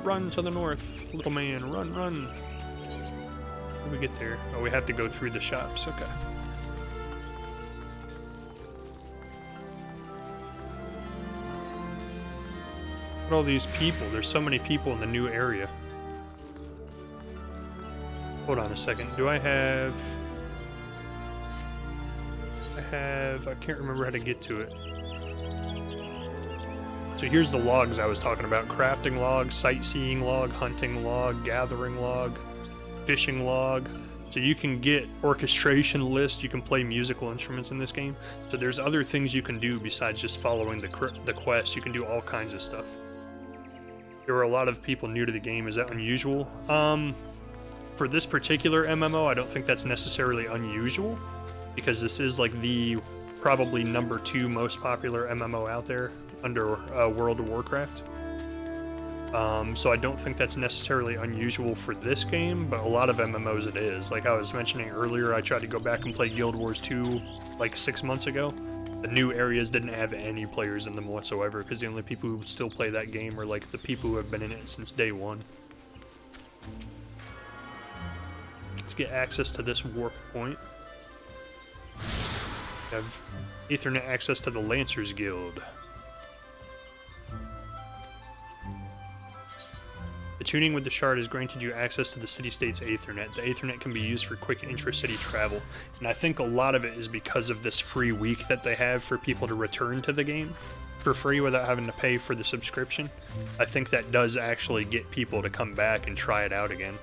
Run to the north, little man, run, run! How do we get there? Oh, we have to go through the shops, okay. Look at all these people, there's so many people in the new area. Hold on a second. Do I have... I can't remember how to get to it. So here's the logs I was talking about. Crafting log, sightseeing log, hunting log, gathering log, fishing log. So you can get orchestration list, you can play musical instruments in this game. So there's other things you can do besides just following the quest. You can do all kinds of stuff. There were a lot of people new to the game. Is that unusual? For this particular MMO, I don't think that's necessarily unusual, because this is like the probably number 2 most popular MMO out there under World of Warcraft. So I don't think that's necessarily unusual for this game, but a lot of MMOs it is. Like I was mentioning earlier, I tried to go back and play Guild Wars 2 like 6 months ago. The new areas didn't have any players in them whatsoever, because the only people who still play that game are like the people who have been in it since day one. Let's get access to this warp point. We have Ethernet access to the Lancers Guild. Tuning with the shard has granted you access to the city-state's Aethernet. The Aethernet can be used for quick intra-city travel, and I think a lot of it is because of this free week that they have for people to return to the game for free without having to pay for the subscription. I think that does actually get people to come back and try it out again.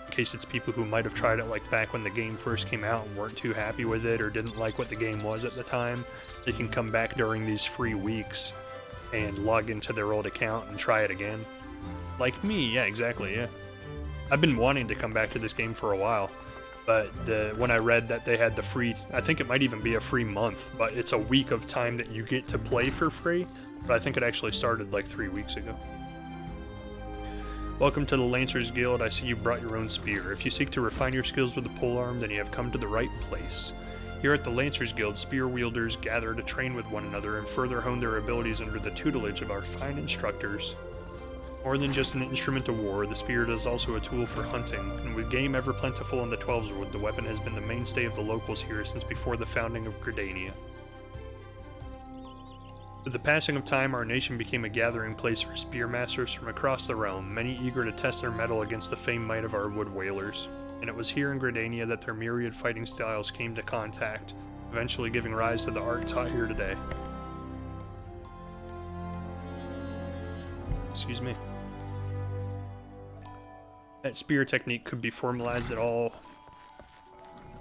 In case it's people who might have tried it like back when the game first came out and weren't too happy with it or didn't like what the game was at the time, they can come back during these free weeks and log into their old account and try it again. Like me, yeah, exactly, yeah. I've been wanting to come back to this game for a while. But when I read that they had the free, I think it might even be a free month, but it's a week of time that you get to play for free. But I think it actually started like 3 weeks ago. Welcome to the Lancers Guild. I see you brought your own spear. If you seek to refine your skills with the polearm, then you have come to the right place. Here at the Lancers Guild, spear wielders gather to train with one another and further hone their abilities under the tutelage of our fine instructors. More than just an instrument of war, the spear is also a tool for hunting, and with game ever plentiful in the Twelveswood, the weapon has been the mainstay of the locals here since before the founding of Gridania. With the passing of time, our nation became a gathering place for spearmasters from across the realm, many eager to test their mettle against the famed might of our wood whalers. And it was here in Gridania that their myriad fighting styles came to contact, eventually giving rise to the art taught here today. Excuse me. That spear technique could be formalized at all,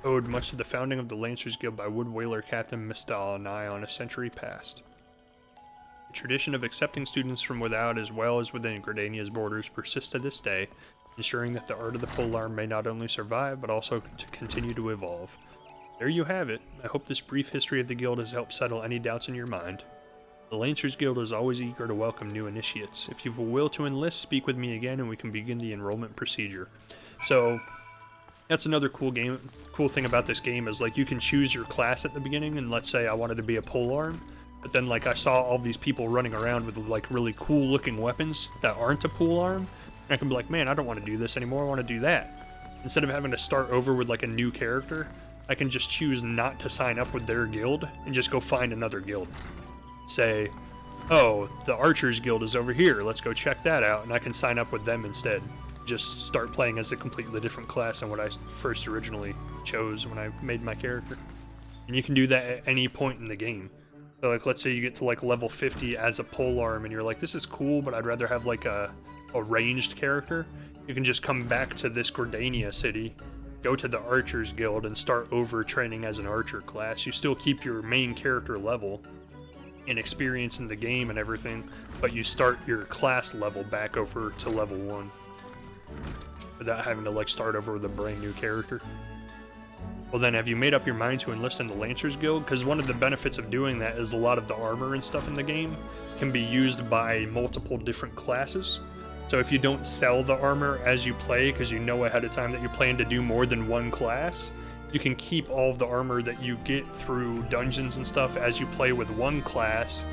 owed much to the founding of the Lancers Guild by wood whaler Captain Mistal nigh on a century past. The tradition of accepting students from without as well as within Gridania's borders persists to this day, ensuring that the art of the polearm may not only survive, but also to continue to evolve. There you have it. I hope this brief history of the guild has helped settle any doubts in your mind. The Lancers Guild is always eager to welcome new initiates. If you've a will to enlist, speak with me again and we can begin the enrollment procedure. So, that's another cool thing about this game is like you can choose your class at the beginning, and let's say I wanted to be a polearm, but then like I saw all these people running around with like really cool looking weapons that aren't a polearm, and I can be like, man, I don't want to do this anymore, I want to do that. Instead of having to start over with like a new character, I can just choose not to sign up with their guild and just go find another guild. Say, oh, the Archers Guild is over here, let's go check that out, and I can sign up with them instead. Just start playing as a completely different class than what I first originally chose when I made my character. And you can do that at any point in the game. So like, let's say you get to like level 50 as a polearm and you're like, this is cool, but I'd rather have like a ranged character. You can just come back to this Gridania city, go to the Archers Guild, and start over training as an archer class. You still keep your main character level and experience in the game and everything, but you start your class level back over to level 1 without having to like start over with a brand new character. Well then, have you made up your mind to enlist in the Lancers Guild? Because one of the benefits of doing that is a lot of the armor and stuff in the game can be used by multiple different classes. So if you don't sell the armor as you play, because you know ahead of time that you plan to do more than one class, you can keep all of the armor that you get through dungeons and stuff as you play with one class.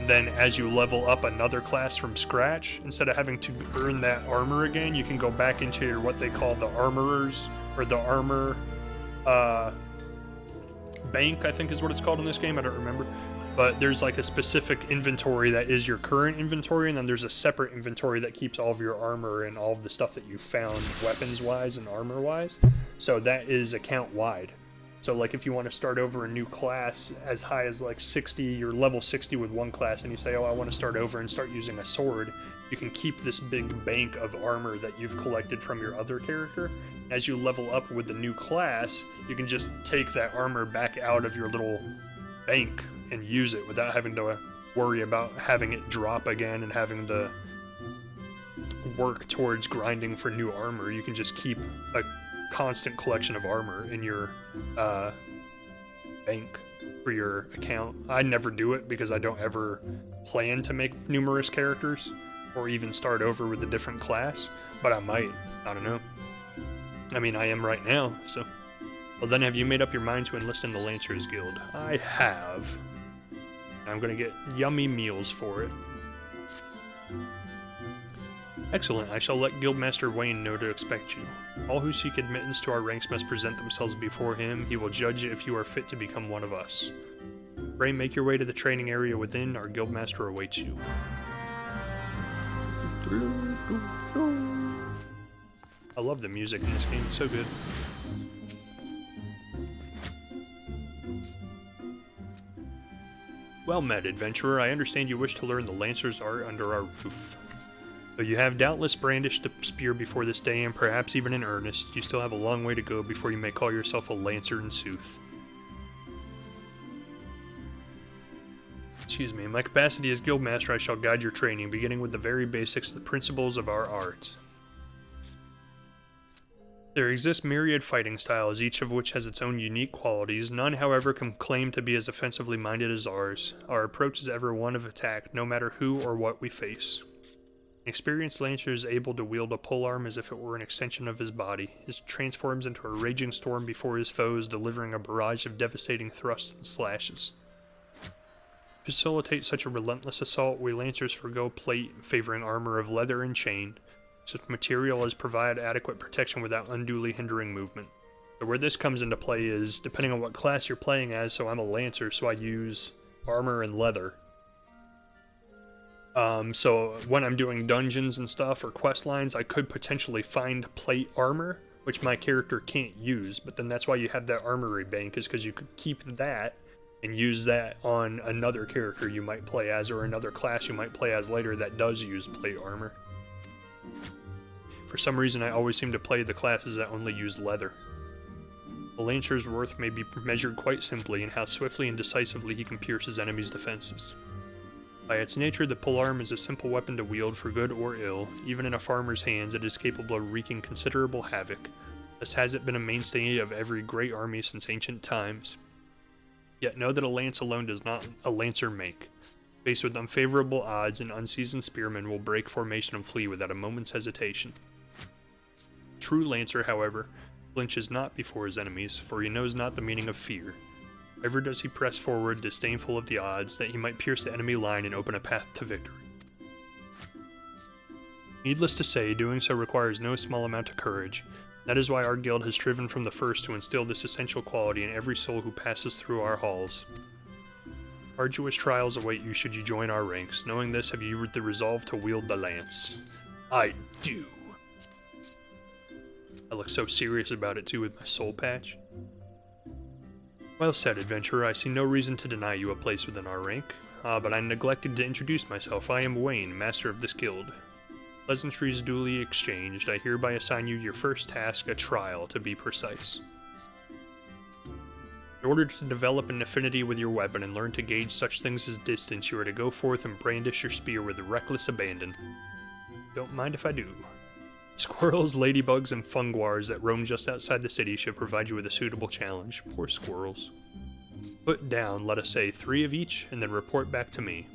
Then as you level up another class from scratch, instead of having to earn that armor again, you can go back into your, what they call the armorers, or the armor bank, I think is what it's called in this game, I don't remember. But there's like a specific inventory that is your current inventory, and then there's a separate inventory that keeps all of your armor and all of the stuff that you found weapons-wise and armor-wise. So that is account-wide. So like if you want to start over a new class as high as like 60, you're level 60 with one class, and you say, oh, I want to start over and start using a sword, you can keep this big bank of armor that you've collected from your other character. As you level up with the new class, you can just take that armor back out of your little bank and use it without having to worry about having it drop again and having to work towards grinding for new armor. You can just keep a constant collection of armor in your bank for your account. I never do it because I don't ever plan to make numerous characters or even start over with a different class, but I might. I don't know. I mean, I am right now, so. Well then, have you made up your mind to enlist in the Lancers Guild? I have. I'm gonna get yummy meals for it. Excellent, I shall let Guildmaster Wayne know to expect you. All who seek admittance to our ranks must present themselves before him. He will judge if you are fit to become one of us. Pray make your way to the training area within. Our Guildmaster awaits you. I love the music in this game, it's so good. Well met, adventurer. I understand you wish to learn the Lancer's art under our roof. Though you have doubtless brandished the spear before this day, and perhaps even in earnest, you still have a long way to go before you may call yourself a Lancer in sooth. Excuse me. In my capacity as Guildmaster, I shall guide your training, beginning with the very basics, the principles of our art. There exist myriad fighting styles, each of which has its own unique qualities. None, however, can claim to be as offensively minded as ours. Our approach is ever one of attack, no matter who or what we face. An experienced lancer is able to wield a polearm as if it were an extension of his body. It transforms into a raging storm before his foes, delivering a barrage of devastating thrusts and slashes. To facilitate such a relentless assault, we lancers forgo plate, favoring armor of leather and chain. Such material as provide adequate protection without unduly hindering movement. So where this comes into play is, depending on what class you're playing as, so I'm a lancer, so I use armor and leather. So when I'm doing dungeons and stuff, or quest lines, I could potentially find plate armor, which my character can't use, but then that's why you have that armory bank, is because you could keep that and use that on another character you might play as, or another class you might play as later that does use plate armor. For some reason, I always seem to play the classes that only use leather. A lancer's worth may be measured quite simply in how swiftly and decisively he can pierce his enemy's defenses. By its nature, the polearm is a simple weapon to wield for good or ill. Even in a farmer's hands, it is capable of wreaking considerable havoc. Thus has it been a mainstay of every great army since ancient times. Yet know that a lance alone does not a lancer make. Faced with unfavorable odds, an unseasoned spearman will break formation and flee without a moment's hesitation. True lancer, however, flinches not before his enemies, for he knows not the meaning of fear. Ever does he press forward, disdainful of the odds, that he might pierce the enemy line and open a path to victory. Needless to say, doing so requires no small amount of courage. That is why our guild has striven from the first to instill this essential quality in every soul who passes through our halls. Arduous trials await you should you join our ranks. Knowing this, have you the resolve to wield the lance? I do. I look so serious about it too with my soul patch. Well said, adventurer. I see no reason to deny you a place within our rank. But I neglected to introduce myself. I am Wayne, master of this guild. Pleasantries duly exchanged, I hereby assign you your first task, a trial, to be precise. In order to develop an affinity with your weapon and learn to gauge such things as distance, you are to go forth and brandish your spear with reckless abandon. Don't mind if I do. Squirrels, ladybugs, and funguars that roam just outside the city should provide you with a suitable challenge. Poor squirrels. Put down, let us say, 3 of each, and then report back to me.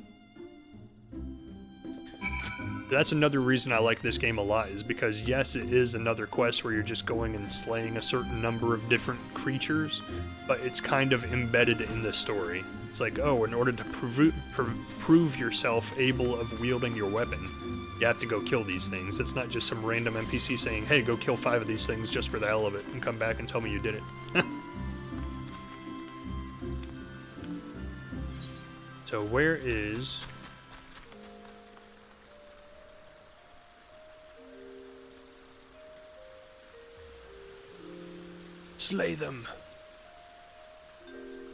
That's another reason I like this game a lot, is because yes, it is another quest where you're just going and slaying a certain number of different creatures, but it's kind of embedded in the story. It's like, oh, in order to prove yourself able of wielding your weapon, you have to go kill these things. It's not just some random NPC saying, hey, go kill 5 of these things just for the hell of it, and come back and tell me you did it. So where is... Slay them!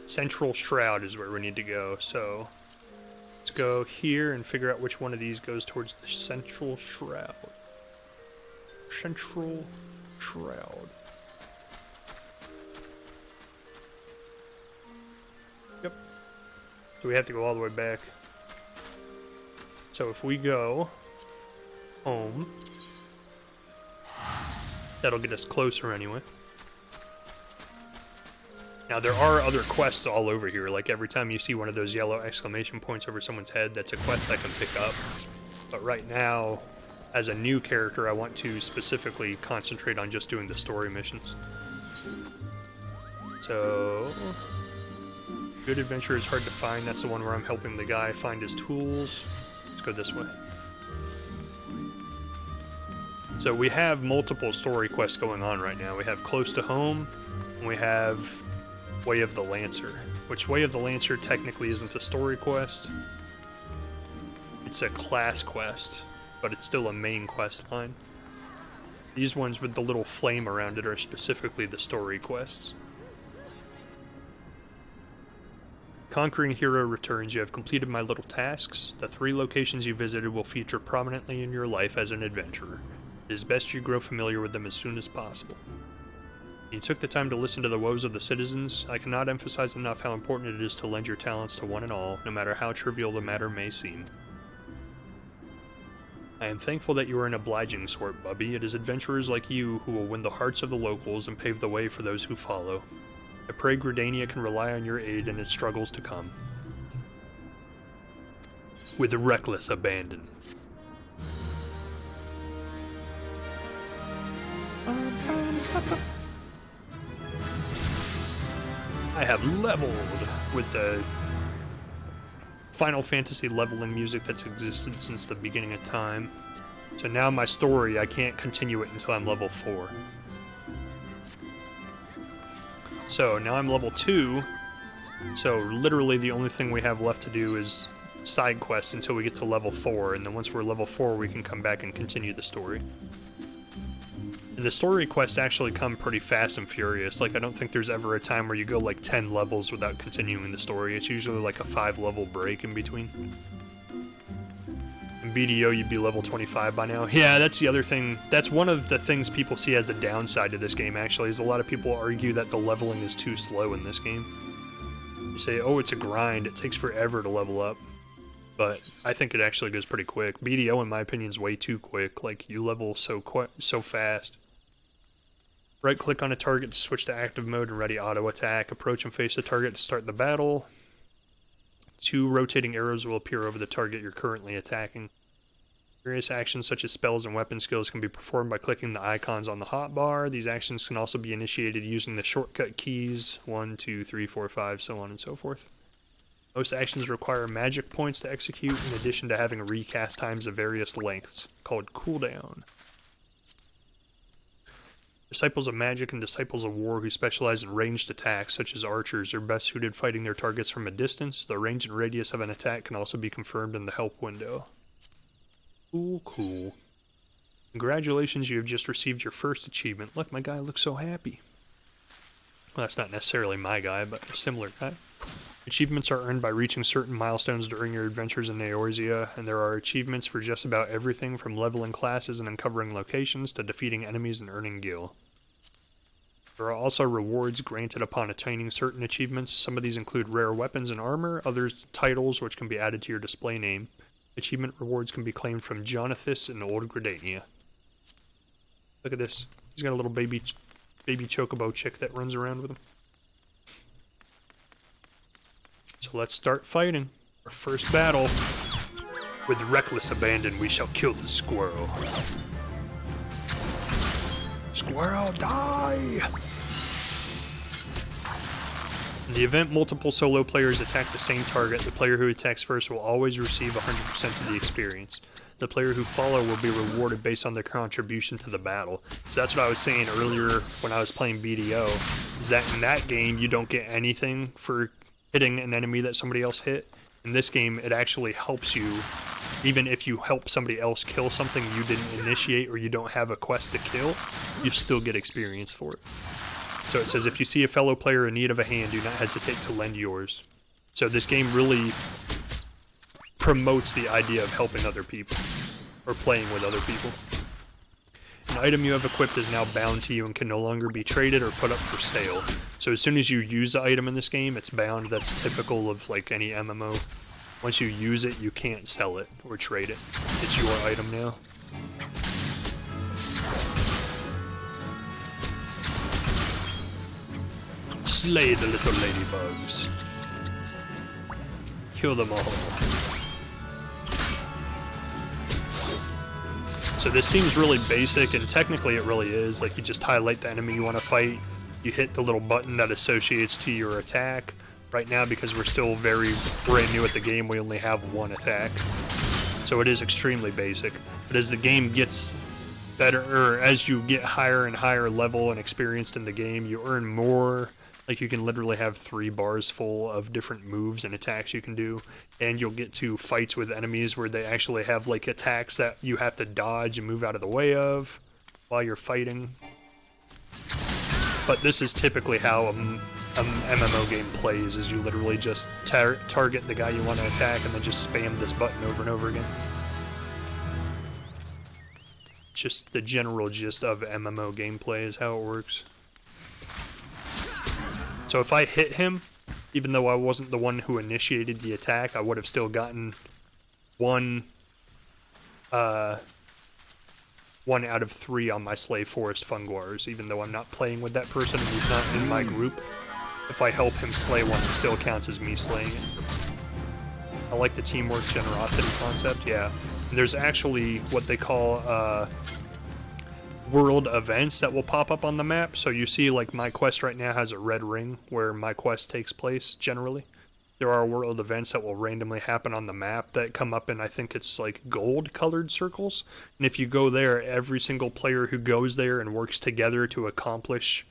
Central Shroud is where we need to go, so... Let's go here and figure out which one of these goes towards the Central Shroud. Central Shroud. Yep. So we have to go all the way back. So if we go home, that'll get us closer anyway. Now, there are other quests all over here, like every time you see one of those yellow exclamation points over someone's head, that's a quest I can pick up. But right now, as a new character, I want to specifically concentrate on just doing the story missions. So... Good Adventure is hard to find. That's the one where I'm helping the guy find his tools. Let's go this way. So we have multiple story quests going on right now. We have Close to Home, and we have Way of the Lancer, which Way of the Lancer technically isn't a story quest. It's a class quest, but it's still a main quest line. These ones with the little flame around it are specifically the story quests. Conquering Hero returns. You have completed my little tasks. The 3 locations you visited will feature prominently in your life as an adventurer. It is best you grow familiar with them as soon as possible. You took the time to listen to the woes of the citizens. I cannot emphasize enough how important it is to lend your talents to one and all, no matter how trivial the matter may seem. I am thankful that you are an obliging sort, Bubby. It is adventurers like you who will win the hearts of the locals and pave the way for those who follow. I pray Gridania can rely on your aid in its struggles to come. With reckless abandon. I have leveled with the Final Fantasy leveling music that's existed since the beginning of time. So now my story, I can't continue it until I'm level 4. So now I'm level 2, so literally the only thing we have left to do is side quests until we get to level 4, and then once we're level 4 we can come back and continue the story. And the story quests actually come pretty fast and furious. Like, I don't think there's ever a time where you go like 10 levels without continuing the story. It's usually like a 5-level break in between. In BDO, you'd be level 25 by now. Yeah, that's the other thing. That's one of the things people see as a downside to this game, actually, is a lot of people argue that the leveling is too slow in this game. You say, oh, it's a grind, it takes forever to level up. But I think it actually goes pretty quick. BDO, in my opinion, is way too quick. Like, you level so fast. Right-click on a target to switch to active mode and ready auto-attack. Approach and face the target to start the battle. 2 rotating arrows will appear over the target you're currently attacking. Various actions such as spells and weapon skills can be performed by clicking the icons on the hotbar. These actions can also be initiated using the shortcut keys 1, 2, 3, 4, 5, so on and so forth. Most actions require magic points to execute, in addition to having recast times of various lengths, called cooldown. Disciples of Magic and Disciples of War who specialize in ranged attacks, such as archers, are best suited fighting their targets from a distance. The range and radius of an attack can also be confirmed in the help window. Cool. Congratulations, you have just received your first achievement. Look, my guy looks so happy. Well, that's not necessarily my guy, but a similar guy. Achievements are earned by reaching certain milestones during your adventures in Eorzea, and there are achievements for just about everything from leveling classes and uncovering locations to defeating enemies and earning gil. There are also rewards granted upon attaining certain achievements. Some of these include rare weapons and armor, others titles which can be added to your display name. Achievement rewards can be claimed from Jonathus in Old Gridania. Look at this. He's got a little baby chocobo chick that runs around with him. So let's start fighting. Our first battle. With reckless abandon, we shall kill the squirrel. Squirrel, die! In the event multiple solo players attack the same target, the player who attacks first will always receive 100% of the experience. The player who follow will be rewarded based on their contribution to the battle. So that's what I was saying earlier when I was playing BDO, is that in that game you don't get anything for hitting an enemy that somebody else hit. In this game, it actually helps you, even if you help somebody else kill something you didn't initiate or you don't have a quest to kill, you still get experience for it. So it says, if you see a fellow player in need of a hand, do not hesitate to lend yours. So this game really promotes the idea of helping other people, or playing with other people. An item you have equipped is now bound to you and can no longer be traded or put up for sale. So as soon as you use the item in this game, it's bound. That's typical of like any MMO. Once you use it, you can't sell it or trade it. It's your item now. Slay the little ladybugs. Kill them all. So this seems really basic, and technically it really is. Like, you just highlight the enemy you want to fight, you hit the little button that associates to your attack. Right now, because we're still very brand new at the game, we only have one attack. So it is extremely basic. But as the game gets better, or as you get higher and higher level and experienced in the game, you earn more. Like, you can literally have 3 bars full of different moves and attacks you can do, and you'll get to fights with enemies where they actually have like attacks that you have to dodge and move out of the way of while you're fighting. But this is typically how a MMO game plays, is you literally just target the guy you want to attack and then just spam this button over and over again. Just the general gist of MMO gameplay is how it works. So if I hit him, even though I wasn't the one who initiated the attack, I would have still gotten one 1 out of 3 on my Slave Forest Funguars, even though I'm not playing with that person and he's not in my group. If I help him slay one, it still counts as me slaying it. I like the teamwork generosity concept, yeah. And there's actually what they call world events that will pop up on the map. So you see, like, my quest right now has a red ring where my quest takes place, generally. There are world events that will randomly happen on the map that come up in, I think it's like gold-colored circles. And if you go there, every single player who goes there and works together to accomplish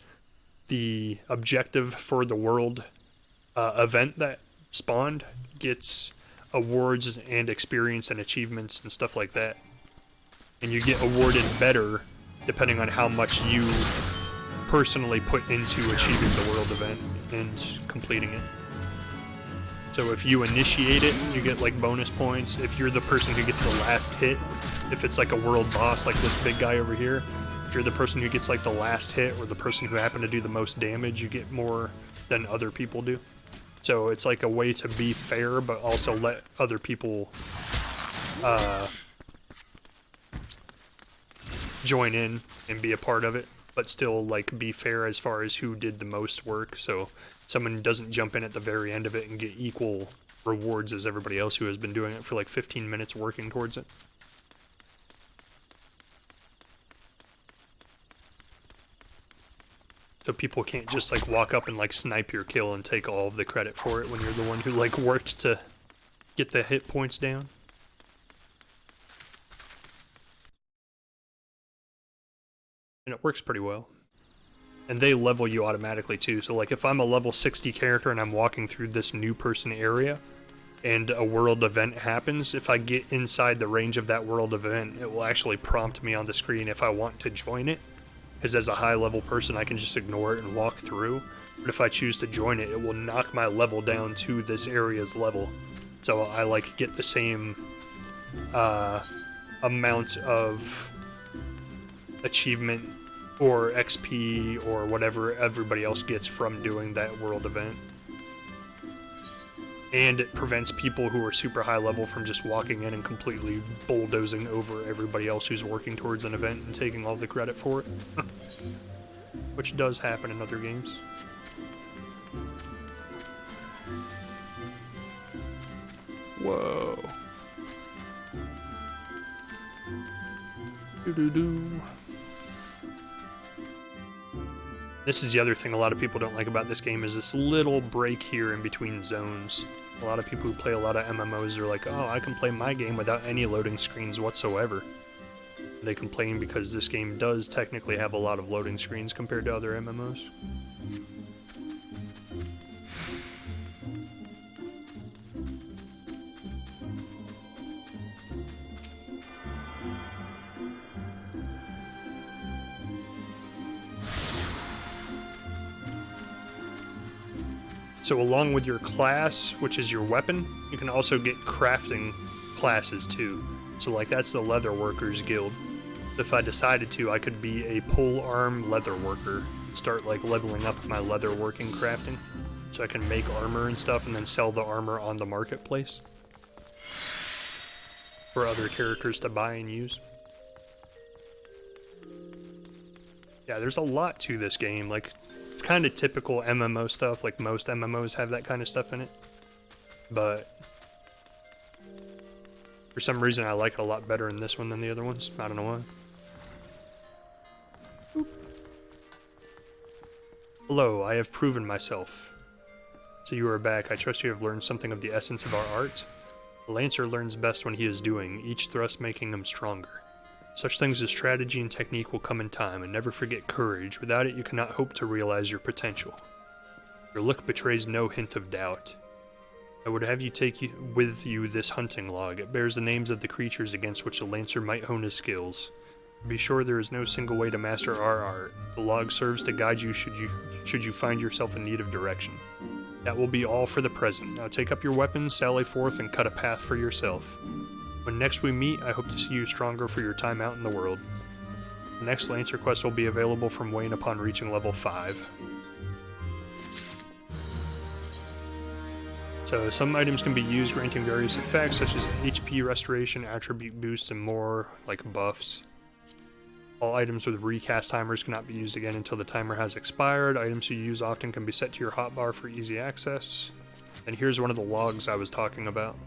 the objective for the world event that spawned gets awards and experience and achievements and stuff like that. And you get awarded better depending on how much you personally put into achieving the world event and completing it. So if you initiate it, you get like bonus points. If you're the person who gets the last hit, if it's like a world boss like this big guy over here, if you're the person who gets like the last hit or the person who happened to do the most damage, you get more than other people do. So it's like a way to be fair, but also let other people join in and be a part of it, but still like be fair as far as who did the most work. So someone doesn't jump in at the very end of it and get equal rewards as everybody else who has been doing it for like 15 minutes working towards it. So people can't just like walk up and like snipe your kill and take all of the credit for it when you're the one who like worked to get the hit points down. And it works pretty well. And they level you automatically too. So like if I'm a level 60 character and I'm walking through this new person area and a world event happens, if I get inside the range of that world event, it will actually prompt me on the screen if I want to join it. Because as a high level person, I can just ignore it and walk through. But if I choose to join it, it will knock my level down to this area's level. So I like get the same amount of achievement or XP or whatever everybody else gets from doing that world event. And it prevents people who are super high level from just walking in and completely bulldozing over everybody else who's working towards an event and taking all the credit for it. Which does happen in other games. Whoa. Doo-doo-doo. This is the other thing a lot of people don't like about this game is this little break here in between zones. A lot of people who play a lot of MMOs are like, oh, I can play my game without any loading screens whatsoever. They complain because this game does technically have a lot of loading screens compared to other MMOs. So along with your class, which is your weapon, you can also get crafting classes too. So like that's the Leather Workers Guild. If I decided to, I could be a pole arm leather worker and start like leveling up my leather working crafting. So I can make armor and stuff and then sell the armor on the marketplace for other characters to buy and use. Yeah, there's a lot to this game. Like, it's kind of typical MMO stuff, like most MMOs have that kind of stuff in it. But for some reason I like it a lot better in this one than the other ones. I don't know why. Boop. Hello, I have proven myself. So you are back. I trust you have learned something of the essence of our art. The Lancer learns best when he is doing, each thrust making him stronger. Such things as strategy and technique will come in time, and never forget courage. Without it, you cannot hope to realize your potential. Your look betrays no hint of doubt. I would have you take with you this hunting log. It bears the names of the creatures against which a Lancer might hone his skills. Be sure there is no single way to master our art. The log serves to guide you should you find yourself in need of direction. That will be all for the present. Now take up your weapons, sally forth, and cut a path for yourself. When next we meet, I hope to see you stronger for your time out in the world. The next Lancer quest will be available from Wayne upon reaching level 5. So some items can be used granting various effects such as HP restoration, attribute boosts, and more, like buffs. All items with recast timers cannot be used again until the timer has expired. Items you use often can be set to your hotbar for easy access. And here's one of the logs I was talking about.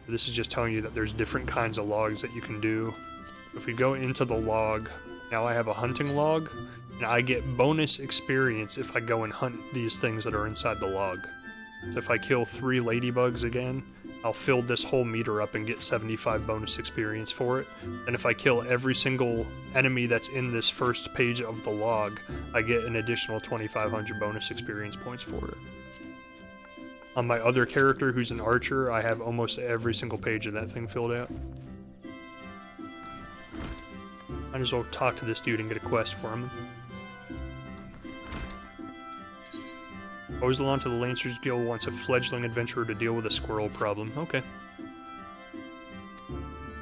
This is just telling you that there's different kinds of logs that you can do. If we go into the log, now I have a hunting log, and I get bonus experience if I go and hunt these things that are inside the log. So if I kill 3 ladybugs again, I'll fill this whole meter up and get 75 bonus experience for it. And if I kill every single enemy that's in this first page of the log, I get an additional 2,500 bonus experience points for it. On my other character, who's an archer, I have almost every single page of that thing filled out. Might as well talk to this dude and get a quest for him. Always belong to the Lancers Guild wants a fledgling adventurer to deal with a squirrel problem. Okay.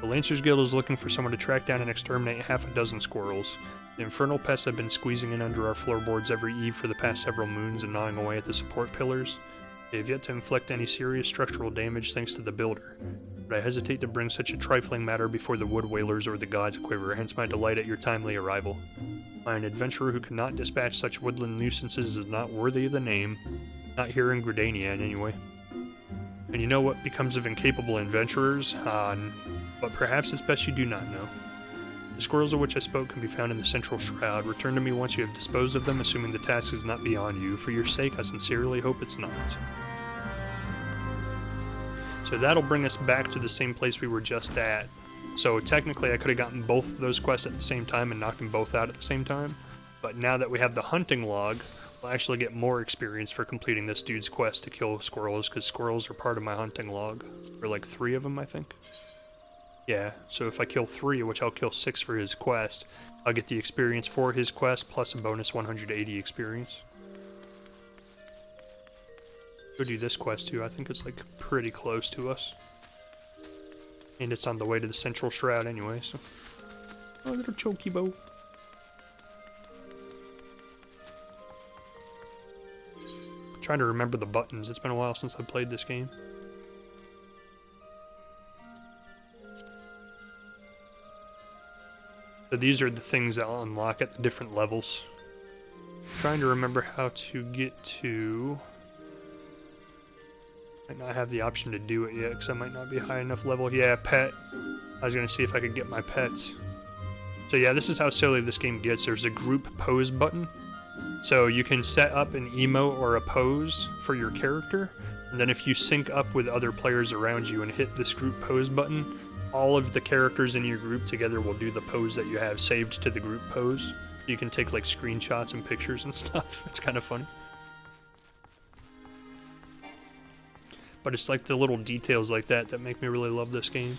The Lancers Guild is looking for someone to track down and exterminate half a dozen squirrels. The infernal pests have been squeezing in under our floorboards every eve for the past several moons and gnawing away at the support pillars. They have yet to inflict any serious structural damage thanks to the builder, but I hesitate to bring such a trifling matter before the wood whalers or the gods quiver, hence my delight at your timely arrival. An adventurer who cannot dispatch such woodland nuisances is not worthy of the name, not here in Gridania anyway. And you know what becomes of incapable adventurers? But perhaps it's best you do not know. The squirrels of which I spoke can be found in the central shroud. Return to me once you have disposed of them, assuming the task is not beyond you. For your sake, I sincerely hope it's not. So that'll bring us back to the same place we were just at. So technically I could have gotten both of those quests at the same time and knocked them both out at the same time. But now that we have the hunting log, we'll actually get more experience for completing this dude's quest to kill squirrels, because squirrels are part of my hunting log. Or like 3 of them, I think. Yeah, so if I kill 3, which I'll kill 6 for his quest, I'll get the experience for his quest plus a bonus 180 experience. Go do this quest too, I think it's like pretty close to us. And it's on the way to the central shroud anyway, so... Oh, little chocobo. Trying to remember the buttons, it's been a while since I played this game. So these are the things that I'll unlock at the different levels. Trying to remember how to get to... Might not have the option to do it yet, because I might not be high enough level. Yeah, pet. I was going to see if I could get my pets. So yeah, this is how silly this game gets. There's a group pose button. So you can set up an emote or a pose for your character, and then if you sync up with other players around you and hit this group pose button, all of the characters in your group together will do the pose that you have saved to the group pose. You can take like screenshots and pictures and stuff. It's kind of funny. But it's like the little details like that that make me really love this game.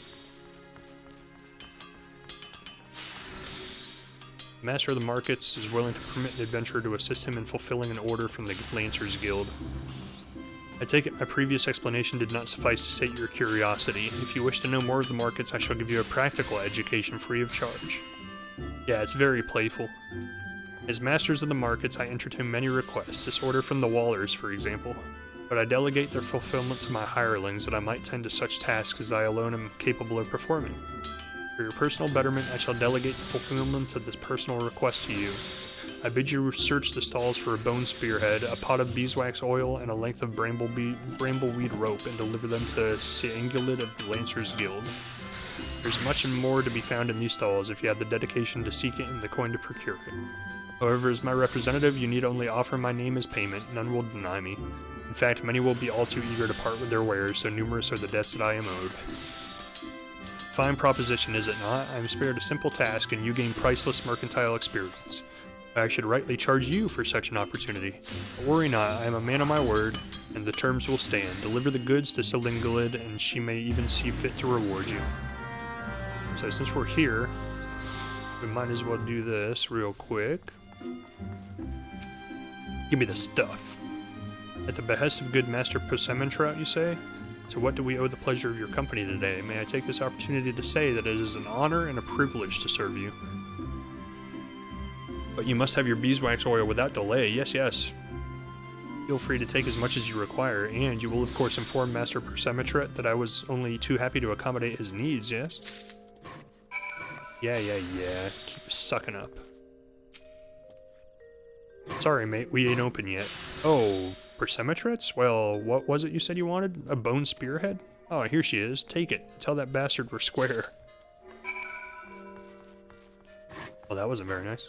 The Master of the Markets is willing to permit an adventurer to assist him in fulfilling an order from the Lancers Guild. I take it my previous explanation did not suffice to sate your curiosity. If you wish to know more of the markets, I shall give you a practical education free of charge. Yeah, it's very playful. As Masters of the Markets, I entertain many requests, this order from the Wallers, for example. But I delegate their fulfillment to my hirelings that I might tend to such tasks as I alone am capable of performing. For your personal betterment, I shall delegate the fulfillment of this personal request to you. I bid you search the stalls for a bone spearhead, a pot of beeswax oil, and a length of brambleweed rope, and deliver them to Camelot of the Lancers Guild. There's much and more to be found in these stalls if you have the dedication to seek it and the coin to procure it. However, as my representative, you need only offer my name as payment, none will deny me. In fact, many will be all too eager to part with their wares, so numerous are the debts that I am owed. Fine proposition, is it not? I am spared a simple task, and you gain priceless mercantile experience. I should rightly charge you for such an opportunity. But worry not, I am a man of my word, and the terms will stand. Deliver the goods to Selingolid, and she may even see fit to reward you. So since we're here, we might as well do this real quick. Give me the stuff. At the behest of good Master Persementrout, you say? So what do we owe the pleasure of your company today? May I take this opportunity to say that it is an honor and a privilege to serve you. But you must have your beeswax oil without delay. Yes, yes. Feel free to take as much as you require, and you will of course inform Master Persemetret that I was only too happy to accommodate his needs, yes? Yeah. Keep sucking up. Sorry, mate, we ain't open yet. Oh, Persemetrets? Well, what was it you said you wanted? A bone spearhead? Oh, here she is. Take it. Tell that bastard we're square. Well, that wasn't very nice.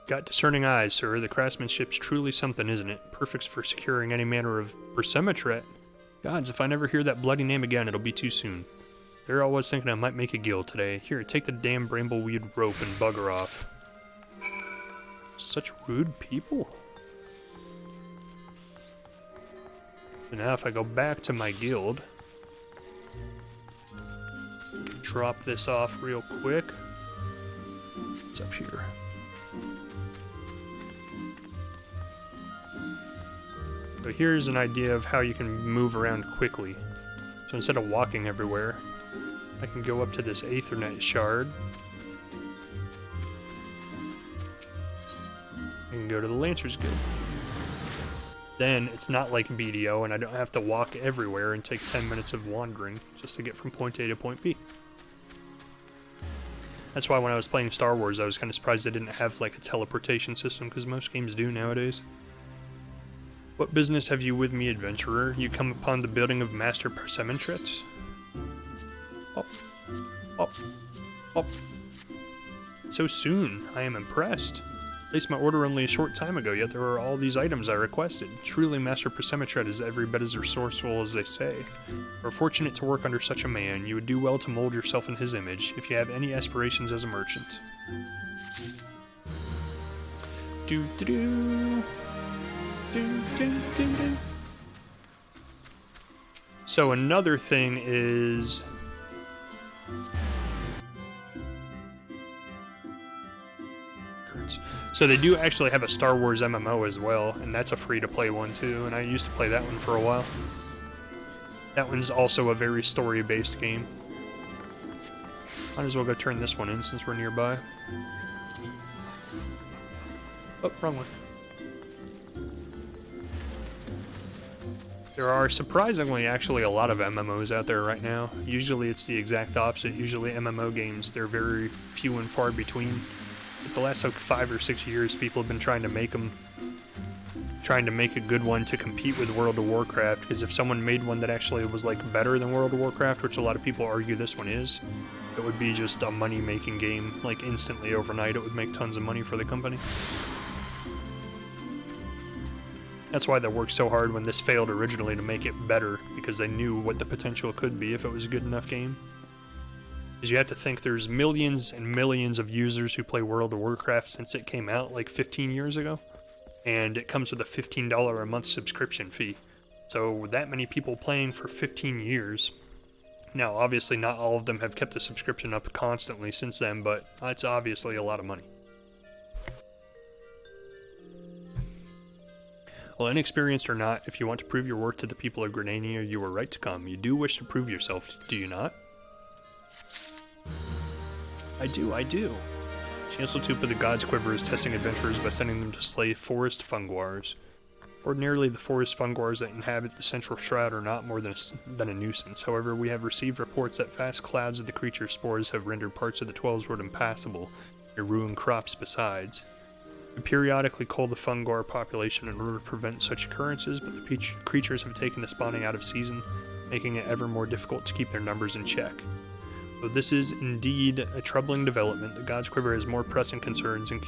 Got discerning eyes, sir. The craftsmanship's truly something, isn't it? Perfect for securing any manner of Persemetret. Gods, if I never hear that bloody name again, it'll be too soon. There I was thinking I might make a guild today. Here, take the damn brambleweed rope and bugger off. Such rude people. So now if I go back to my guild, drop this off real quick. What's up here? So here's an idea of how you can move around quickly. So instead of walking everywhere, I can go up to this Aethernet shard. I can go to the Lancers Guild. Then it's not like BDO and I don't have to walk everywhere and take 10 minutes of wandering just to get from point A to point B. That's why when I was playing Star Wars I was kind of surprised they didn't have like a teleportation system, because most games do nowadays. What business have you with me, adventurer? You come upon the building of Master Persemetret? Up. So soon. I am impressed. Placed my order only a short time ago, yet there are all these items I requested. Truly, Master Persemetret is every bit as resourceful as they say. We're fortunate to work under such a man. You would do well to mold yourself in his image, if you have any aspirations as a merchant. So another thing is... So they do actually have a Star Wars MMO as well, and that's a free-to-play one too, and I used to play that one for a while. That one's also a very story-based game. Might as well go turn this one in since we're nearby. Oh, wrong one. There are surprisingly actually a lot of MMOs out there right now. Usually it's the exact opposite. Usually MMO games, they're very few and far between. But the last like 5 or 6 years, people have been trying to make a good one to compete with World of Warcraft, because if someone made one that actually was like better than World of Warcraft, which a lot of people argue this one is, it would be just a money-making game. Like instantly overnight, it would make tons of money for the company. That's why they worked so hard when this failed originally to make it better, because they knew what the potential could be if it was a good enough game. Because you have to think there's millions and millions of users who play World of Warcraft since it came out like 15 years ago, and it comes with a $15 a month subscription fee. So with that many people playing for 15 years, now obviously not all of them have kept the subscription up constantly since then, but it's obviously a lot of money. Well, inexperienced or not, if you want to prove your worth to the people of Grenania, you are right to come. You do wish to prove yourself, do you not? I do. Chancellor Tupa of the God's Quiver is testing adventurers by sending them to slay forest funguars. Ordinarily, the forest funguars that inhabit the Central Shroud are not more than a nuisance. However, we have received reports that vast clouds of the creature's spores have rendered parts of the 12's Road impassable, and ruined crops besides. We periodically cull the funguar population in order to prevent such occurrences, but the creatures have taken to spawning out of season, making it ever more difficult to keep their numbers in check. Though this is indeed a troubling development, the God's Quiver has more pressing concerns and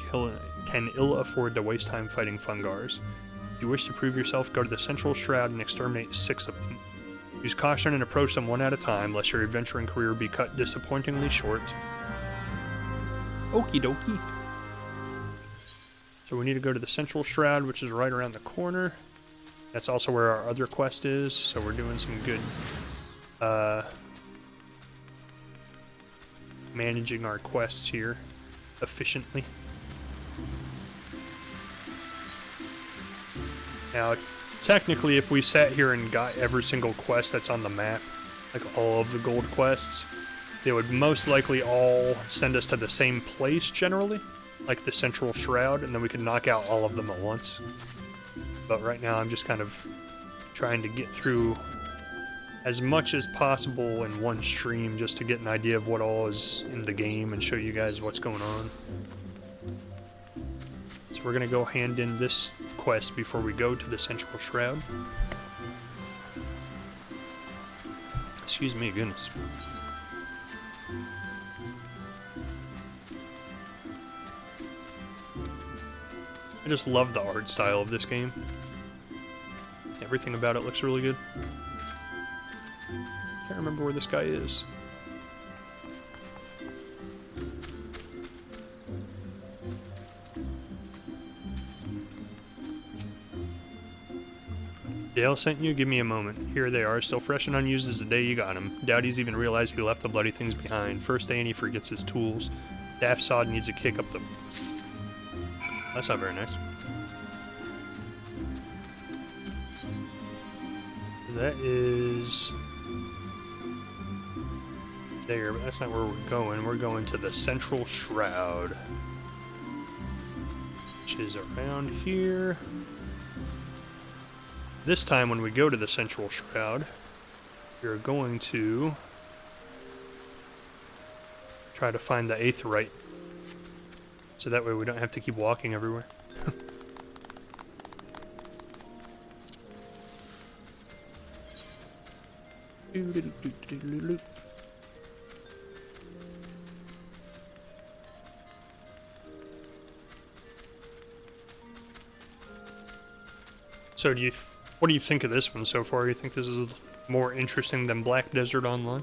can ill afford to waste time fighting fungars. If you wish to prove yourself, go to the Central Shroud and exterminate 6 of them. Use caution and approach them one at a time, lest your adventuring career be cut disappointingly short. Okie dokie. So we need to go to the Central Shroud, which is right around the corner. That's also where our other quest is, so we're doing some good managing our quests here efficiently. Now, technically, if we sat here and got every single quest that's on the map, like all of the gold quests, they would most likely all send us to the same place generally, like the central shroud, and then we could knock out all of them at once. But right now I'm just kind of trying to get through as much as possible in one stream just to get an idea of what all is in the game and show you guys what's going on. So we're gonna go hand in this quest before we go to the central shroud. Excuse me, goodness. I just love the art style of this game. Everything about it looks really good. Can't remember where this guy is. Dale sent you? Give me a moment. Here they are, still fresh and unused as the day you got him. Doubt he's even realized he left the bloody things behind. First day and he forgets his tools. Daft Sod needs a kick up the... That's not very nice. That is... there, but that's not where we're going. We're going to the central shroud, which is around here. This time when we go to the central shroud, we're going to try to find the aetheryte, so that way we don't have to keep walking everywhere. So what do you think of this one so far? You think this is more interesting than Black Desert Online?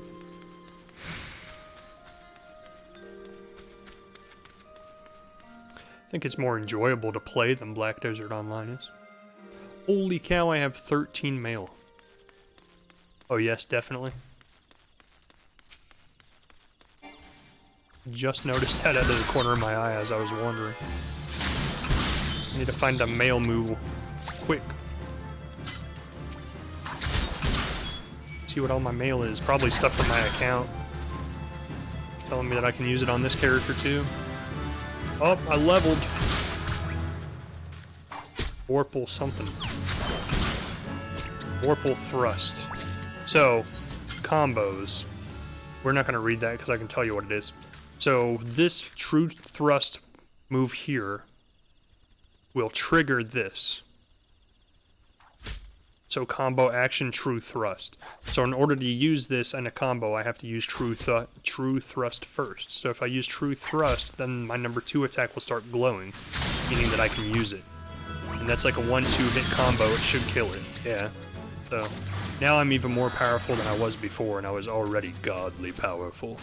I think it's more enjoyable to play than Black Desert Online is. Holy cow, I have 13 mail. Oh yes, definitely. Just noticed that out of the corner of my eye as I was wandering. I need to find a mail moo quick. See what all my mail is. Probably stuff from my account. Telling me that I can use it on this character too. Oh, I leveled. Vorpal something. Vorpal thrust. So, combos. We're not going to read that because I can tell you what it is. So, this true thrust move here will trigger this. So, combo action, true thrust. So, in order to use this in a combo, I have to use true thrust first. So, if I use true thrust, then my number 2 attack will start glowing, meaning that I can use it. And that's like a 1-2 hit combo, it should kill it. Yeah. So, now I'm even more powerful than I was before, and I was already godly powerful.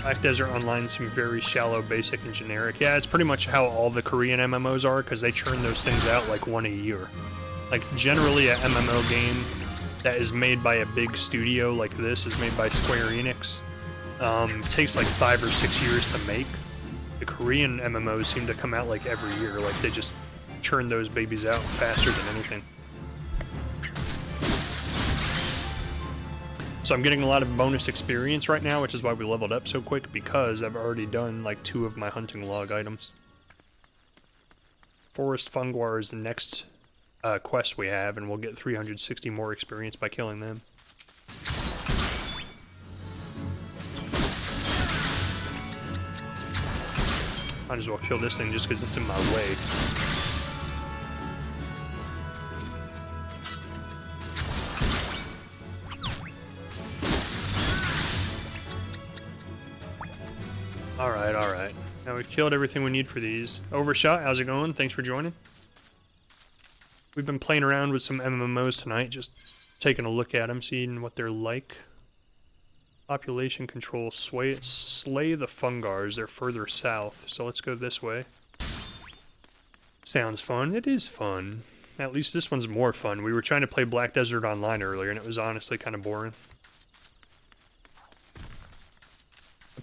Black Desert Online seems very shallow, basic, and generic. Yeah, it's pretty much how all the Korean MMOs are, because they churn those things out like one a year. Like, generally an MMO game that is made by a big studio like this is made by Square Enix. It takes like 5 or 6 years to make. The Korean MMOs seem to come out like every year, like they just churn those babies out faster than anything. So I'm getting a lot of bonus experience right now, which is why we leveled up so quick, because I've already done like 2 of my hunting log items. Forest Funguar is the next quest we have, and we'll get 360 more experience by killing them. Might as well kill this thing just because it's in my way. Alright. Now we've killed everything we need for these. Overshot, how's it going? Thanks for joining. We've been playing around with some MMOs tonight, just taking a look at them, seeing what they're like. Population control, slay the Fungars, they're further south, so let's go this way. Sounds fun. It is fun. At least this one's more fun. We were trying to play Black Desert Online earlier, and it was honestly kind of boring.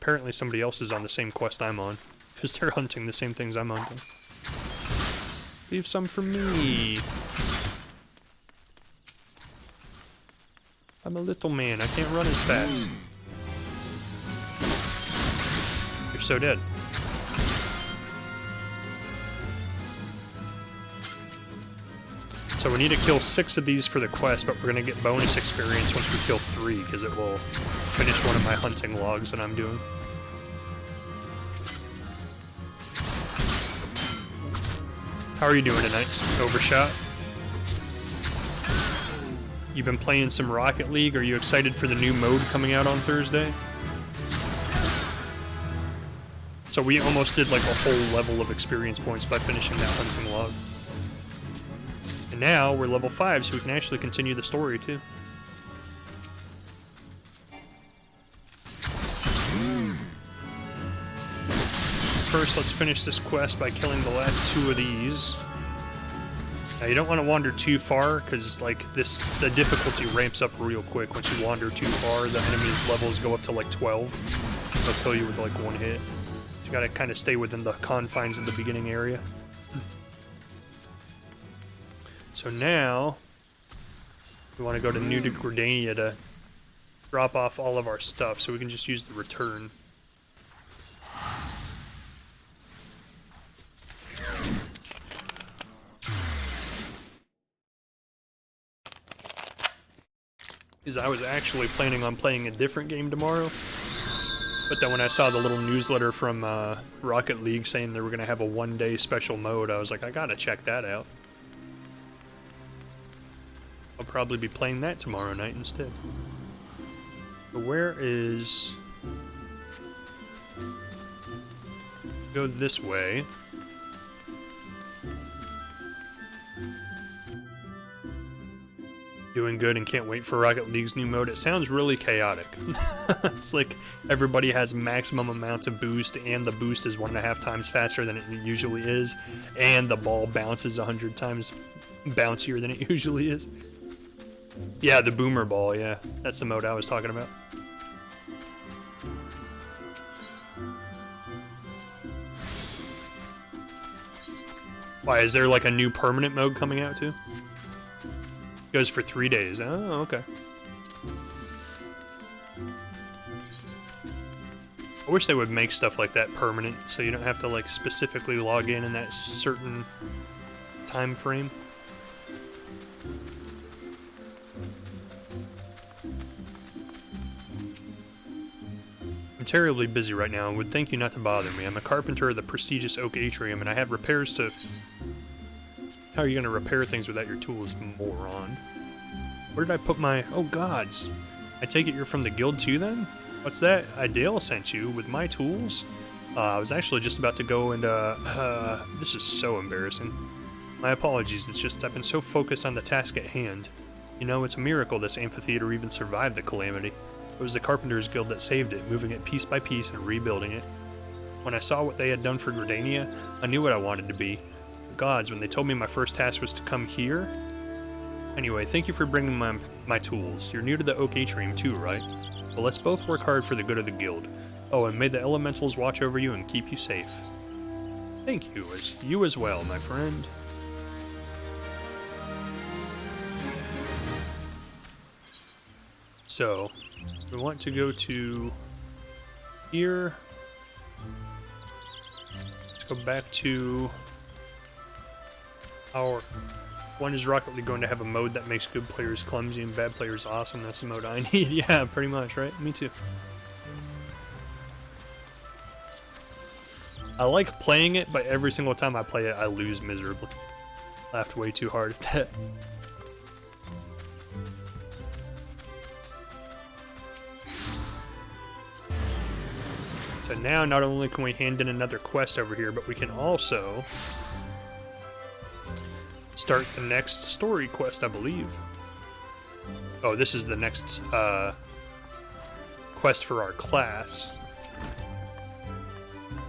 apparently somebody else is on the same quest I'm on, because they're hunting the same things I'm hunting. Leave some for me. I'm a little man, I can't run as fast. You're so dead. So we need to kill 6 of these for the quest, but we're going to get bonus experience once we kill 3, because it will finish one of my hunting logs that I'm doing. How are you doing tonight, Overshot? You've been playing some Rocket League? Are you excited for the new mode coming out on Thursday? So we almost did like a whole level of experience points by finishing that hunting log. And now we're level 5, so we can actually continue the story too. First, let's finish this quest by killing the last 2 of these. Now, you don't want to wander too far, because like the difficulty ramps up real quick. Once you wander too far, the enemy's levels go up to like 12. They'll kill you with like 1 hit. So you gotta kind of stay within the confines of the beginning area. So now, we want to go to New Gridania to drop off all of our stuff, so we can just use the return. Because I was actually planning on playing a different game tomorrow, but then when I saw the little newsletter from Rocket League saying they were going to have a 1-day special mode, I was like, I gotta check that out. I'll probably be playing that tomorrow night instead. But where is... Go this way. Doing good and can't wait for Rocket League's new mode. It sounds really chaotic. It's like everybody has maximum amounts of boost, and the boost is 1.5 times faster than it usually is, and the ball bounces 100 times bouncier than it usually is. Yeah, the boomer ball, yeah. That's the mode I was talking about. Why, is there like a new permanent mode coming out too? Goes for 3 days. Oh, okay. I wish they would make stuff like that permanent, so you don't have to like specifically log in that certain time frame. I'm terribly busy right now and would thank you not to bother me. I'm a carpenter of the prestigious Oak Atrium, and I have repairs to... How are you going to repair things without your tools, moron? Where did I put my... Oh, gods. I take it you're from the guild too, then? What's that? Idale sent you with my tools? I was actually just about to go and, this is so embarrassing. My apologies, it's just I've been so focused on the task at hand. You know, it's a miracle this amphitheater even survived the calamity. It was the Carpenters Guild that saved it, moving it piece by piece and rebuilding it. When I saw what they had done for Gridania, I knew what I wanted to be. The gods, when they told me my first task was to come here... Anyway, thank you for bringing my tools. You're new to the Oak Atrium too, right? Well, let's both work hard for the good of the guild. Oh, and may the elementals watch over you and keep you safe. Thank you, you as well, my friend. So, we want to go to here. Let's go back to our... When is Rocket League going to have a mode that makes good players clumsy and bad players awesome? That's the mode I need. Yeah, pretty much, right? Me too. I like playing it, but every single time I play it, I lose miserably. Laughed way too hard at that. So now, not only can we hand in another quest over here, but we can also start the next story quest, I believe. Oh, this is the next quest for our class.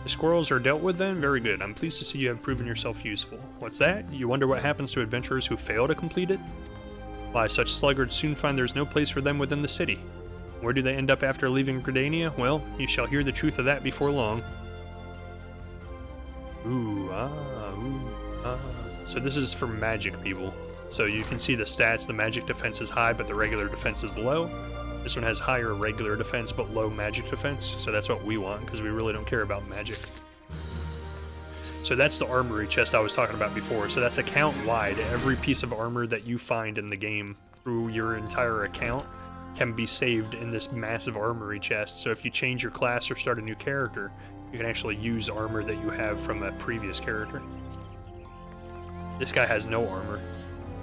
The squirrels are dealt with then? Very good. I'm pleased to see you have proven yourself useful. What's that? You wonder what happens to adventurers who fail to complete it? Why, such sluggards soon find there's no place for them within the city. Where do they end up after leaving Gridania? Well, you shall hear the truth of that before long. Ooh, ah. So this is for magic people. So you can see the stats. The magic defense is high, but the regular defense is low. This one has higher regular defense, but low magic defense. So that's what we want, because we really don't care about magic. So that's the armory chest I was talking about before. So that's account-wide. Every piece of armor that you find in the game through your entire account can be saved in this massive armory chest. So if you change your class or start a new character, you can actually use armor that you have from a previous character. This guy has no armor.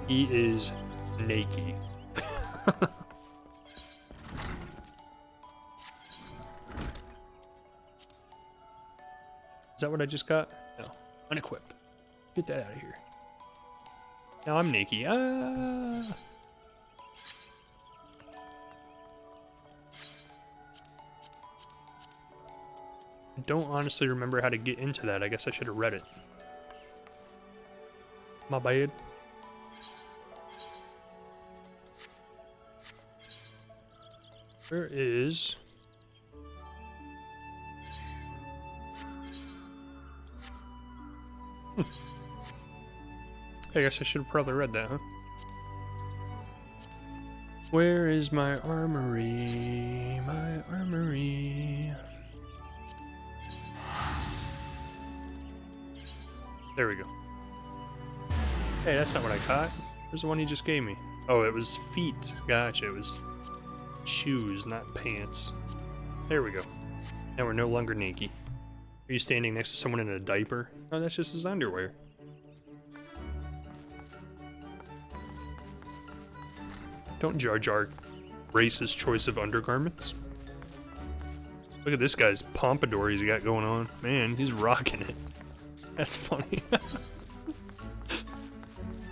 He is naked. Is that what I just got? No. Unequip. Get that out of here. Now I'm naked. Ah! I don't honestly remember how to get into that. I guess I should have read it. My bad. There is... I guess I should have probably read that, huh? Where is my armory? My armory. There we go. Hey, that's not what I caught. Where's the one you just gave me? Oh, it was feet. Gotcha, it was shoes, not pants. There we go. Now we're no longer naked. Are you standing next to someone in a diaper? Oh, that's just his underwear. Don't Jar Jar race his choice of undergarments. Look at this guy's pompadour he's got going on. Man, he's rocking it. That's funny.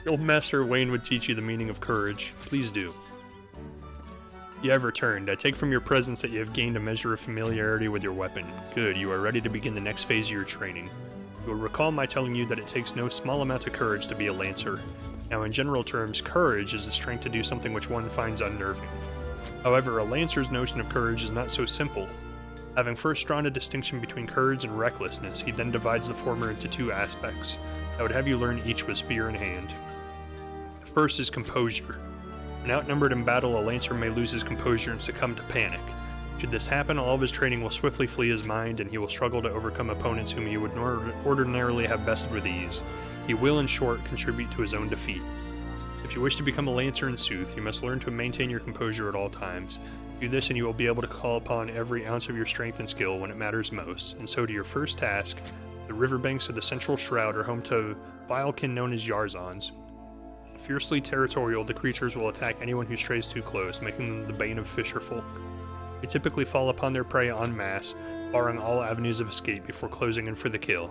Old Master Wayne would teach you the meaning of courage. Please do. You have returned. I take from your presence that you have gained a measure of familiarity with your weapon. Good, you are ready to begin the next phase of your training. You will recall my telling you that it takes no small amount of courage to be a lancer. Now, in general terms, courage is the strength to do something which one finds unnerving. However, a lancer's notion of courage is not so simple. Having first drawn a distinction between courage and recklessness, he then divides the former into two aspects. I would have you learn each with spear in hand. The first is composure. When outnumbered in battle, a lancer may lose his composure and succumb to panic. Should this happen, all of his training will swiftly flee his mind, and he will struggle to overcome opponents whom he would ordinarily have bested with ease. He will, in short, contribute to his own defeat. If you wish to become a lancer in sooth, you must learn to maintain your composure at all times. Do this and you will be able to call upon every ounce of your strength and skill when it matters most. And so to your first task, the riverbanks of the Central Shroud are home to vilekin known as Yarzons. Fiercely territorial, the creatures will attack anyone who strays too close, making them the bane of fisherfolk. They typically fall upon their prey en masse, barring all avenues of escape before closing in for the kill.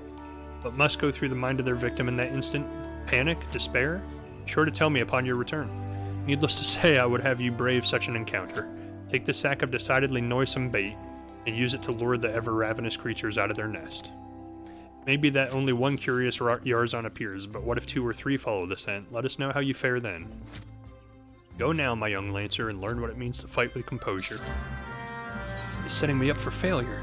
What must go through the mind of their victim in that instant? Panic? Despair? Be sure to tell me upon your return. Needless to say, I would have you brave such an encounter. Take the sack of decidedly noisome bait, and use it to lure the ever-ravenous creatures out of their nest. It may be that only one curious Yarzon appears, but what if 2 or 3 follow the scent? Let us know how you fare then. Go now, my young lancer, and learn what it means to fight with composure. He's setting me up for failure.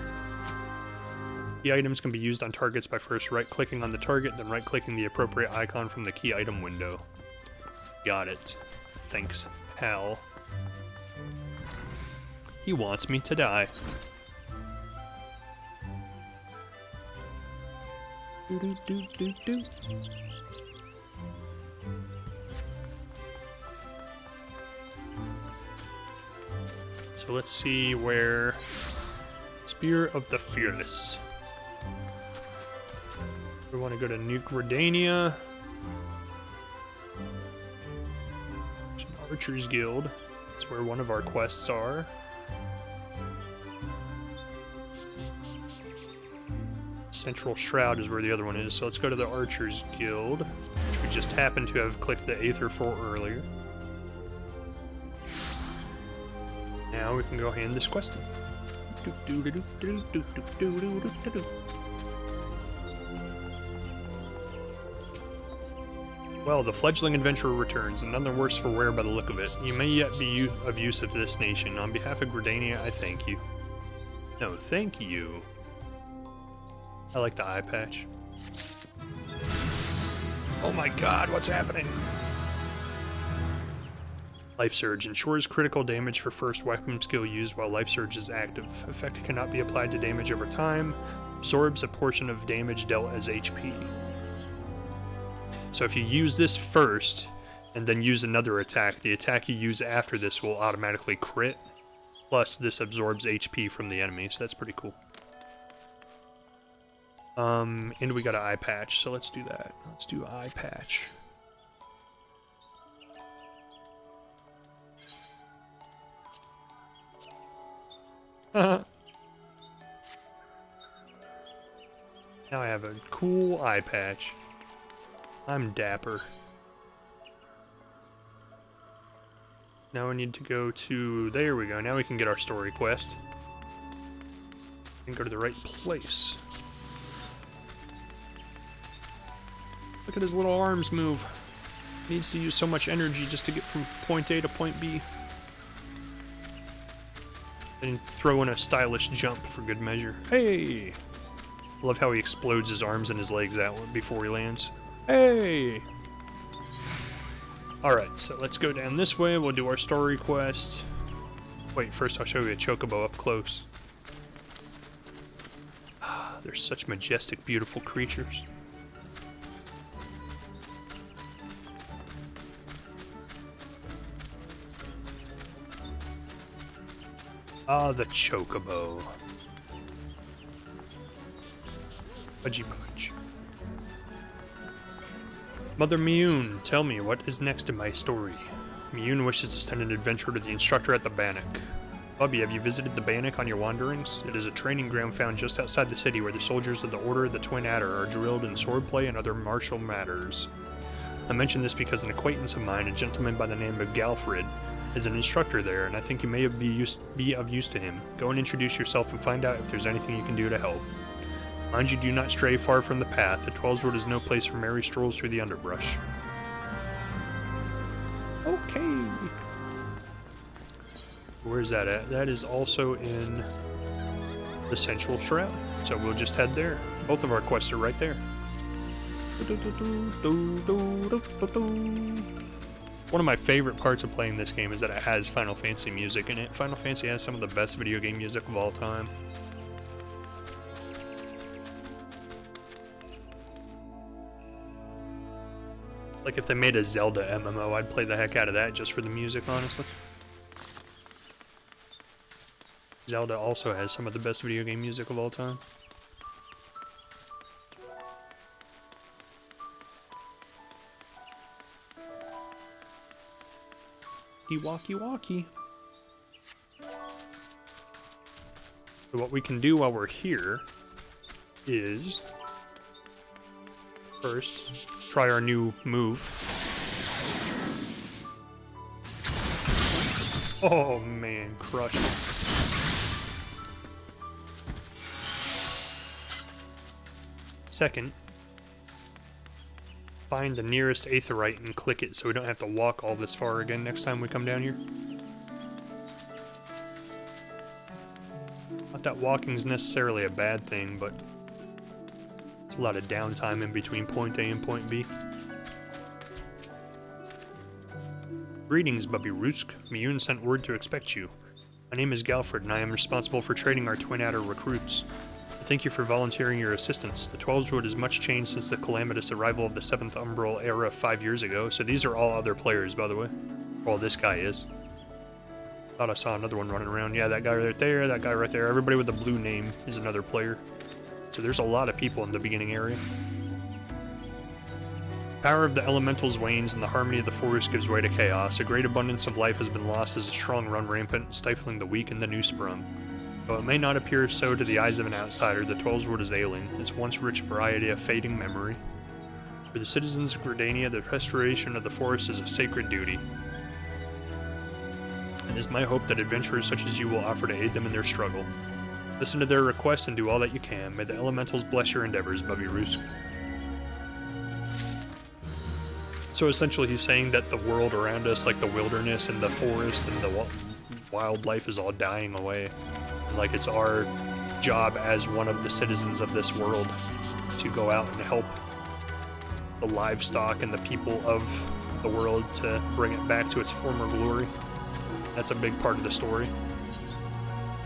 Key items can be used on targets by first right-clicking on the target, then right-clicking the appropriate icon from the key item window. Got it. Thanks, pal. He wants me to die. Do-do-do-do-do. So let's see where... Spear of the Fearless. We want to go to New Gridania. Archer's Guild. That's where one of our quests are. Central Shroud is where the other one is, so let's go to the Archer's Guild, which we just happened to have clicked the Aether for earlier. Now we can go hand this quest in. Well, the fledgling adventurer returns, and none the worse for wear by the look of it. You may yet be of use to this nation. On behalf of Gridania, I thank you. No, thank you. I like the eye patch. Oh my god, what's happening? Life Surge ensures critical damage for first weapon skill used while Life Surge is active. Effect cannot be applied to damage over time. Absorbs a portion of damage dealt as HP. So if you use this first, and then use another attack, the attack you use after this will automatically crit. Plus, this absorbs HP from the enemy, so that's pretty cool. And we got an eye patch, so let's do that. Let's do eye patch. Now I have a cool eye patch. I'm dapper. Now I need to go to... There we go. Now we can get our story quest. And go to the right place. Look at his little arms move. Needs to use so much energy just to get from point A to point B. And throw in a stylish jump for good measure. Hey! Love how he explodes his arms and his legs out before he lands. Hey! Alright, so let's go down this way. We'll do our story quest. Wait, first I'll show you a chocobo up close. They're such majestic, beautiful creatures. Ah, the chocobo. Pudgy Pudge. Mother Miyun, tell me, what is next in my story? Miyun wishes to send an adventurer to the instructor at the Bannock. Bubby, have you visited the Bannock on your wanderings? It is a training ground found just outside the city where the soldiers of the Order of the Twin Adder are drilled in swordplay and other martial matters. I mention this because an acquaintance of mine, a gentleman by the name of Galfred, is an instructor there, and I think you may be of use to him. Go and introduce yourself and find out if there's anything you can do to help. Mind you, do not stray far from the path. The 12's Wood is no place for merry strolls through the underbrush. Okay. Where's that at? That is also in the Central Shroud. So we'll just head there. Both of our quests are right there. One of my favorite parts of playing this game is that it has Final Fantasy music in it. Final Fantasy has some of the best video game music of all time. Like if they made a Zelda MMO, I'd play the heck out of that just for the music, honestly. Zelda also has some of the best video game music of all time. Walkie. So what we can do while we're here is first try our new move. Oh man, crushed. Second, find the nearest aetheryte and click it so we don't have to walk all this far again next time we come down here. Not that walking is necessarily a bad thing, but it's a lot of downtime in between point A and point B. Greetings, Bubby Roosk. Miyun sent word to expect you. My name is Galfred, and I am responsible for training our Twin Adder recruits. Thank you for volunteering your assistance. The 12's Wood is much changed since the calamitous arrival of the 7th Umbral era 5 years ago, so these are all other players, by the way. Well, this guy is. Thought I saw another one running around. Yeah, that guy right there, that guy right there. Everybody with the blue name is another player. So there's a lot of people in the beginning area. Power of the elementals wanes and the harmony of the forest gives way to chaos. A great abundance of life has been lost as a strong run rampant, stifling the weak and the new sprung. Though it may not appear so to the eyes of an outsider, the 12's Wood is ailing, its once rich variety of fading memory. For the citizens of Gridania, the restoration of the forest is a sacred duty. It is my hope that adventurers such as you will offer to aid them in their struggle. Listen to their requests and do all that you can. May the elementals bless your endeavors, Bubby Roosk. So essentially he's saying that the world around us, like the wilderness and the forest and the wildlife, is all dying away. Like it's our job as one of the citizens of this world to go out and help the livestock and the people of the world to bring it back to its former glory. That's a big part of the story.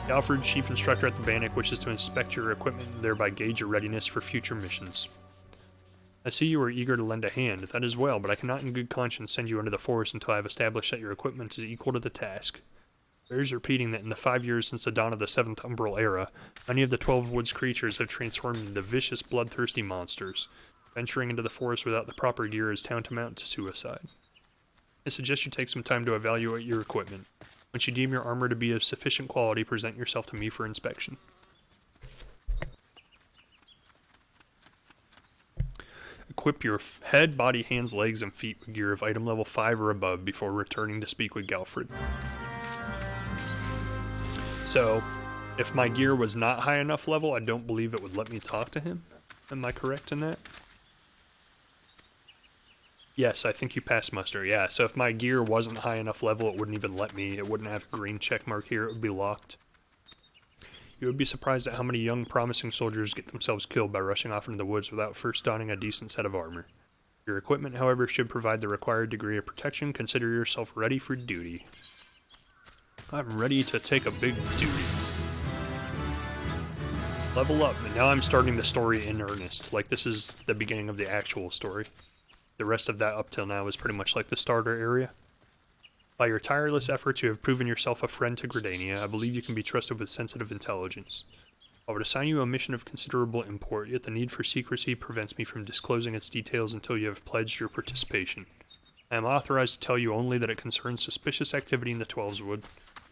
Alfred, chief instructor at the Bannock, wishes to inspect your equipment and thereby gauge your readiness for future missions. I see you are eager to lend a hand. That is well, but I cannot in good conscience send you into the forest until I have established that your equipment is equal to the task. Bears repeating that in the 5 years since the dawn of the 7th Umbral Era, many of the 12 Woods creatures have transformed into vicious, bloodthirsty monsters. Venturing into the forest without the proper gear is tantamount to suicide. I suggest you take some time to evaluate your equipment. Once you deem your armor to be of sufficient quality, present yourself to me for inspection. Equip your head, body, hands, legs, and feet with gear of item level 5 or above before returning to speak with Galfred. So, if my gear was not high enough level, I don't believe it would let me talk to him. Am I correct in that? Yes, I think you passed muster, yeah. So if my gear wasn't high enough level, it wouldn't even let me. It wouldn't have a green check mark here. It would be locked. You would be surprised at how many young, promising soldiers get themselves killed by rushing off into the woods without first donning a decent set of armor. Your equipment, however, should provide the required degree of protection. Consider yourself ready for duty. I'm ready to take a big duty. Level up, and now I'm starting the story in earnest. Like, this is the beginning of the actual story. The rest of that up till now is pretty much like the starter area. By your tireless efforts, you have proven yourself a friend to Gridania. I believe you can be trusted with sensitive intelligence. I would assign you a mission of considerable import, yet the need for secrecy prevents me from disclosing its details until you have pledged your participation. I am authorized to tell you only that it concerns suspicious activity in the Twelveswood.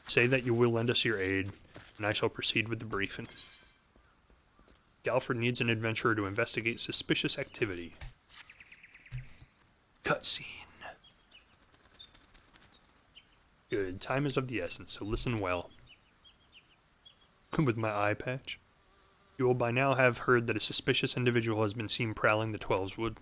Say that you will lend us your aid, and I shall proceed with the briefing. Galfred needs an adventurer to investigate suspicious activity. Cutscene. Good. Time is of the essence, so listen well. With my eye patch. You will by now have heard that a suspicious individual has been seen prowling the Twelveswood.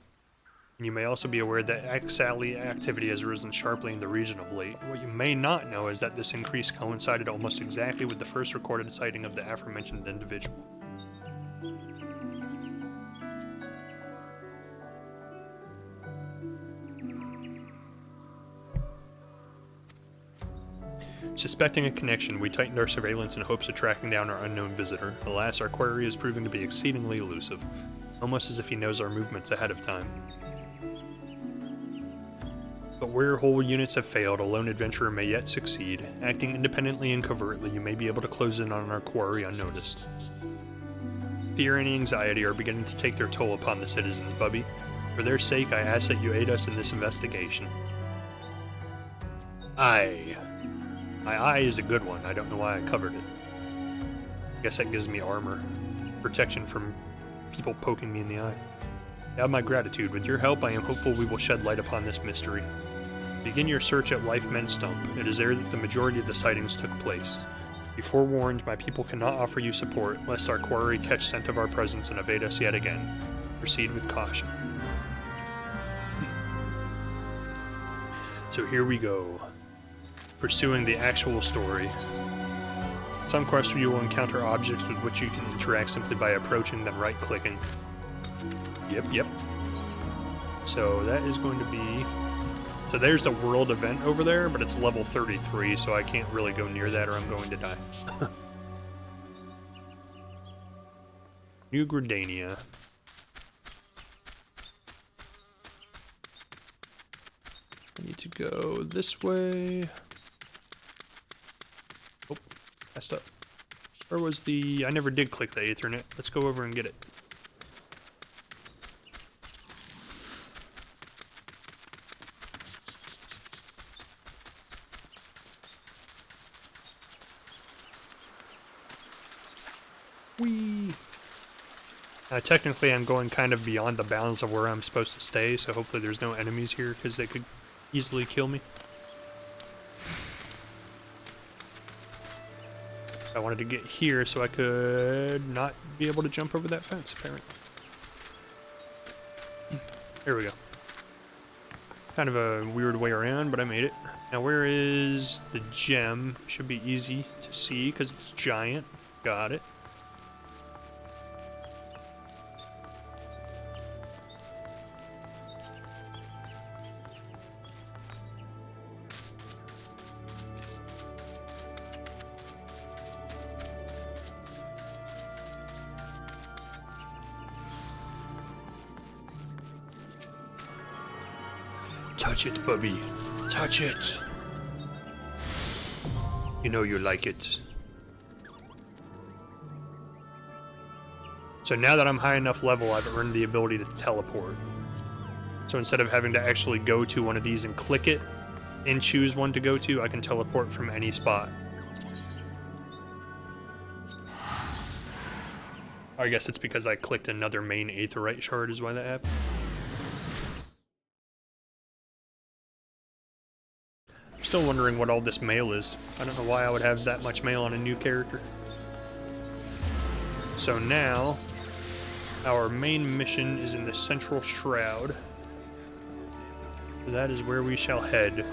And you may also be aware that XIV activity has risen sharply in the region of late. What you may not know is that this increase coincided almost exactly with the first recorded sighting of the aforementioned individual. Suspecting a connection, we tightened our surveillance in hopes of tracking down our unknown visitor. Alas, our query is proving to be exceedingly elusive, almost as if he knows our movements ahead of time. But where whole units have failed, a lone adventurer may yet succeed. Acting independently and covertly, you may be able to close in on our quarry unnoticed. Fear and anxiety are beginning to take their toll upon the citizens, Bubby. For their sake, I ask that you aid us in this investigation. Aye. My eye is a good one. I don't know why I covered it. I guess that gives me armor. Protection from people poking me in the eye. You have my gratitude. With your help, I am hopeful we will shed light upon this mystery. Begin your search at Life Men Stump. It is there that the majority of the sightings took place. Be forewarned, my people cannot offer you support, lest our quarry catch scent of our presence and evade us yet again. Proceed with caution. So here we go. Pursuing the actual story. Some quests you will encounter objects with which you can interact simply by approaching them right-clicking. Yep. So that is going to be... So there's the world event over there, but it's level 33, so I can't really go near that or I'm going to die. New Gridania. I need to go this way. Oh, messed up. Where was the... I never did click the Aethernet. Let's go over and get it. Whee! Technically I'm going kind of beyond the bounds of where I'm supposed to stay, so hopefully there's no enemies here because they could easily kill me. I wanted to get here so I could not be able to jump over that fence, apparently. Here we go. Kind of a weird way around, but I made it. Now where is the gem? Should be easy to see because it's giant. Got it. Touch it, Bubby. Touch it. You know you like it. So now that I'm high enough level, I've earned the ability to teleport. So instead of having to actually go to one of these and click it and choose one to go to, I can teleport from any spot. I guess it's because I clicked another main aetheryte shard is why that happened. Still wondering what all this mail is. I don't know why I would have that much mail on a new character. So now, our main mission is in the Central Shroud. That is where we shall head.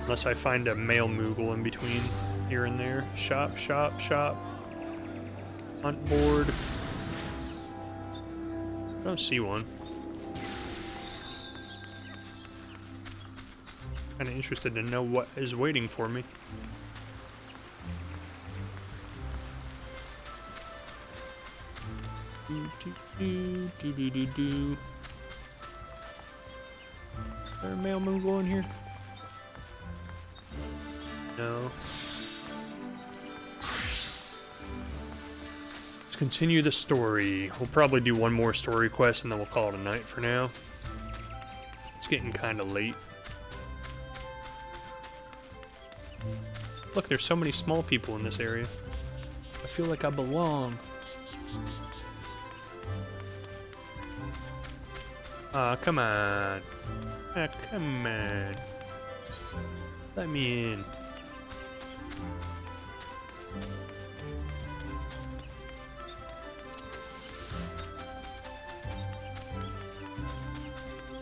Unless I find a mail moogle in between here and there. Shop, shop, shop. Hunt board. I don't see one. Kinda interested to know what is waiting for me. Is there a mail moogle in here? No. Let's continue the story. We'll probably do one more story quest and then we'll call it a night for now. It's getting kinda late. Look, there's so many small people in this area. I feel like I belong. Aw, come on. Ah, come on. Let me in.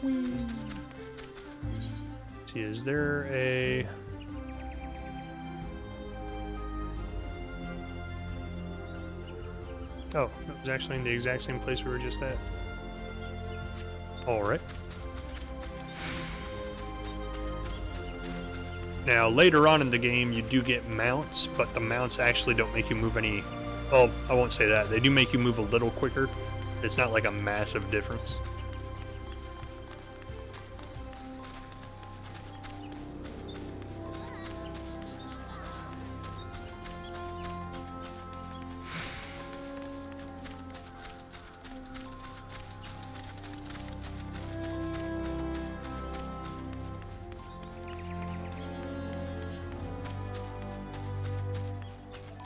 Whee. See, is there a... Oh, it was actually in the exact same place we were just at. Alright. Now, later on in the game, you do get mounts, but the mounts actually don't make you move any... Well, I won't say that. They do make you move a little quicker. It's not like a massive difference.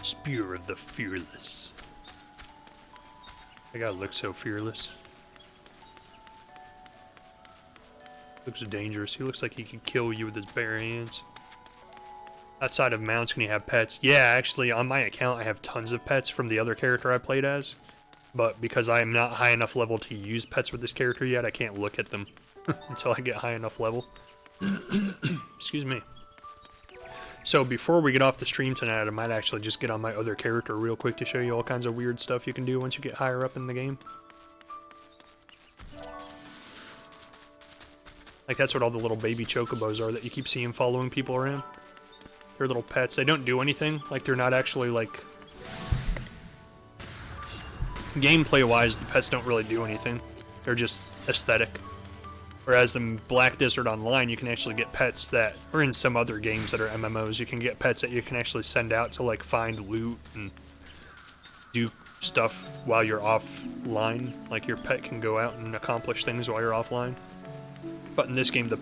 Spear of the Fearless. That guy looks so fearless. Looks dangerous. He looks like he could kill you with his bare hands. Outside of mounts, can you have pets? Yeah, actually, on my account, I have tons of pets from the other character I played as. But because I am not high enough level to use pets with this character yet, I can't look at them until I get high enough level. Excuse me. So before we get off the stream tonight, I might actually just get on my other character real quick to show you all kinds of weird stuff you can do once you get higher up in the game. Like, that's what all the little baby chocobos are that you keep seeing following people around. They're little pets. They don't do anything. Like, they're not actually, like... Gameplay-wise, the pets don't really do anything. They're just aesthetic. Whereas in Black Desert Online, you can actually get pets that, or in some other games that are MMOs, you can get pets that you can actually send out to, like, find loot and do stuff while you're offline. Like, your pet can go out and accomplish things while you're offline. But in this game, the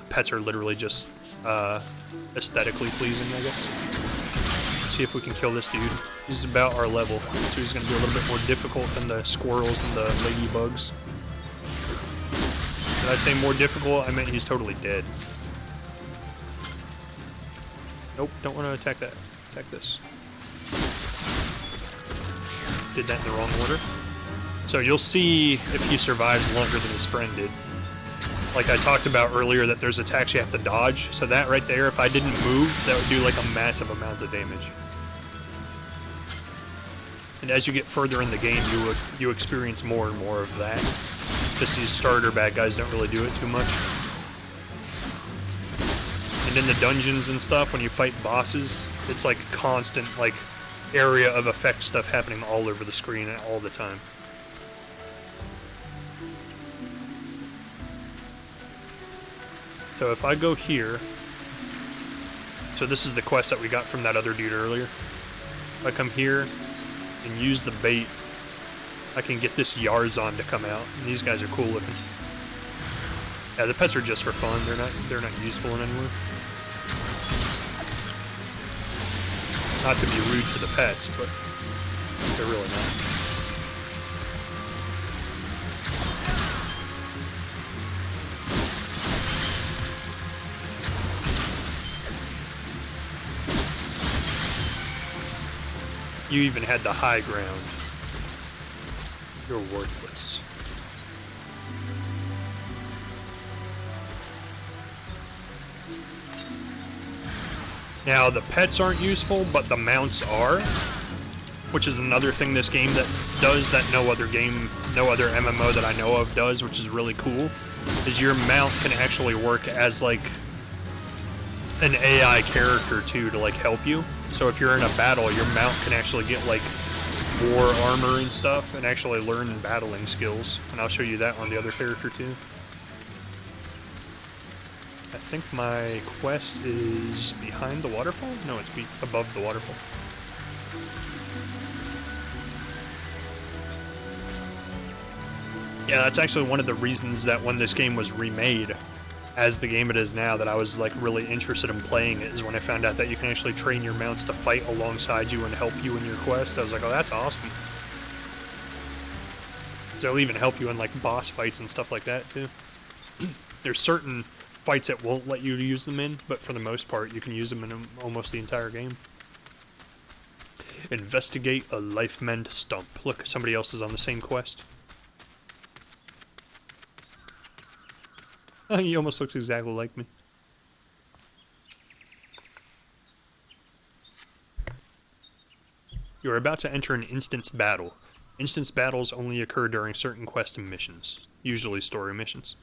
pets are literally just aesthetically pleasing, I guess. Let's see if we can kill this dude. He's about our level, so he's going to be a little bit more difficult than the squirrels and the ladybugs. Did I say more difficult? I meant he's totally dead. Nope, don't want to attack that. Attack this. Did that in the wrong order. So you'll see if he survives longer than his friend did. Like I talked about earlier, that there's attacks you have to dodge. So that right there, if I didn't move, that would do like a massive amount of damage. And as you get further in the game, you experience more and more of that. Just these starter bad guys don't really do it too much. And in the dungeons and stuff, when you fight bosses, it's like constant like area of effect stuff happening all over the screen all the time. So if I go here, so this is the quest that we got from that other dude earlier. If I come here and use the bait, I can get this Yarzon to come out, and these guys are cool looking. Yeah, the pets are just for fun. They're not useful in any way. Not to be rude to the pets, but they're really not. You even had the high ground. You're worthless. Now, the pets aren't useful, but the mounts are, which is another thing this game that does that no other MMO that I know of does, which is really cool, is your mount can actually work as, like, an AI character, too, to, like, help you. So if you're in a battle, your mount can actually get, like, war armor and stuff, and actually learn battling skills. And I'll show you that on the other character, too. I think my quest is behind the waterfall? No, it's above the waterfall. Yeah, that's actually one of the reasons that when this game was remade, as the game it is now, that I was like really interested in playing it, is when I found out that you can actually train your mounts to fight alongside you and help you in your quests. I was like, oh, that's awesome. So they'll even help you in like boss fights and stuff like that too. There's certain fights that won't let you use them in, but for the most part you can use them in almost the entire game. Investigate a life mend stump. Look, somebody else is on the same quest. He almost looks exactly like me. You are about to enter an instance battle. Instance battles only occur during certain quests and missions, usually story missions.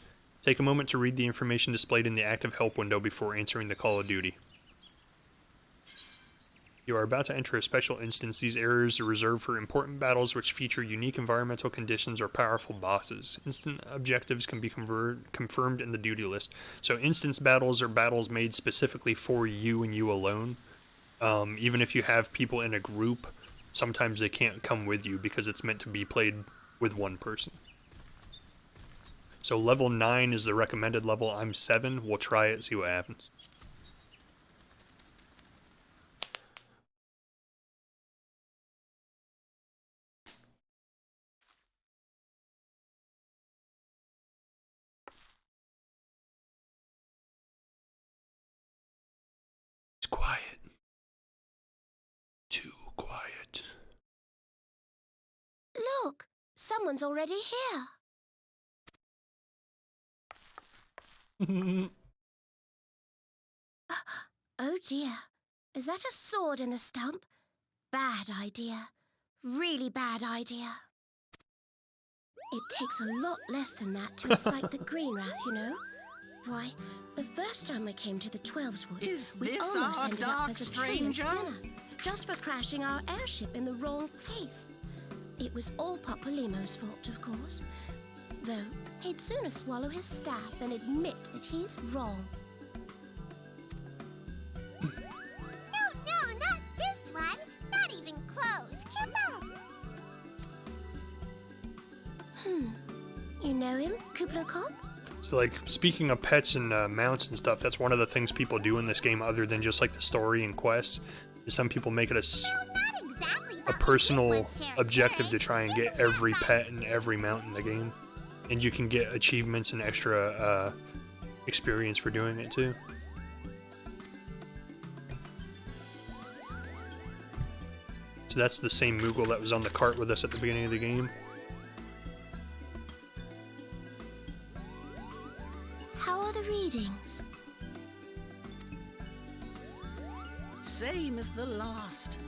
Take a moment to read the information displayed in the active help window before answering the call of duty. You are about to enter a special instance. These areas are reserved for important battles which feature unique environmental conditions or powerful bosses. Instant objectives can be confirmed in the duty list. So instance battles are battles made specifically for you and you alone. Even if you have people in a group, sometimes they can't come with you because it's meant to be played with one person. So level 9 is the recommended level. I'm 7. We'll try it, see what happens. It's quiet. Too quiet. Look, someone's already here. Oh dear. Is that a sword in the stump? Bad idea. Really bad idea. It takes a lot less than that to incite the green wrath, you know. Why, the first time we came to the 12's Wood, we almost ended up as a trillions dinner, just for crashing our airship in the wrong place. It was all Popolimo's fault, of course. Though, he'd sooner swallow his staff than admit that he's wrong. No, not this one. Not even close. Keep up. You know him, Kuplo Cop? So, like, speaking of pets and mounts and stuff, that's one of the things people do in this game other than just, like, the story and quests. Some people make it a personal objective to try and get every pet and every mount in the game. And you can get achievements and extra experience for doing it, too. So that's the same Moogle that was on the cart with us at the beginning of the game. How are the readings? Same as the last.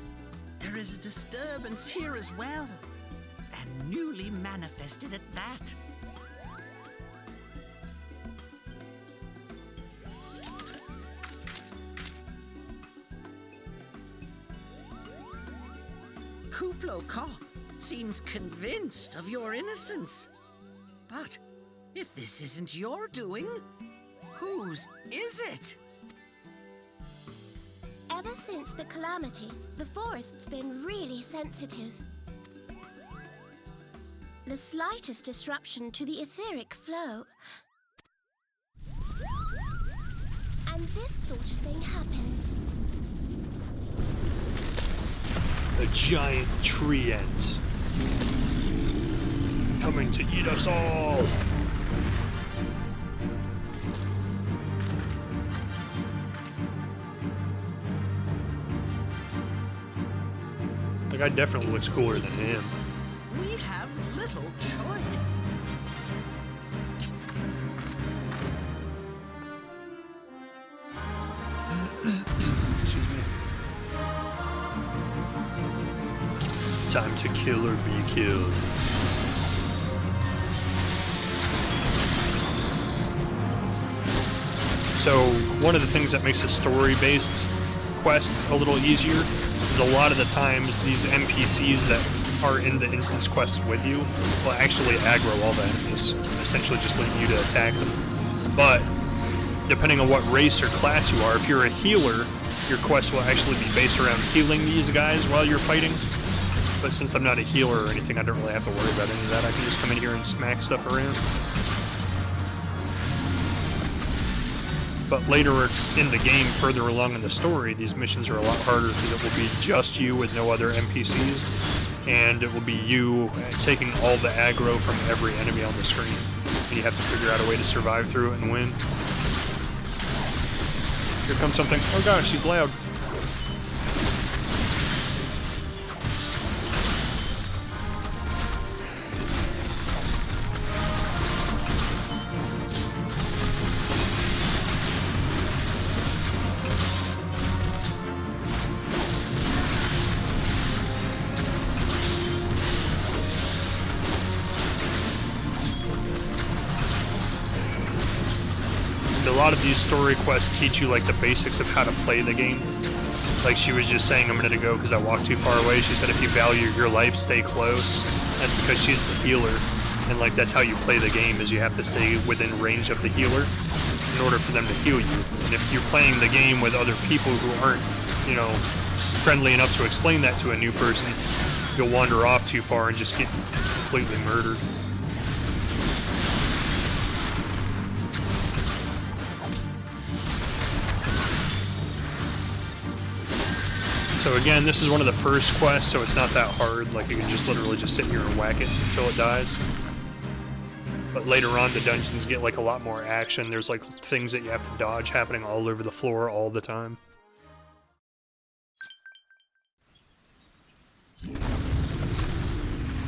There is a disturbance here as well. And newly manifested at that. Kuplo Kop seems convinced of your innocence. But if this isn't your doing, whose is it? Ever since the calamity, the forest's been really sensitive. The slightest disruption to the etheric flow, and this sort of thing happens. A giant tree ant coming to eat us all. The guy definitely looks cooler than him. We have little choice. Excuse me. Time to kill or be killed. So, one of the things that makes the story-based quests a little easier is a lot of the times these NPCs that are in the instance quests with you will actually aggro all the enemies, essentially just leaving you to attack them. But, depending on what race or class you are, if you're a healer, your quest will actually be based around healing these guys while you're fighting. But since I'm not a healer or anything, I don't really have to worry about any of that. I can just come in here and smack stuff around. But later in the game, further along in the story, these missions are a lot harder because it will be just you with no other NPCs, and it will be you taking all the aggro from every enemy on the screen, and you have to figure out a way to survive through it and win. Here comes something. Oh gosh, she's loud. A lot of these story quests teach you like the basics of how to play the game. Like she was just saying a minute ago because I walked too far away, she said if you value your life, stay close. That's because she's the healer, and like that's how you play the game, is you have to stay within range of the healer in order for them to heal you. And if you're playing the game with other people who aren't, you know, friendly enough to explain that to a new person, you'll wander off too far and just get completely murdered. So again, this is one of the first quests, so it's not that hard. Like you can just literally just sit here and whack it until it dies. But later on, the dungeons get like a lot more action. There's like things that you have to dodge happening all over the floor all the time.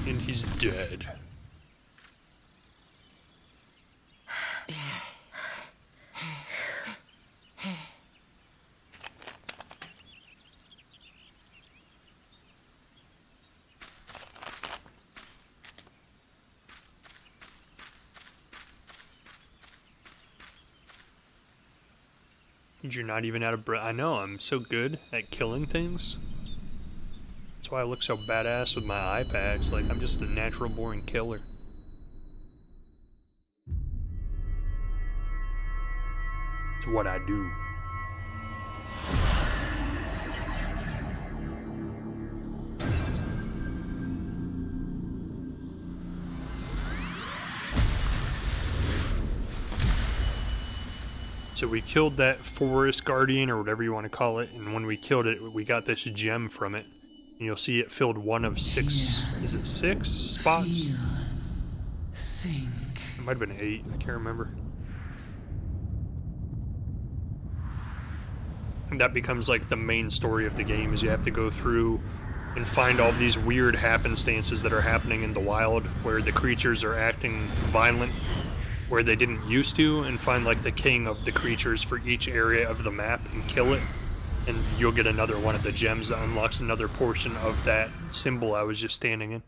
And he's dead. You're not even out of breath. I know, I'm so good at killing things. That's why I look so badass with my eye packs. Like, I'm just a natural born killer. It's what I do. So we killed that forest guardian, or whatever you want to call it, and when we killed it, we got this gem from it. And you'll see it filled one of 6, is it 6 spots? Feel, think. It might have been 8, I can't remember. And that becomes like the main story of the game, is you have to go through and find all these weird happenstances that are happening in the wild, where the creatures are acting violent, where they didn't used to, and find like the king of the creatures for each area of the map and kill it, and you'll get another one of the gems that unlocks another portion of that symbol I was just standing in.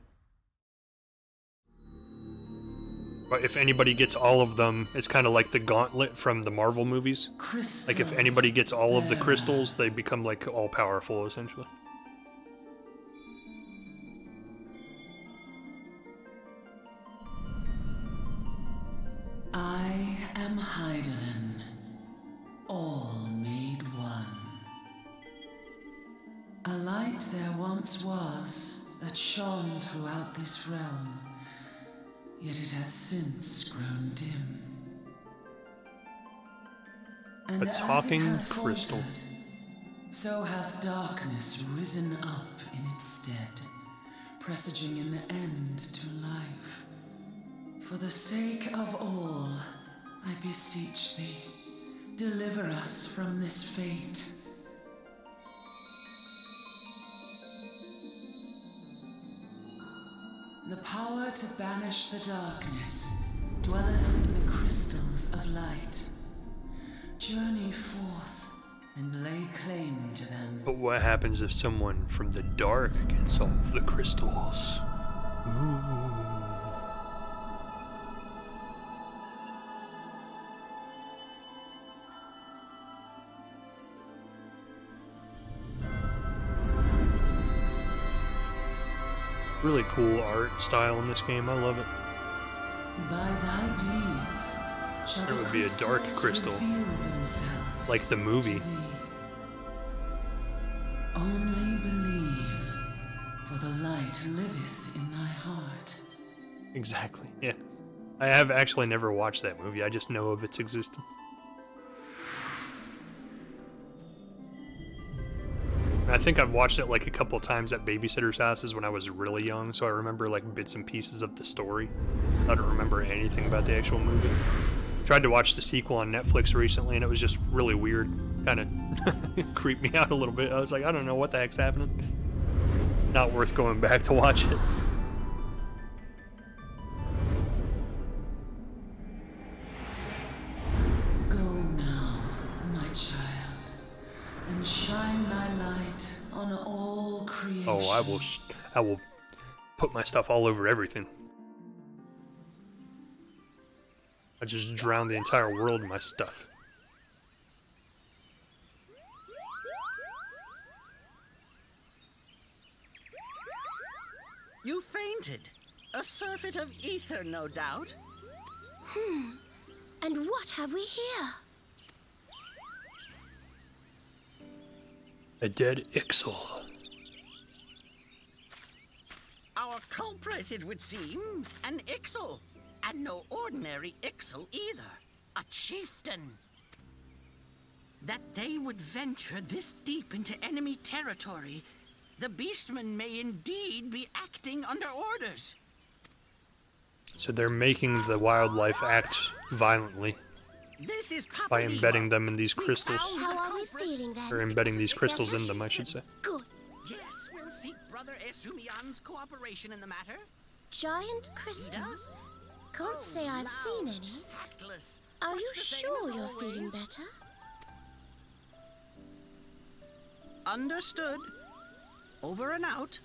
But if anybody gets all of them, it's kind of like the gauntlet from the Marvel movies. Like if anybody gets all of the crystals, they become like all-powerful essentially. I am Hydaelyn, all made one. A light there once was that shone throughout this realm, yet it hath since grown dim. And A as it talking hath crystal. faltered, so hath darkness risen up in its stead, presaging an end to life. For the sake of all, I beseech thee, deliver us from this fate. The power to banish the darkness dwelleth in the crystals of light. Journey forth and lay claim to them. But what happens if someone from the dark gets all of the crystals? Ooh. Really cool art style in this game. I love it. By thy deeds shall There the would be a dark crystals crystal, reveal themselves like the movie. to thee. Only believe, for the light liveth in thy heart. Exactly. Yeah. I have actually never watched that movie. I just know of its existence. I think I've watched it like a couple of times at babysitters' houses when I was really young, so I remember like bits and pieces of the story. I don't remember anything about the actual movie. Tried to watch the sequel on Netflix recently, and it was just really weird. Kind of creeped me out a little bit. I was like, I don't know what the heck's happening. Not worth going back to watch it. Go now, my child, and shine thy light on all creation. Oh, I will put my stuff all over everything. I just drown the entire world in my stuff. You fainted. A surfeit of ether, no doubt. And what have we here? A dead Ixal. Our culprit, it would seem, an Ixal. And no ordinary Ixal either. A chieftain. That they would venture this deep into enemy territory, the beastmen may indeed be acting under orders. So they're making the wildlife act violently This is by Papa embedding Lima. them in these We crystals. found the How are we culprit. feeling then? Or embedding these Is crystals that a in them, I should say. Good. Yes, we'll seek Brother Esumian's cooperation in the matter. Giant crystals? Can't say I've seen any. Tactless. Are Much you the same sure as you're feeling always. better? Understood. Over and out.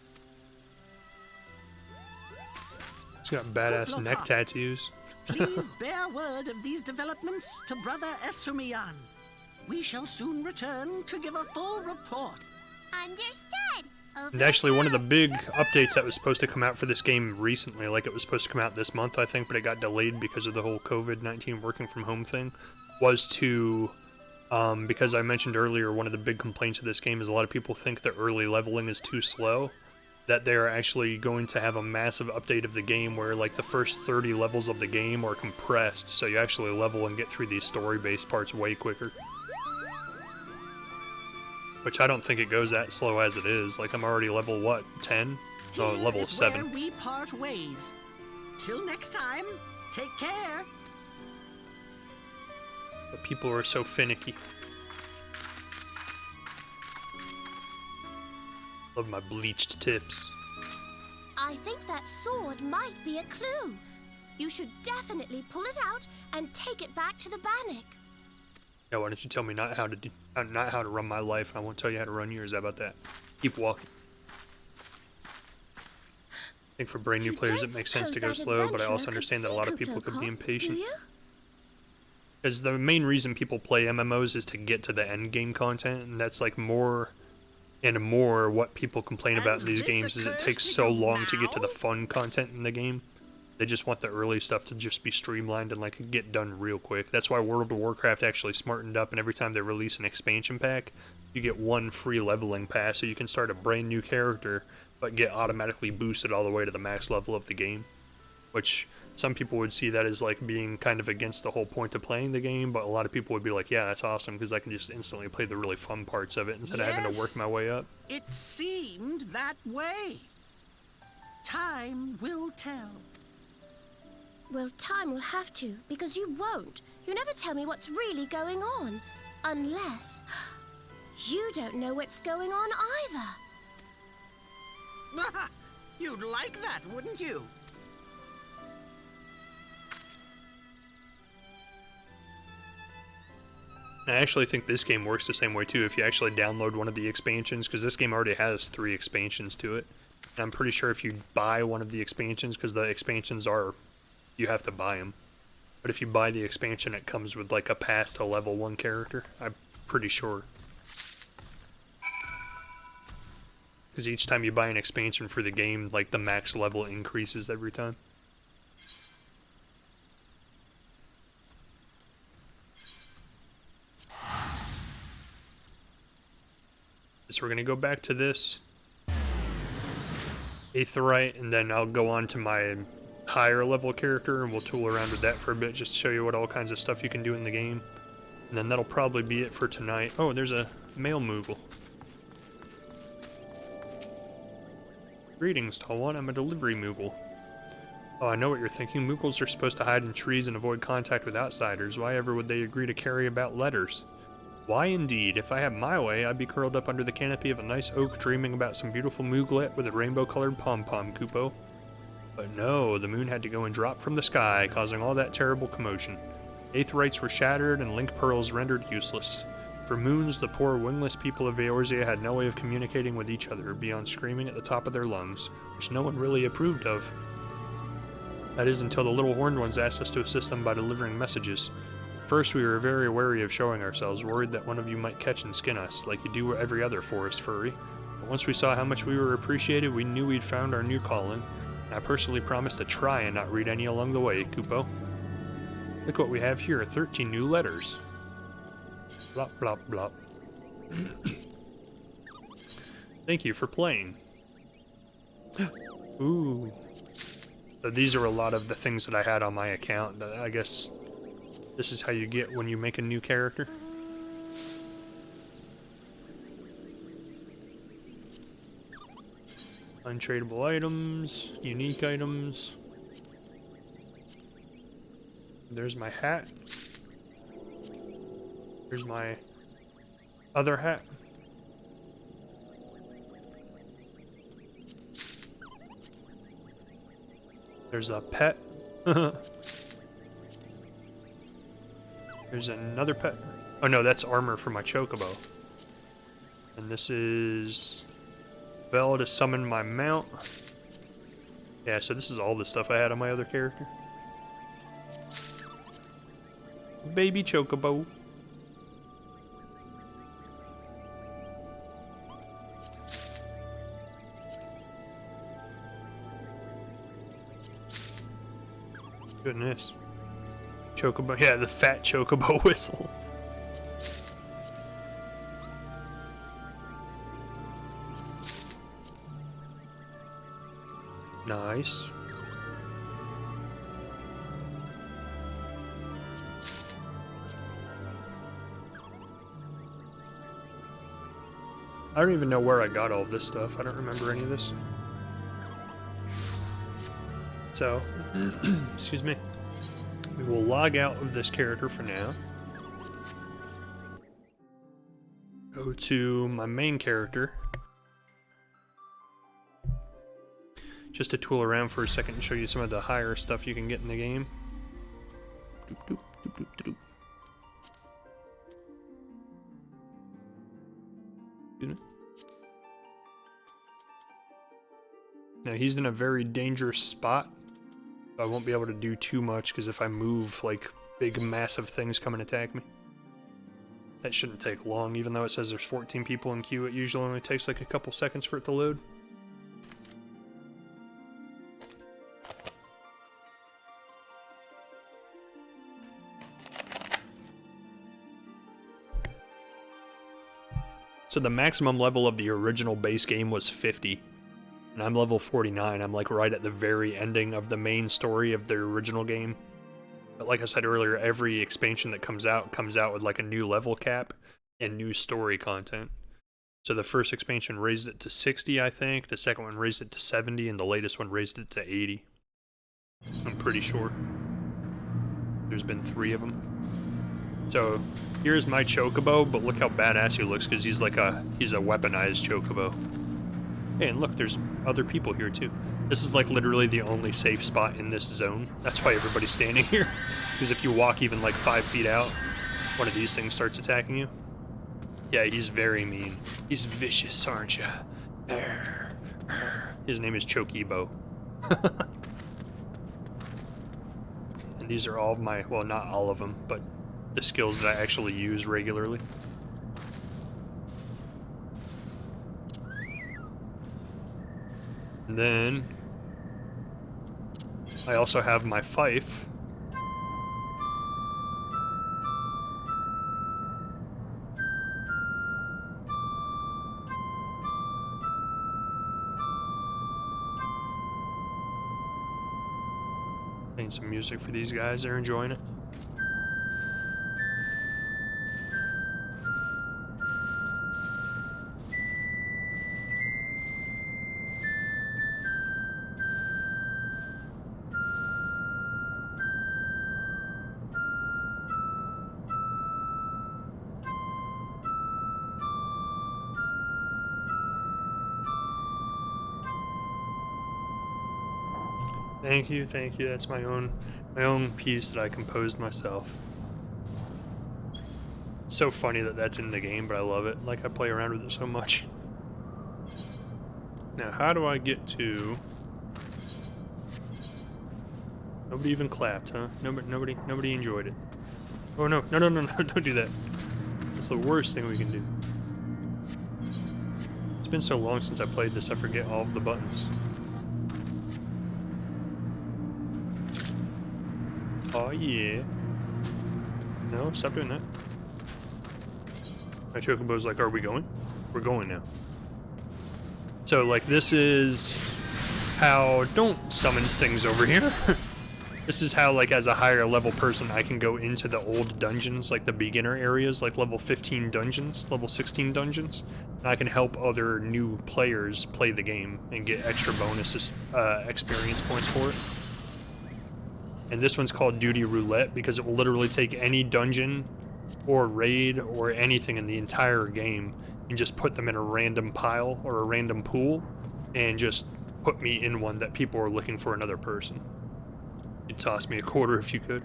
He's got badass Look, neck look. tattoos. Please bear word of these developments to Brother Esumian. We shall soon return to give a full report. Understood. Over And actually, one of the and big updates that was supposed to come out for this game recently, like it was supposed to come out this month, I think, but it got delayed because of the whole COVID-19 working from home thing, was to, because I mentioned earlier, one of the big complaints of this game is a lot of people think the early leveling is too slow, that they're actually going to have a massive update of the game where, like, the first 30 levels of the game are compressed, so you actually level and get through these story-based parts way quicker. Which I don't think it goes that slow as it is. Like, I'm already level, what, 10? No, Here level is 7. where we part ways. Till next time, take care. But people are so finicky. Love my bleached tips. I think that sword might be a clue. You should definitely pull it out and take it back to the Bannock. Yeah, why don't you tell me not how to run my life, and I won't tell you how to run yours. How about that? Keep walking. I think for brand new players it makes sense to go slow, but I also understand that a lot of people could be impatient. Because the main reason people play MMOs is to get to the end game content, and that's like more and more what people complain about in these games is it takes so long to get to the fun content in the game. They just want the early stuff to just be streamlined and like get done real quick. That's why World of Warcraft actually smartened up, and every time they release an expansion pack, you get one free leveling pass, so you can start a brand new character, but get automatically boosted all the way to the max level of the game. Which some people would see that as like being kind of against the whole point of playing the game, but a lot of people would be like, yeah, that's awesome, because I can just instantly play the really fun parts of it instead of having to work my way up. It seemed that way. Time will tell. Well, time will have to, because you won't. You never tell me what's really going on. Unless... you don't know what's going on either. You'd like that, wouldn't you? I actually think this game works the same way too if you actually download one of the expansions, because this game already has 3 expansions to it. And I'm pretty sure if you buy one of the expansions, because the expansions are... you have to buy them. But if you buy the expansion, it comes with like a pass to level 1 character. I'm pretty sure. Because each time you buy an expansion for the game, like the max level increases every time. So we're going to go back to this Aetheryte, and then I'll go on to my higher level character, and we'll tool around with that for a bit, just to show you what all kinds of stuff you can do in the game. And then that'll probably be it for tonight. Oh, there's a male Moogle. Greetings, Tall One. I'm a delivery Moogle. Oh, I know what you're thinking. Moogles are supposed to hide in trees and avoid contact with outsiders. Why ever would they agree to carry about letters? Why indeed? If I had my way, I'd be curled up under the canopy of a nice oak dreaming about some beautiful Mooglet with a rainbow-colored pom-pom, Kupo. But no, the moon had to go and drop from the sky, causing all that terrible commotion. Aetherites were shattered and link pearls rendered useless. For moons, the poor wingless people of Eorzea had no way of communicating with each other beyond screaming at the top of their lungs, which no one really approved of. That is until the little horned ones asked us to assist them by delivering messages. First, we were very wary of showing ourselves, worried that one of you might catch and skin us, like you do every other forest furry. But once we saw how much we were appreciated, we knew we'd found our new calling, and I personally promised to try and not read any along the way, Kupo. Look what we have here, 13 new letters. Blop, blop, blop. Thank you for playing. Ooh. So these are a lot of the things that I had on my account that I guess this is how you get when you make a new character. Untradeable items, unique items. There's my hat. Here's my other hat. There's a pet. There's another pet. Oh no, that's armor for my chocobo. And this is bell to summon my mount. Yeah, so this is all the stuff I had on my other character. Baby chocobo. Goodness. Chocobo, yeah, the fat chocobo whistle. Nice. I don't even know where I got all this stuff. I don't remember any of this. So, excuse me. We will log out of this character for now. Go to my main character. just to tool around for a second and show you some of the higher stuff you can get in the game. Doop, doop, doop, doop, doop. Now he's in a very dangerous spot. I won't be able to do too much because if I move, like, big massive things come and attack me. That shouldn't take long, even though it says there's 14 people in queue. It usually only takes like a couple seconds for it to load. So the maximum level of the original base game was 50. And I'm level 49. I'm like right at the very ending of the main story of the original game. But like I said earlier, every expansion that comes out with like a new level cap and new story content. So the first expansion raised it to 60, I think. The second one raised it to 70, and the latest one raised it to 80. I'm pretty sure. There's been 3 of them. So here's my chocobo, but look how badass he looks because he's a weaponized chocobo. Hey, and look, there's other people here too. This is like literally the only safe spot in this zone. That's why everybody's standing here. Because if you walk even like 5 feet out, one of these things starts attacking you. Yeah, he's very mean. He's vicious, aren't you? His name is Chokibo. And these are all of my, well, not all of them, but the skills that I actually use regularly. And then I also have my fife. Playing some music for these guys, they're enjoying it. Thank you, thank you. That's my own piece that I composed myself. It's so funny that that's in the game, but I love it. Like, I play around with it so much. Now, how do I get to... Nobody even clapped, huh? Nobody enjoyed it. Oh no, no, don't do that. That's the worst thing we can do. It's been so long since I played this, I forget all of the buttons. Oh yeah. No, stop doing that. My chocobo's like, are we going? We're going now. So, like, this is how... Don't summon things over here. This is how, like, as a higher level person, I can go into the old dungeons, like the beginner areas, like level 15 dungeons, level 16 dungeons. And I can help other new players play the game and get extra bonuses, experience points for it. And this one's called Duty Roulette because it will literally take any dungeon or raid or anything in the entire game and just put them in a random pile or a random pool and just put me in one that people are looking for another person. You'd toss me a quarter if you could.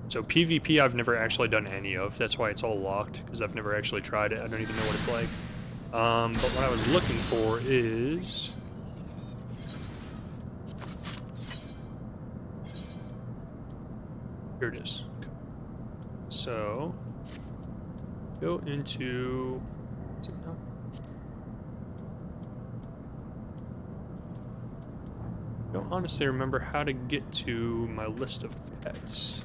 So PvP I've never actually done any of. That's why it's all locked, because I've never actually tried it. I don't even know what it's like. But what I was looking for is... Here it is. So, go into... Is it not? I don't honestly remember how to get to my list of pets.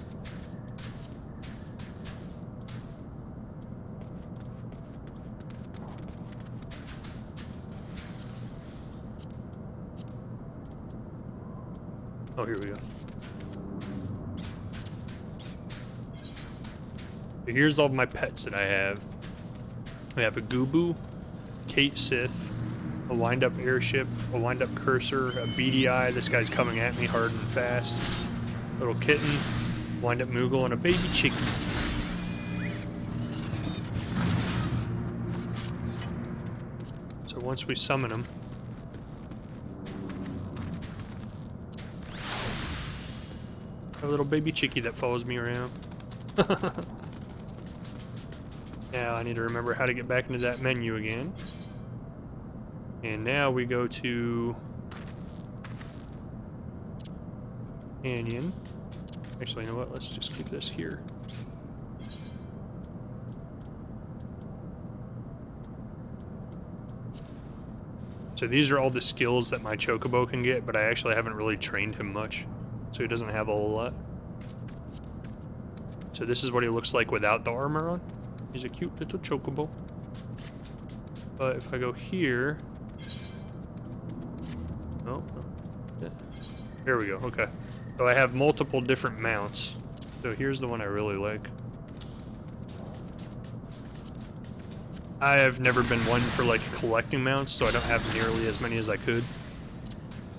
Oh, here we go. So here's all of my pets that I have. I have a Goobu, Kate Sith, a wind-up airship, a wind-up cursor, a beady eye. This guy's coming at me hard and fast. Little kitten, wind-up Moogle, and a baby chicken. So once we summon them, A little baby chickie that follows me around. Now I need to remember how to get back into that menu again. And now we go to Canyon. Actually, you know what? Let's just keep this here. So these are all the skills that my Chocobo can get, but I actually haven't really trained him much. So he doesn't have a whole lot. So this is what he looks like without the armor on. He's a cute little Chocobo. But if I go here... Oh, yeah. There we go, okay. So I have multiple different mounts. So here's the one I really like. I have never been one for like collecting mounts, so I don't have nearly as many as I could.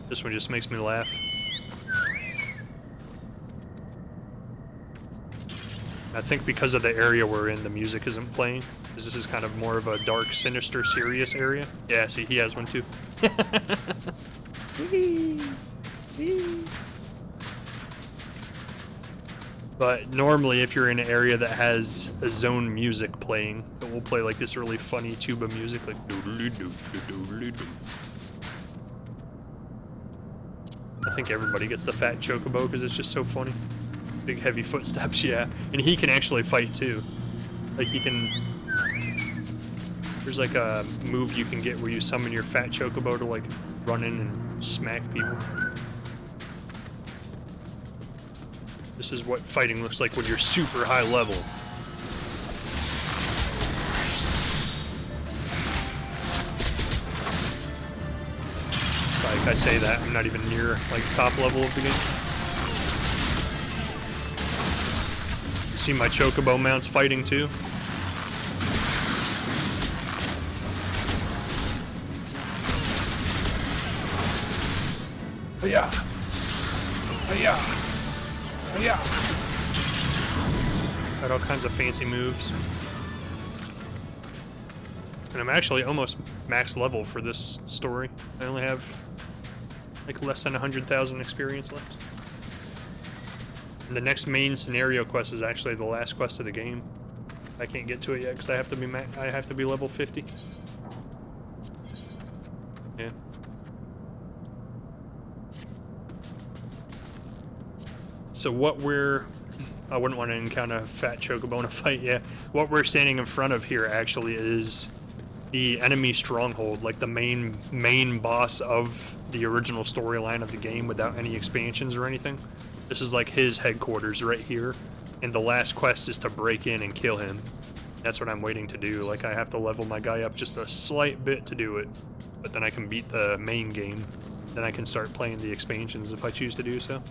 This one just makes me laugh. I think because of the area we're in, the music isn't playing. Because this is kind of more of a dark, sinister, serious area. Yeah, see, he has one too. But normally, if you're in an area that has a zone music playing, it will play like this really funny tuba music, like doodly-doo, doodly-doo. I think everybody gets the fat Chocobo because it's just so funny. Big heavy footsteps, yeah. And he can actually fight too. Like he can... There's like a move you can get where you summon your fat Chocobo to like run in and smack people. This is what fighting looks like when you're super high level. Psych, I say that. I'm not even near like top level of the game. You see my Chocobo mounts fighting too? Yeah. Yeah. Yeah. Got all kinds of fancy moves. And I'm actually almost max level for this story. I only have like less than 100,000 experience left. And the next main scenario quest is actually the last quest of the game. I can't get to it yet because I have to be level 50. Yeah. So what I wouldn't want to encounter a fat Chocobo in a fight, yeah. What we're standing in front of here actually is the enemy stronghold, like the main boss of the original storyline of the game without any expansions or anything. This is like his headquarters right here, and the last quest is to break in and kill him. That's what I'm waiting to do. Like I have to level my guy up just a slight bit to do it, but then I can beat the main game. Then I can start playing the expansions if I choose to do so.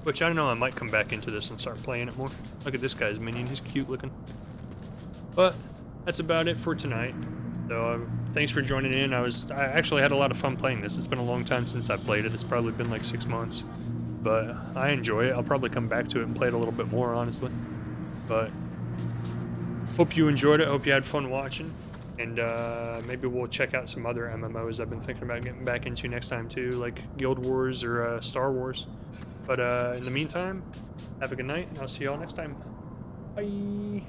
Which I don't know, I might come back into this and start playing it more. Look at this guy's minion, he's cute looking. But that's about it for tonight. So thanks for joining in. I actually had a lot of fun playing this. It's been a long time since I played it. It's probably been like 6 months. But I enjoy it. I'll probably come back to it and play it a little bit more, honestly. But hope you enjoyed it. Hope you had fun watching. And maybe we'll check out some other MMOs I've been thinking about getting back into next time too, like Guild Wars or Star Wars. But in the meantime, have a good night, and I'll see y'all next time. Bye!